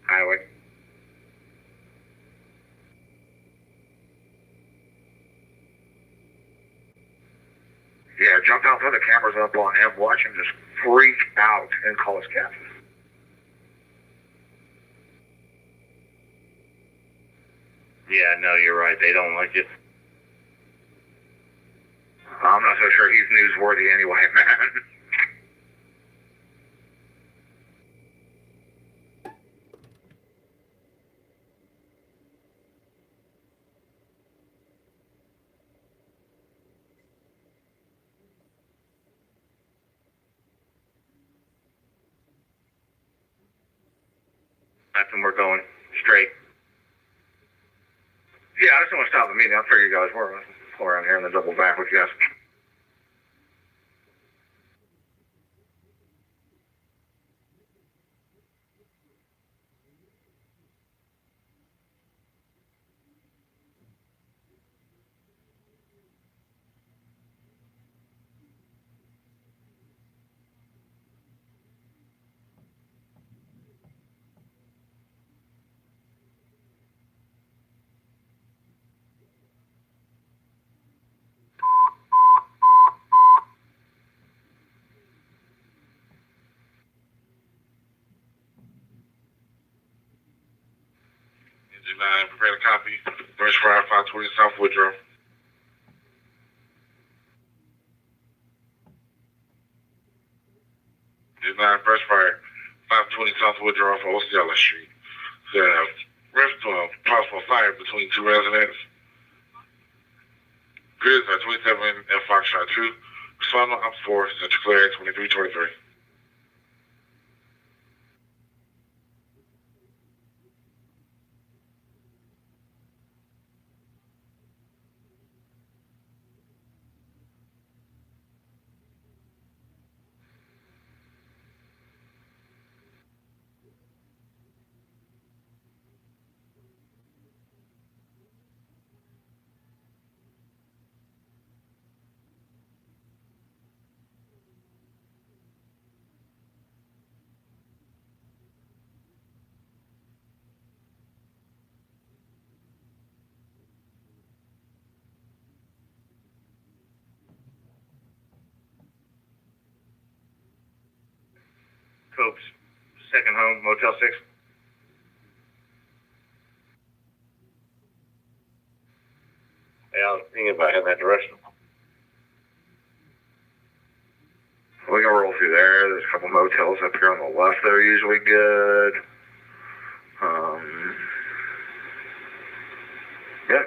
Highway. Yeah, jump out, put the cameras up on him, watch him just freak out and call his captain. Yeah, no, you're right. They don't like it. I'm not so sure he's newsworthy anyway, man. left and we're going straight. Yeah, I just don't want to stop the meeting. I'll figure you guys were around here and then double back with you guys. Engine 9, prepare to copy. Brush Fire 520 South Woodrow. Engine 9, Brush Fire 520 South Woodrow off of Osceola Street. The possible fire between two residents. Goods at 27 F Foxtrot 2. Respond on Op 4, Central Flare 2323. Cope's second home, Motel 6. Yeah, I was thinking about heading that direction. We can roll through there. There's a couple motels up here on the left that are usually good. Yeah.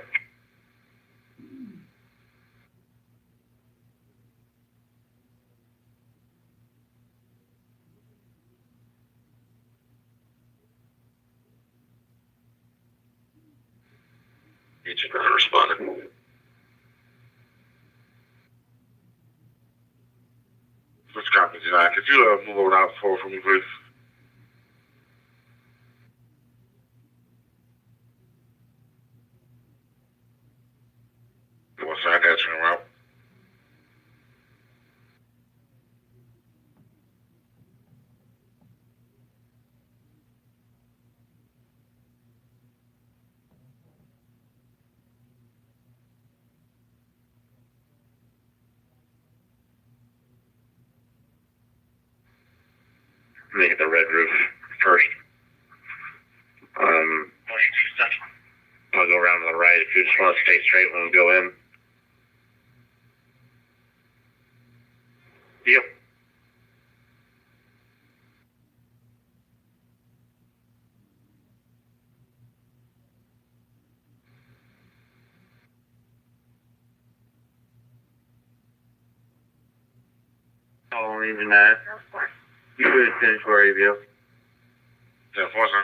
Agent not responded. Let's copy, July. Could you move over to Op 4 for me, please? What's that? I got you en route. Let me hit the red roof first. I'll go around to the right if you just want to stay straight when we go in. Yep. Oh, even that. You should finish where you go. Yeah, 4, sir.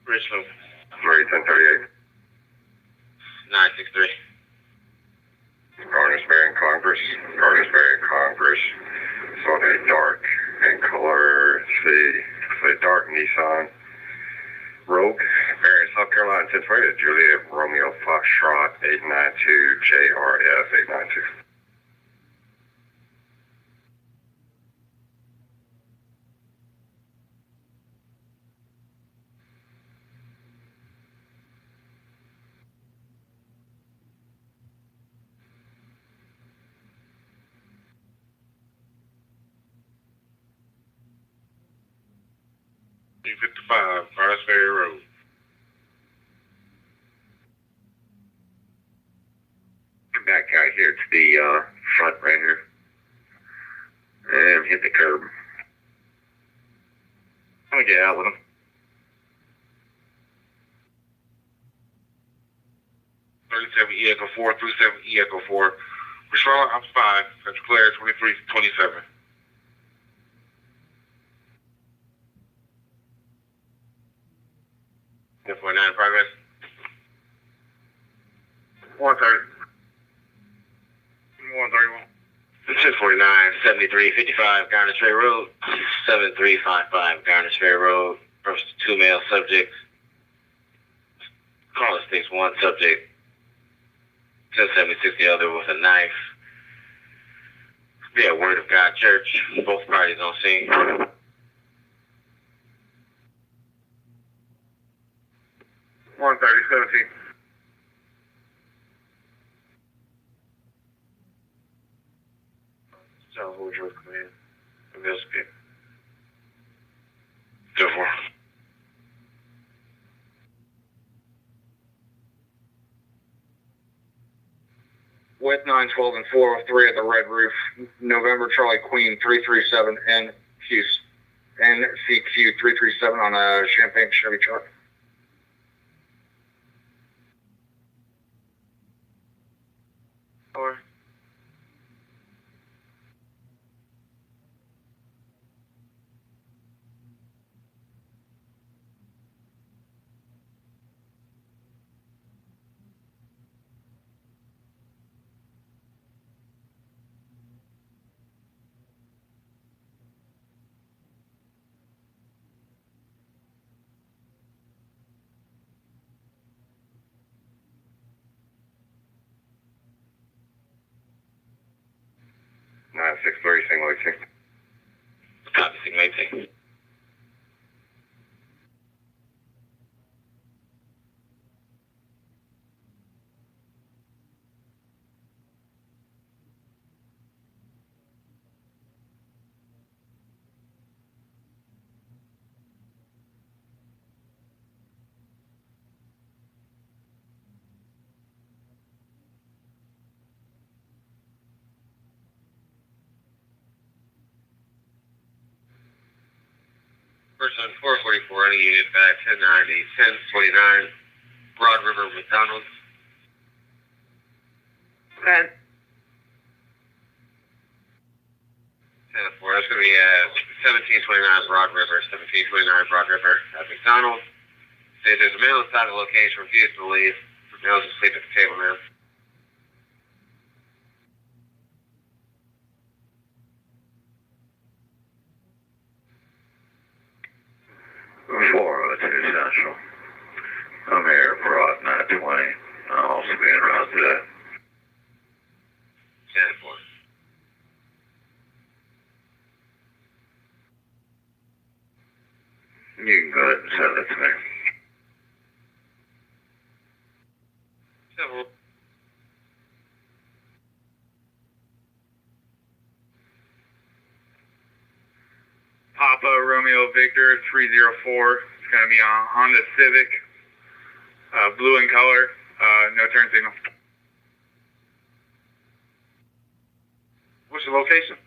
Richland. Murray 1038. 963. Garnisbury and Congress. Garnisbury and Congress. So a dark in color. It's a dark Nissan Rogue. Variant South Carolina 1020. Juliet Romeo Foxtrot 892 JRF 892. B55, Garnisbury Road. Back out here to the front right here. And hit the curb. I'm gonna get out with him. 37E Echo 4, 37E Echo 4. For Charlotte, I'm 5. That's Claire, 2327. 1049 progress. 130. 131. 1049, 7355 Garnish Ferry Road. 7355 Garnish Ferry Road. First 2 male subjects. Caller states 1 subject. 1076 the other with a knife. Yeah, Word of God Church. Both parties on scene. 130, 17. South Woodruff Command. Investigate. 10-4. West 912 and 403 at the Red Roof. November Charlie Queen 337 NCQ 337 on a Champagne Chevy truck. Or Nine six three single 18. copy, Sigma 18. Person 444, any unit back 1090, 1029, Broad River, McDonald's. Okay. 10-4, that's going to be 1729 Broad River, 1729 Broad River at McDonald's. Say there's a male inside the location, refused to leave. The male's asleep at the table now. Central. I'm here, Broad 920. I'll also be en route today. 10-4. You can go ahead and send it to me. 10-4. Papa Romeo Victor 304. It's going to be on Honda Civic. Blue in color. No turn signal. What's the location?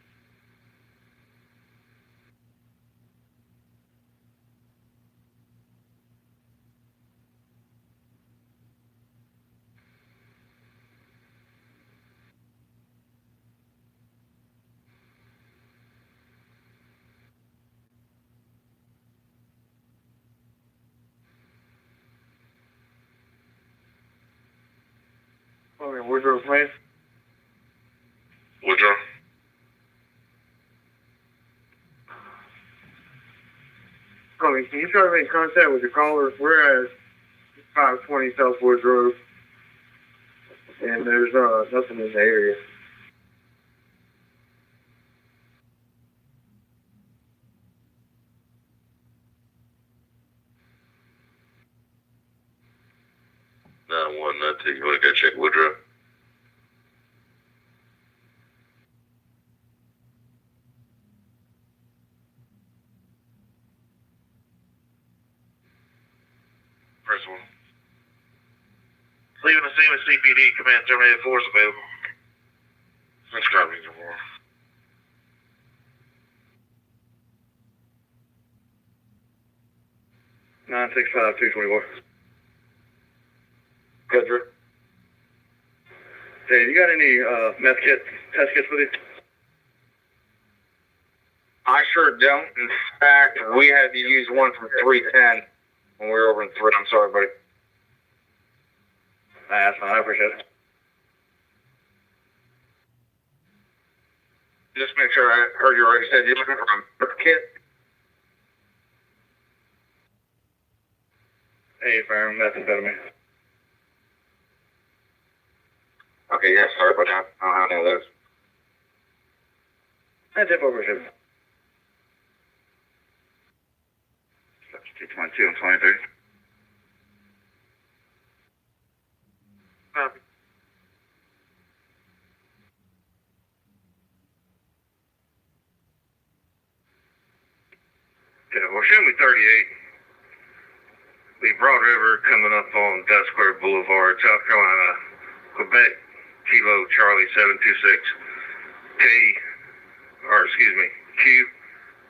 Okay, Woodrow Place. Woodrow. Okay, can you try to make contact with the caller? We're at 520 Southwood Road, and there's nothing in the area. Take a look at check Woodrow. First one. Leaving the same as CPD, command terminated force available. Let's grab Region 4. Nine 65221. Pedro. Hey, you got any meth kit, test kits with you? I sure don't. In fact, we had to use one from 310 when we were over in 3. I'm sorry, buddy. That's fine. I appreciate it. Just make sure I heard you right. You said you're looking for a meth kit? Hey, firm, methamphetamine. Okay, yeah, sorry about that. I don't have any of those. That's it over here. That's 222 and 23. Copy. Yeah, well, show me 38. The Broad River coming up on Dust Square Boulevard, South Carolina, Quebec, Kilo Charlie 726, Q,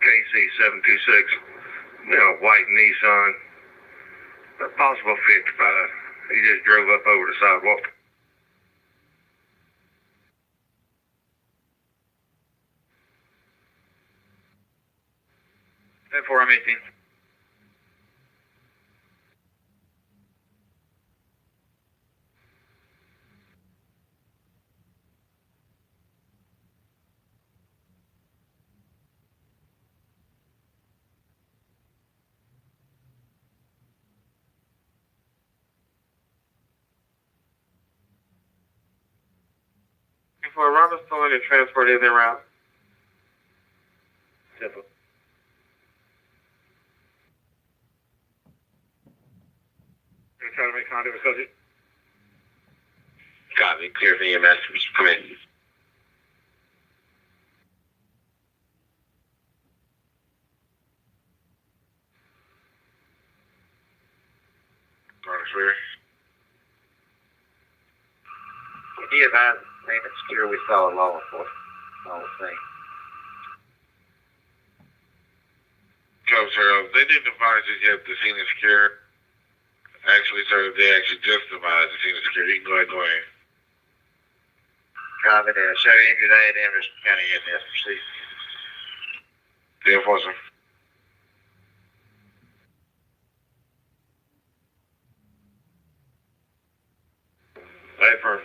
KC 726, white Nissan, a possible 55. He just drove up over the sidewalk. That 4, I'm 18. For Robert Stone and transport is en route. Simple. You're trying to make contact with subject? Copy. Clear for EMS. Come in. Honestly. He advised saying it's secure. We saw a law enforcement. All the same. Sir, they didn't advise us yet the scene is secure. Actually, sir, they actually just advised the scene is secure. You can go ahead and go in. Copy that. Show you today at Anderson County NSC. The enforcer. Hey, firm.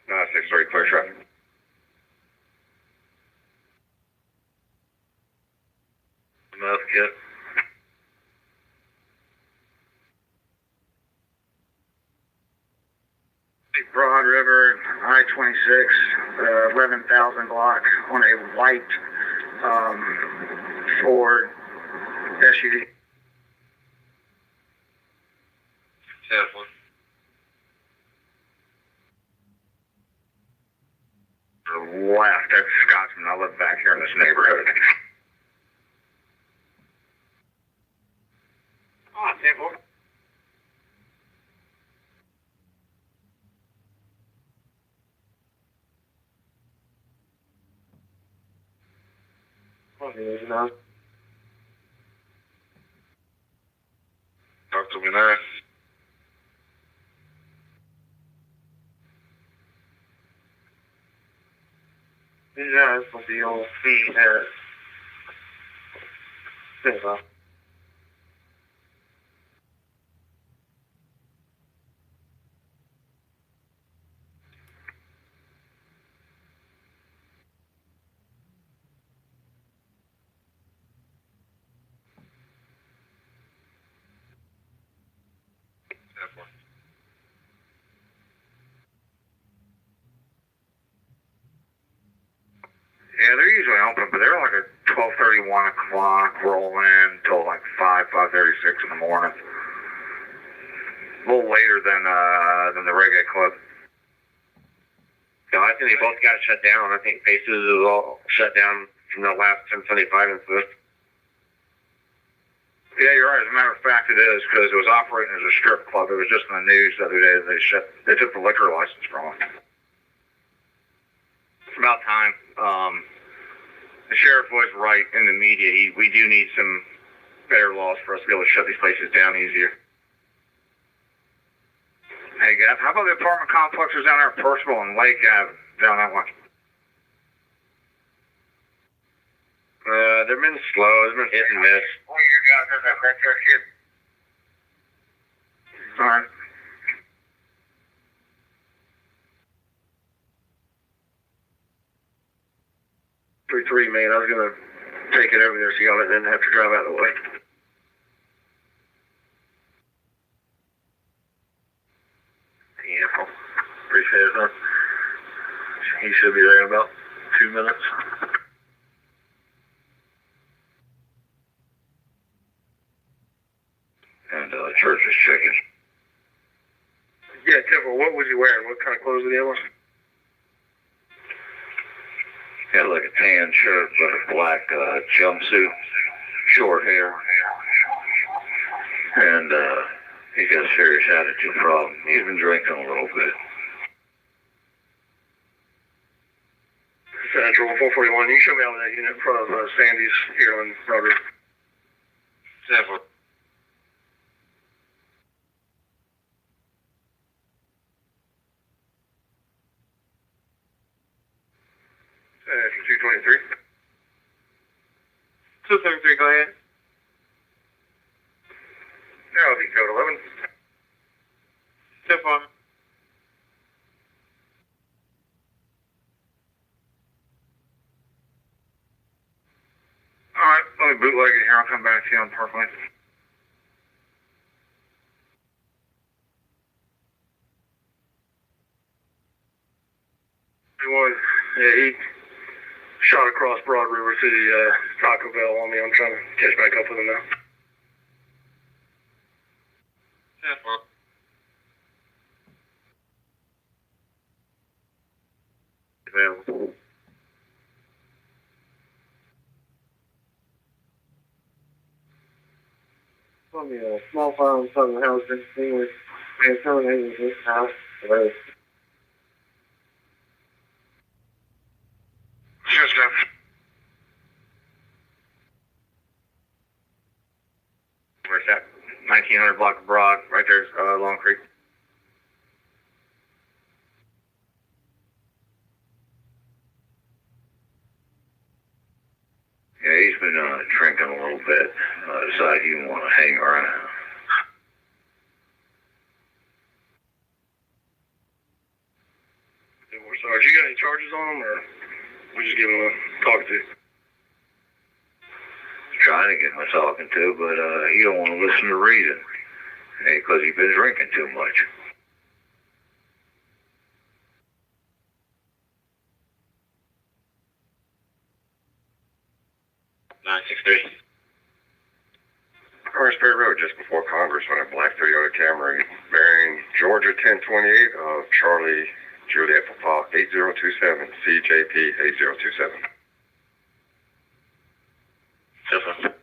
No, 6-3, clear traffic. Mouth kit. Broad River, I-26, 11,000 block on a white Ford SUV. Telephone. Left, that's Scotsman. I live back here in this neighborhood. Oh, simple. Talk to me now. Yeah, it's gonna be on feed there. Simple. Yeah, they're usually open, but they're like at 12:30, 1 o'clock, roll in until like 5:36 in the morning. A little later than the reggae club. No, I think they both got shut down. I think Faces was all shut down from the last 1075 incident. Yeah, you're right. As a matter of fact, it is because it was operating as a strip club. It was just in the news the other day. They took the liquor license from them. about time. The sheriff was right in the media. We do need some better laws for us to be able to shut these places down easier. Hey, guys, how about the apartment complexes down there at Percival and Lake Ave, down that one? They've been slow. They've been hit and miss. Oh, you guys have that back here. All right. Three, man. I was gonna take it over there so y'all didn't have to drive out of the way. Yeah, appreciate it, huh? He should be there in about 2 minutes. And church is checking. Yeah, Tiffany, what was he wearing? What kind of clothes did he have on? Had like a tan shirt, but a black jumpsuit, short hair, and he's got a serious attitude problem. He's been drinking a little bit. Central 441. You can show me out of that unit in front of Sandy's here on Broadway. Central. From 223. 273, go ahead. Now, the code 11. Step on. All right, let me bootleg it here. I'll come back to you on Parkway. He was, yeah, he shot across Broad River to the Taco Bell on me. I'm trying to catch back up with him now. Central. Available. From the small farm southern house thing with terminating this house. Just got. Where's that? 1900 block of Broad, right there's Long Creek. Yeah, he's been drinking a little bit. Decided he didn't want to hang around. So, did you got any charges on him, or we just give him a talk to? Trying to get my talking to, but he don't want to listen to reason. Because he's been drinking too much. Perry Road, just before Congress, on a black Toyota Camry bearing Georgia 1028 of Charlie Juliet Papa 8027 CJP 8027. Different.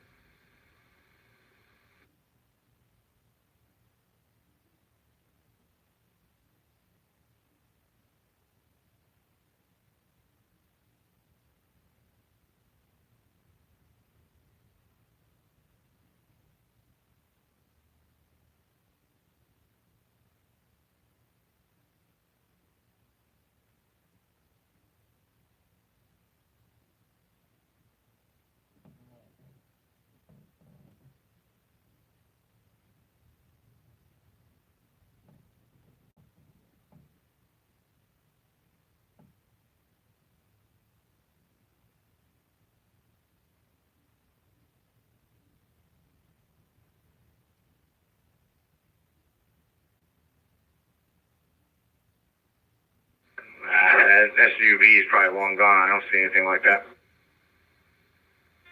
SUV is probably long gone. I don't see anything like that.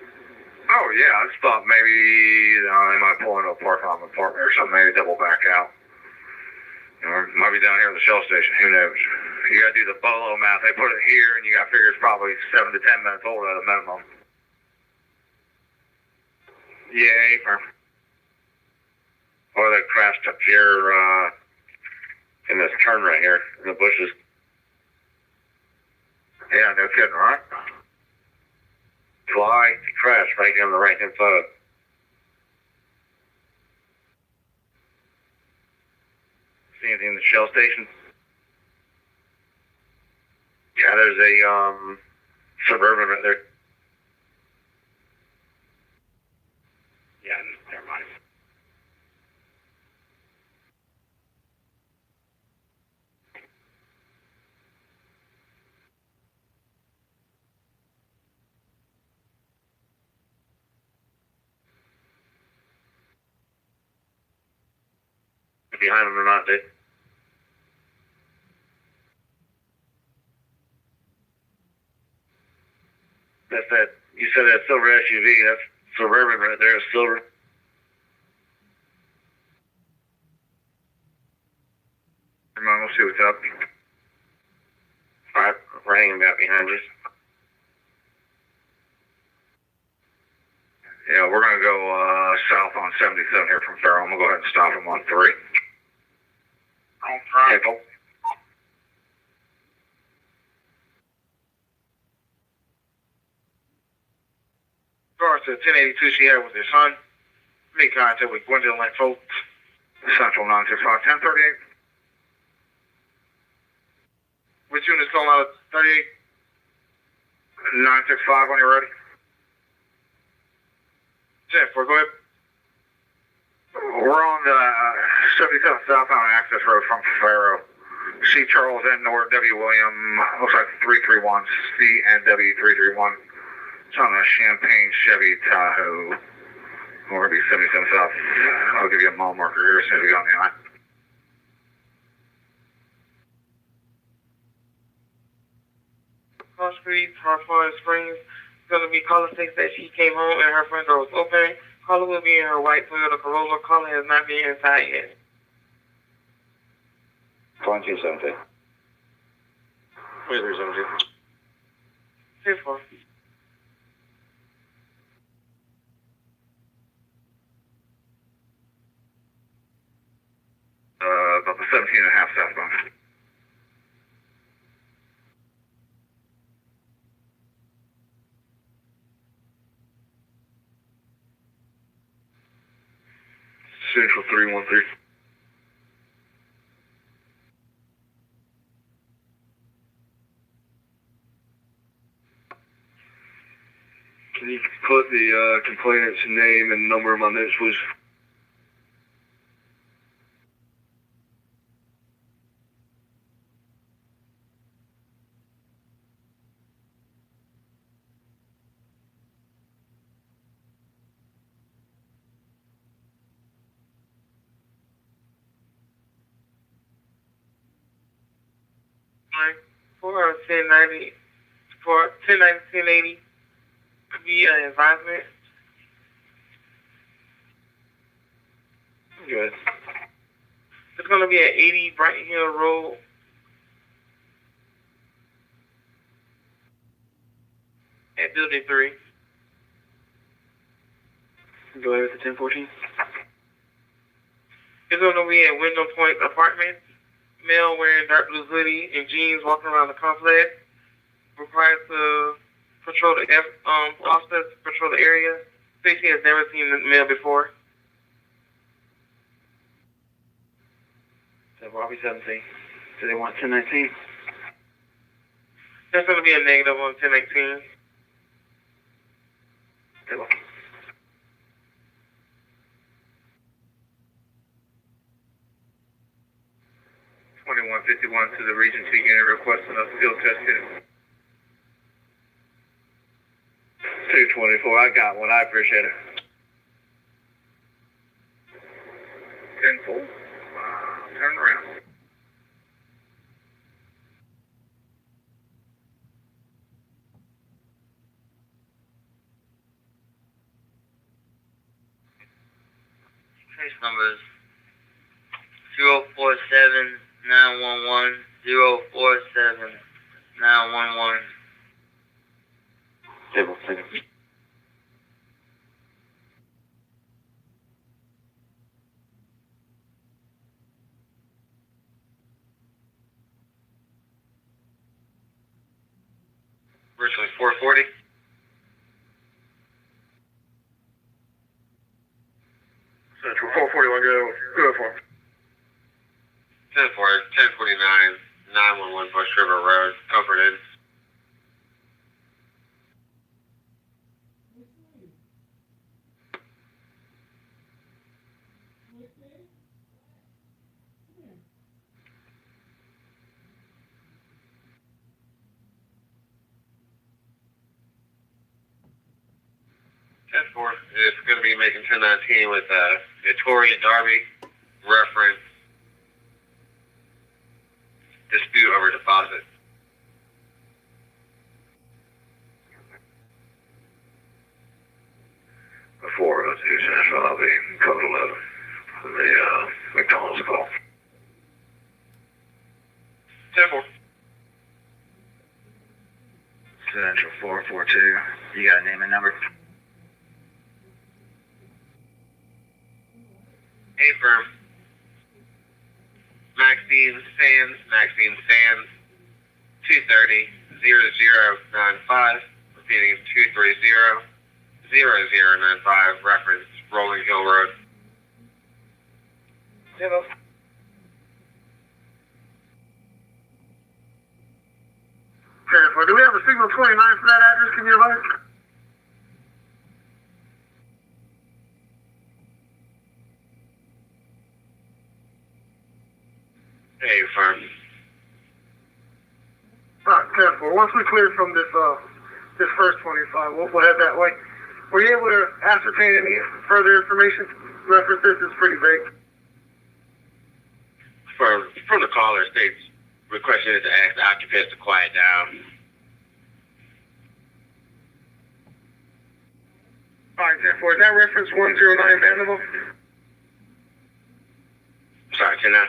Oh, yeah, I just thought maybe they might pull into a parking lot apartment or something, maybe double back out. Or might be down here at the Shell station, who knows. You gotta do the bolo math. They put it here, and you gotta figure it's probably 7 to 10 minutes old at a minimum. Yeah, firm. Or they crashed up here, in this turn right here, in the bushes. Yeah, no kidding, right? Fly, crash right here on the right hand side. See anything in the Shell station? Yeah, there's a Suburban right there. Yeah, never mind. Behind them or not, dude. That's that. You said that silver SUV. That's Suburban right there. Silver. Come on, we'll see what's up. Alright, we're hanging back behind you. Yeah, we're gonna go south on 77 here from Farrell. I'm gonna go ahead and stop him on 3. On Friday. Nickel. Regards to 1082 she had with her son. Make contact with Gwendolyn Folks. Central 965 1038. Which unit's calling out at 38? 965 when you're ready. 10-4, go ahead. We're on the 77 southbound access road from Faro. C. Charles N. North W. William, looks like 331, CNW 331. It's on a Champagne Chevy Tahoe. We're going to be 77 south. I'll give you a mile marker here as soon as we get on the line. Cross Street, Hartford Springs. It's going to be caller states that she came home and her front door was open. Caller will be in her white Toyota Corolla. Caller has not been inside yet. 2217. 2317. 10-4. About the 17 and a half southbound. Central 313. Can you put the complainant's name and number in my notes, please? For 1090, for 1080, be an advisement. Good. It's going to be at 80 Brighton Hill Road. At Building 3. Go ahead with the 1014. It's going to be at Wyndham Point Apartments. Male wearing dark blue hoodie and jeans walking around the complex. Required to patrol the officers patrol the area. Stacy has never seen the male before. So Robbie 17. Do they want 1019? There's going to be a negative on 1018. Table. 2151 to the Region 2 unit requesting a field test unit. 224, I got one. I appreciate it. 10-4. Turn around. Case numbers 047 911 047 911. Table. Table. Richland 440. Central 440, want to go for 10-4, 1049, 911 Bush River Road, Comfort Inn. Four is going to be making 1019 with Victoria Darby, reference dispute over deposit. Before let's do Central, I'll be code 11 from the McDonald's call. 10-4. Central 442. You got a name and number? A firm. Maxine Sands, 230-0095, repeating 230-0095, reference Rolling Hill Road. Hello. Do we have a signal 29 for that address? Can you advise? Hey, firm. Careful. Once we clear from this first 25, we'll head that way. Were you able to ascertain any further information? References is pretty vague. From the caller, states requesting to ask the occupants to quiet down. Alright, 10-4. Is that reference 109 Vanderbilt? Sorry, 10-9.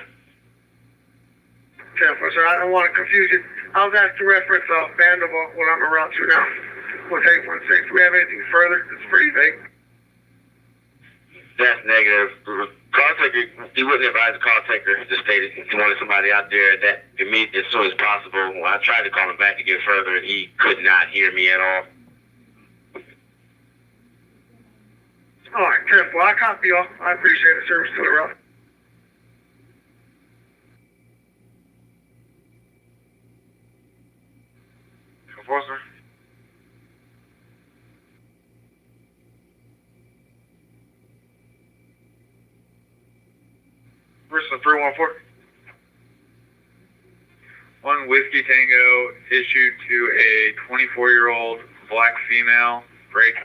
10-4, sir. I don't want to confuse you. I was asked to reference Vanderbilt when I'm around you now with 816. Do we have anything further? It's pretty vague. That's negative. Call taker, he wouldn't advise the call taker to state he wanted somebody out there that could meet as soon as possible. Well, I tried to call him back to get further, and he could not hear me at all. Alright, 10-4. I copy y'all. I appreciate it, service to the rough. Enforcer. Richland 314. One Whiskey Tango issued to a 24-year-old black female, break.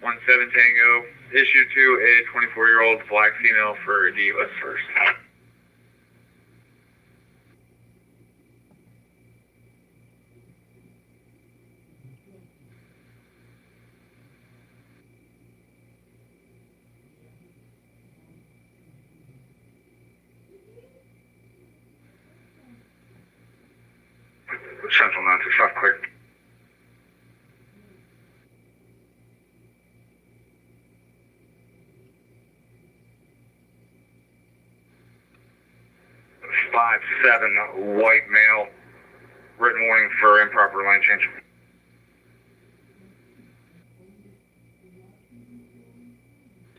17 Tango issued to a 24-year-old black female for DUS first. Central 965 clear. Five seven white male. Written warning for improper lane change.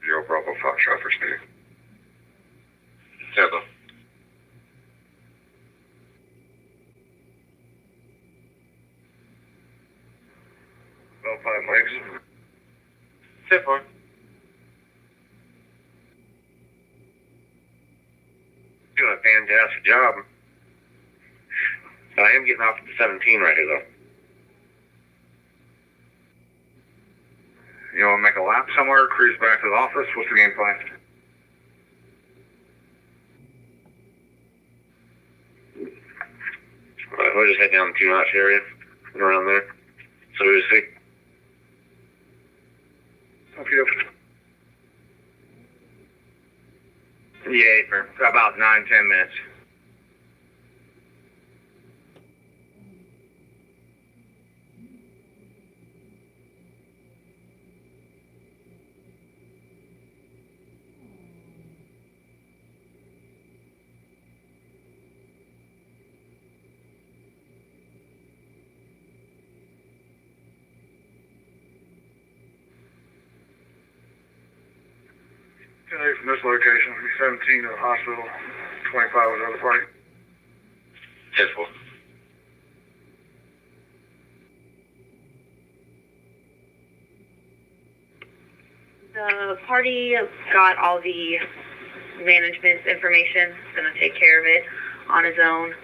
Zero Bravo Foxtrot for speed. Tempo. Well, 5 legs. 10-4. Doing a fantastic job. I am getting off at the 17 right here, though. You want to make a lap somewhere, cruise back to the office? What's the game plan? Alright, we'll just head down the 2-notch area, around there. So we see. Okay. Yeah, for about 9-10 minutes. 10-8 from this location. 17 to the hospital. 25 with the other party. 10-4. The party got all the management's information. He's going to take care of it on his own.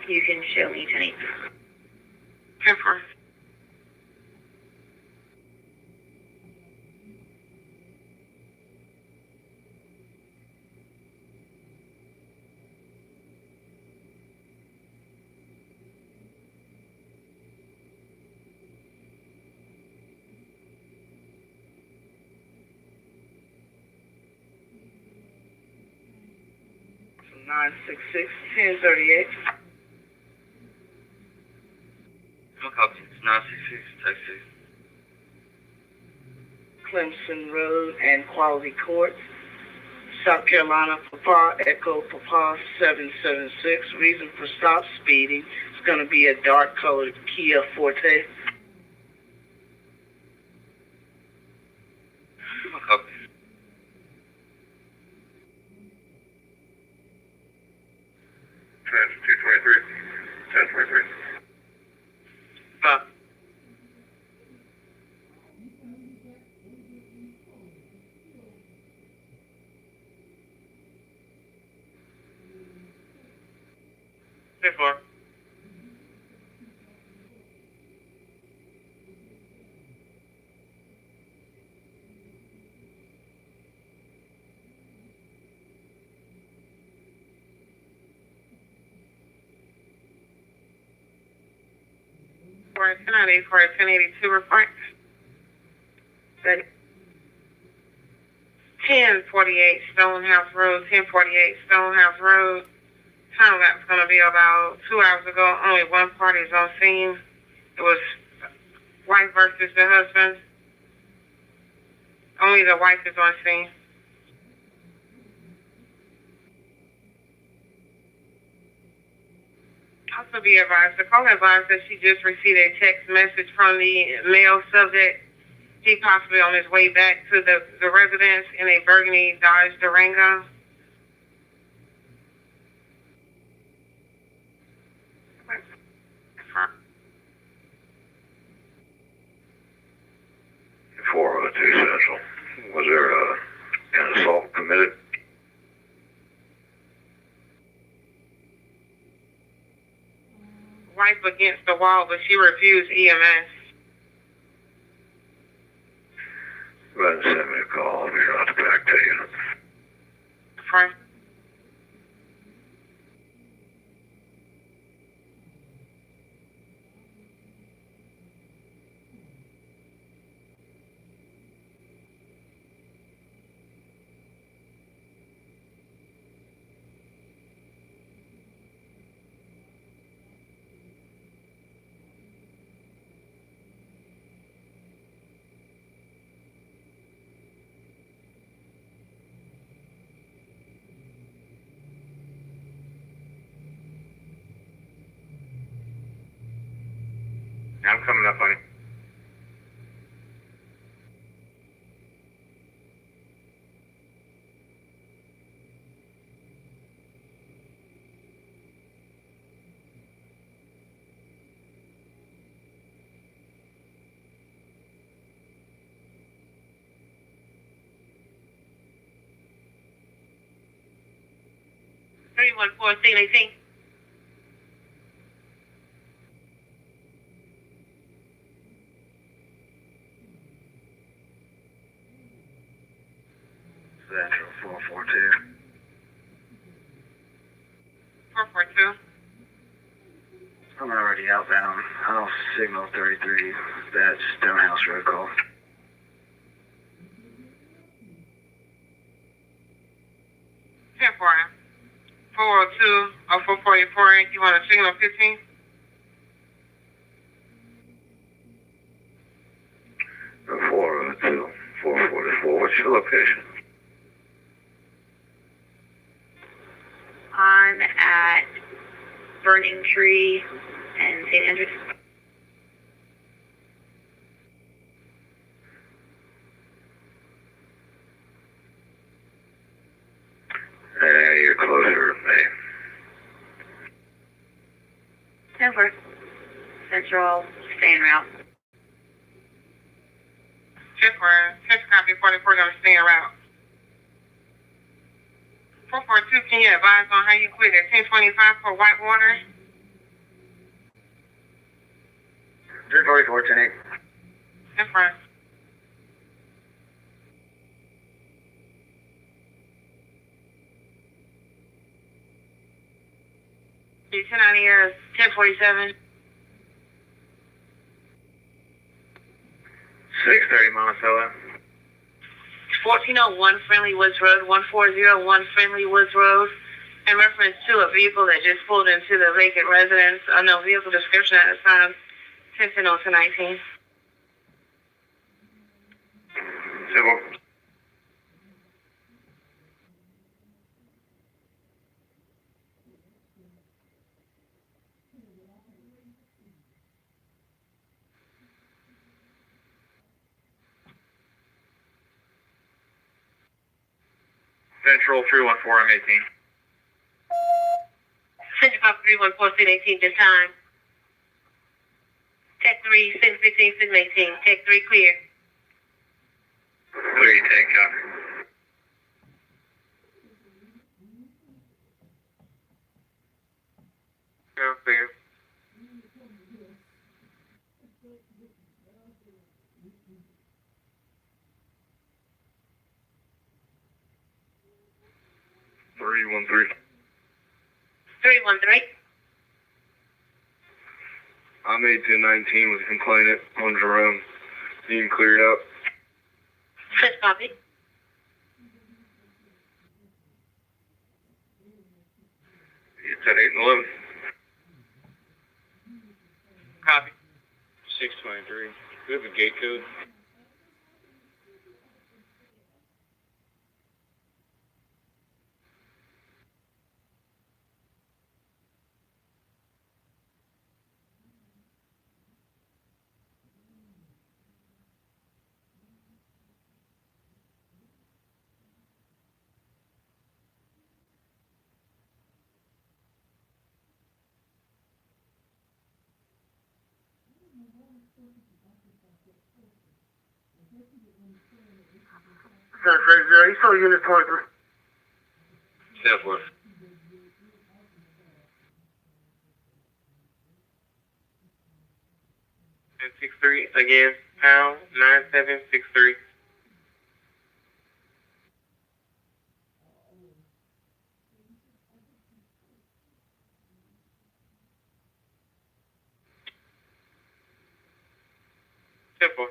You can show me 10-8. 10-4. Nine six six 1038. I'm copy. 966, Texas. Clemson Road and Quality Court, South Carolina, Papa, Echo Papa 776. Reason for stop speeding. It's going to be a dark colored Kia Forte. I'm copy. Trans 223. 1023. Stop. Before. For 1090 for a 1082 report. Good. 1048 Stonehouse Road, 1048 Stonehouse Road. Time lapse going to be about 2 hours ago. Only one party is on scene. It was wife versus the husband. Only the wife is on scene. Also be advised, the caller advised that she just received a text message from the male subject. He possibly on his way back to the residence in a burgundy Dodge Durango. Four two Central. Was there an assault committed? Wife against the wall, but she refused EMS. Go ahead and send me a call. I'll be around the back to you. Fine. I'm coming up on you. Three one four CNAC. Central 442. 442. I'm already outbound. I'll signal 33. That's Stonehouse Road call. Ten four. 402 or 444. You want a signal 15? The 402, 444. What's your location? I'm at Burning Tree and St. Andrews. Patrol, stay en route. 10 copy, 44 gonna stay en route. 442, can you advise on how you quit at 1025 for Whitewater? 344, 10-8. Different. You 10 out of here, 1047. 630 Monticello. 1401 Friendly Woods Road, 1401 Friendly Woods Road, in reference to a vehicle that just pulled into the vacant residence. No vehicle description at the time. 10-10-0-19. Civil. Central 314, I'm 18. Central 314, 18 this time. Tech 3, 615, 618. Tech 3 clear. 3, take copy. Go clear. Three, 1-3. 313. I'm 1819 with a complainant on Jerome. You can clear it up. 6 copy. It's at 8 and 11. Copy. 623. We have a gate code. You saw unit 23. 10-4. And 63 again. Pound 9763. Simple.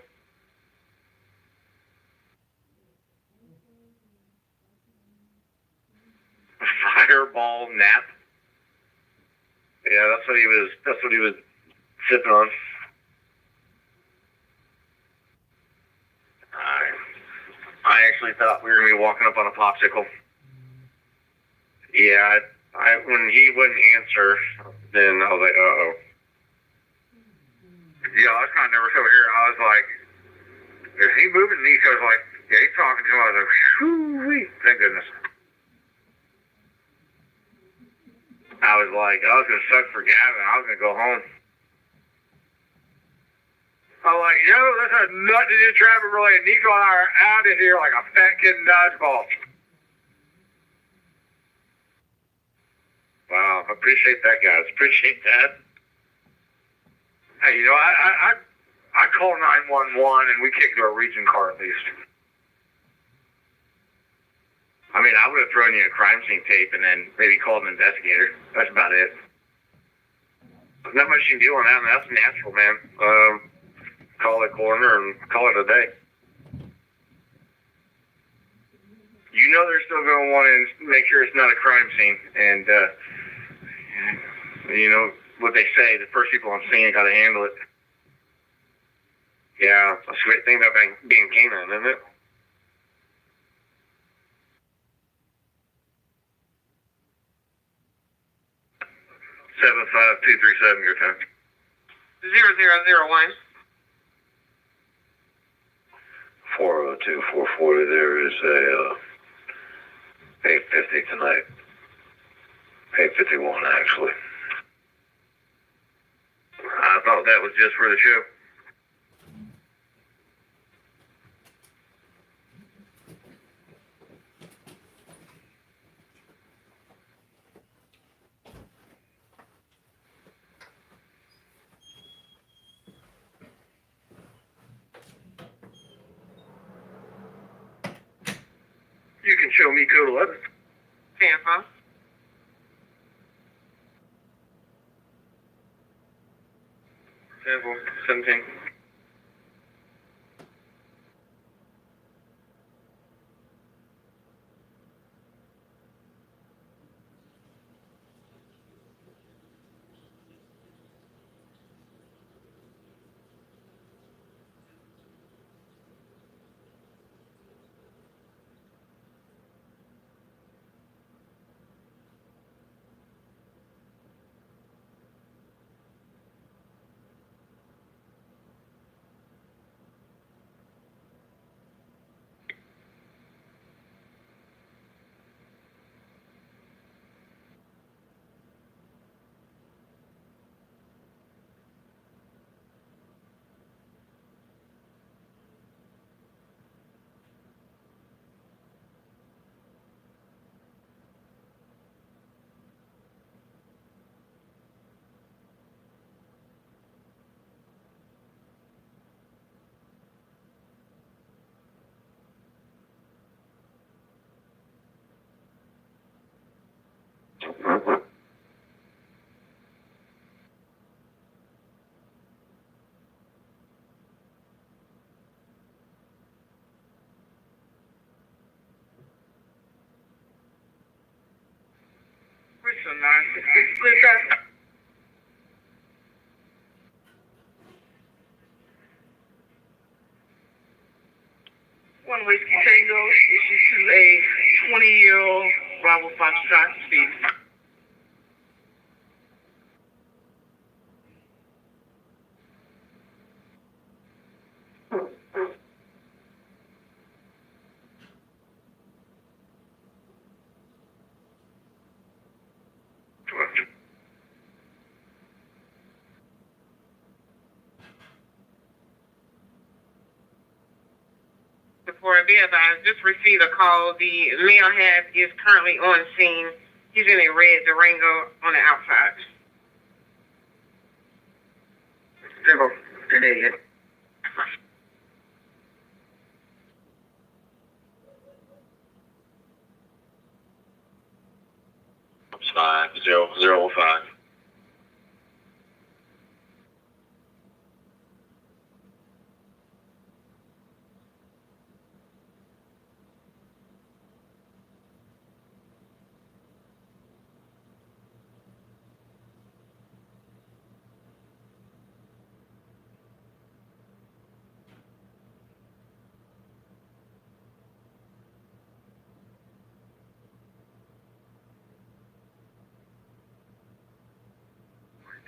Fireball nap. Yeah, that's what he was sipping on. I actually thought we were gonna be walking up on a popsicle. Yeah, when he wouldn't answer, then I was like, uh-oh. Yeah, I was kind of nervous over here. I was like, is he moving? And he goes like, yeah, he's talking to him. I was like, whoo-wee. Thank goodness. I was like, I was gonna suck for Gavin. I was gonna go home. I was like, yo, this has nothing to do with traffic related. Nico and I are out of here like a fat kid in dodgeball. Wow, I appreciate that, guys. Appreciate that. Hey, you know, I call 911 and we kick to a region car at least. I mean, I would have thrown you a crime scene tape and then maybe called an investigator. That's about it. There's not much you can do on that, and that's natural, man. Call a coroner and call it a day. You know they're still going to want to make sure it's not a crime scene. And, you know what they say, the first people on scene got to handle it. Yeah, that's a great thing about being canine, isn't it? Seven 5-237, your time. 0001. 402, 440, there is a 850 tonight. 851, actually. I thought that was just for the show. You can show me code 11. Tampa. Sample 17. Richland 966, clear traffic. One Whiskey Tango issued to a 20-year-old Bravo Foxtrot speed. Before I be advised, just received a call. The male head is currently on scene. He's in a red Durango on the outside. Simple. Today. It's 5005.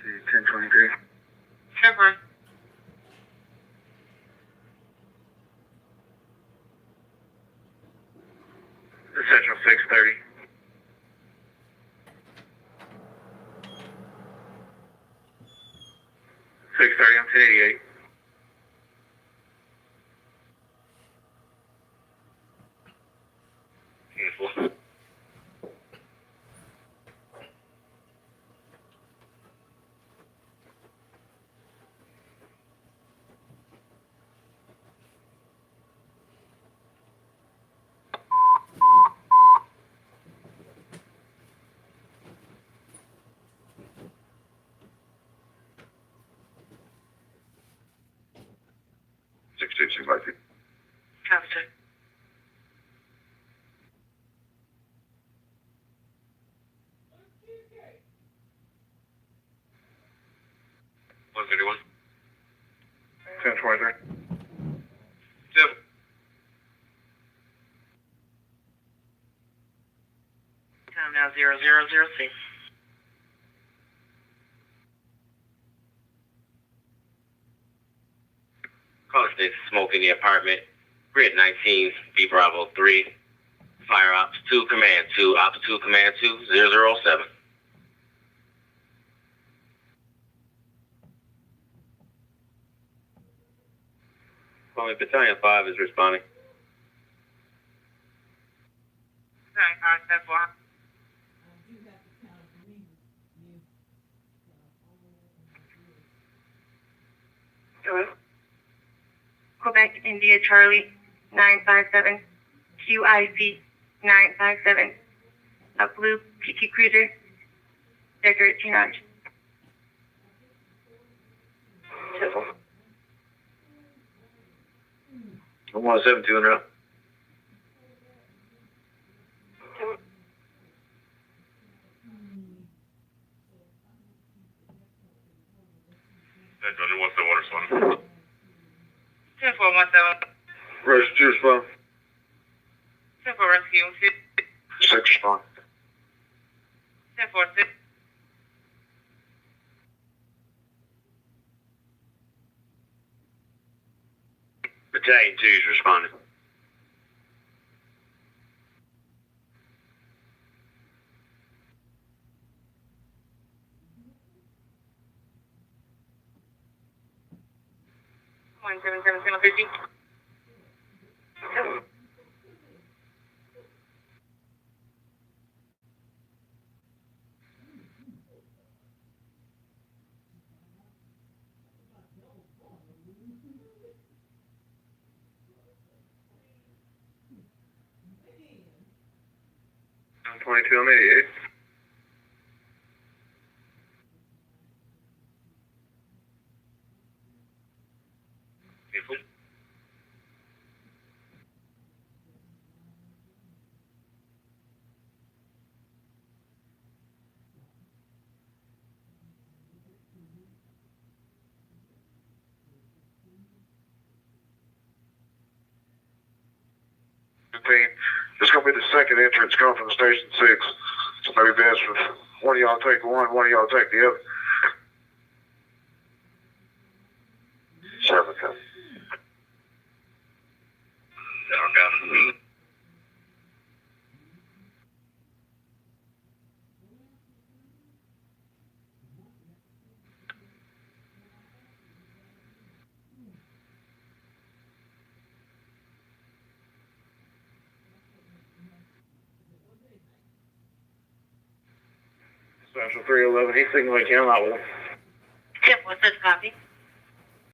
to 1023. Chevron. Essential 630. I'm 1088. Beautiful. Six two six five two. Captain. One 31. 1023. Seven. Time now 0006. Caller states smoke in the apartment. Grid 19, B Bravo 3. Fire Ops 2 Command 2. Ops 2 Command 2 007. Only Battalion 5 is responding. Battalion 5, 10-4. Hello? Quebec, India, Charlie, 957, QIC, 957, a blue PT Cruiser, Decker 2 notch. 1172 in route. That's only 17 responding. 10-4-17. Rescue respond. 10-4 rescue. 6 respond. 10-4-6. Battalion 2 is responding. One 77750. I'm 22, I'm 88. It's going to be the second entrance coming from Station 6. So maybe best for one of y'all take one of y'all take the other. 7 come. Okay. Special 311, he's signaling him out with him. 10-4-6 copy.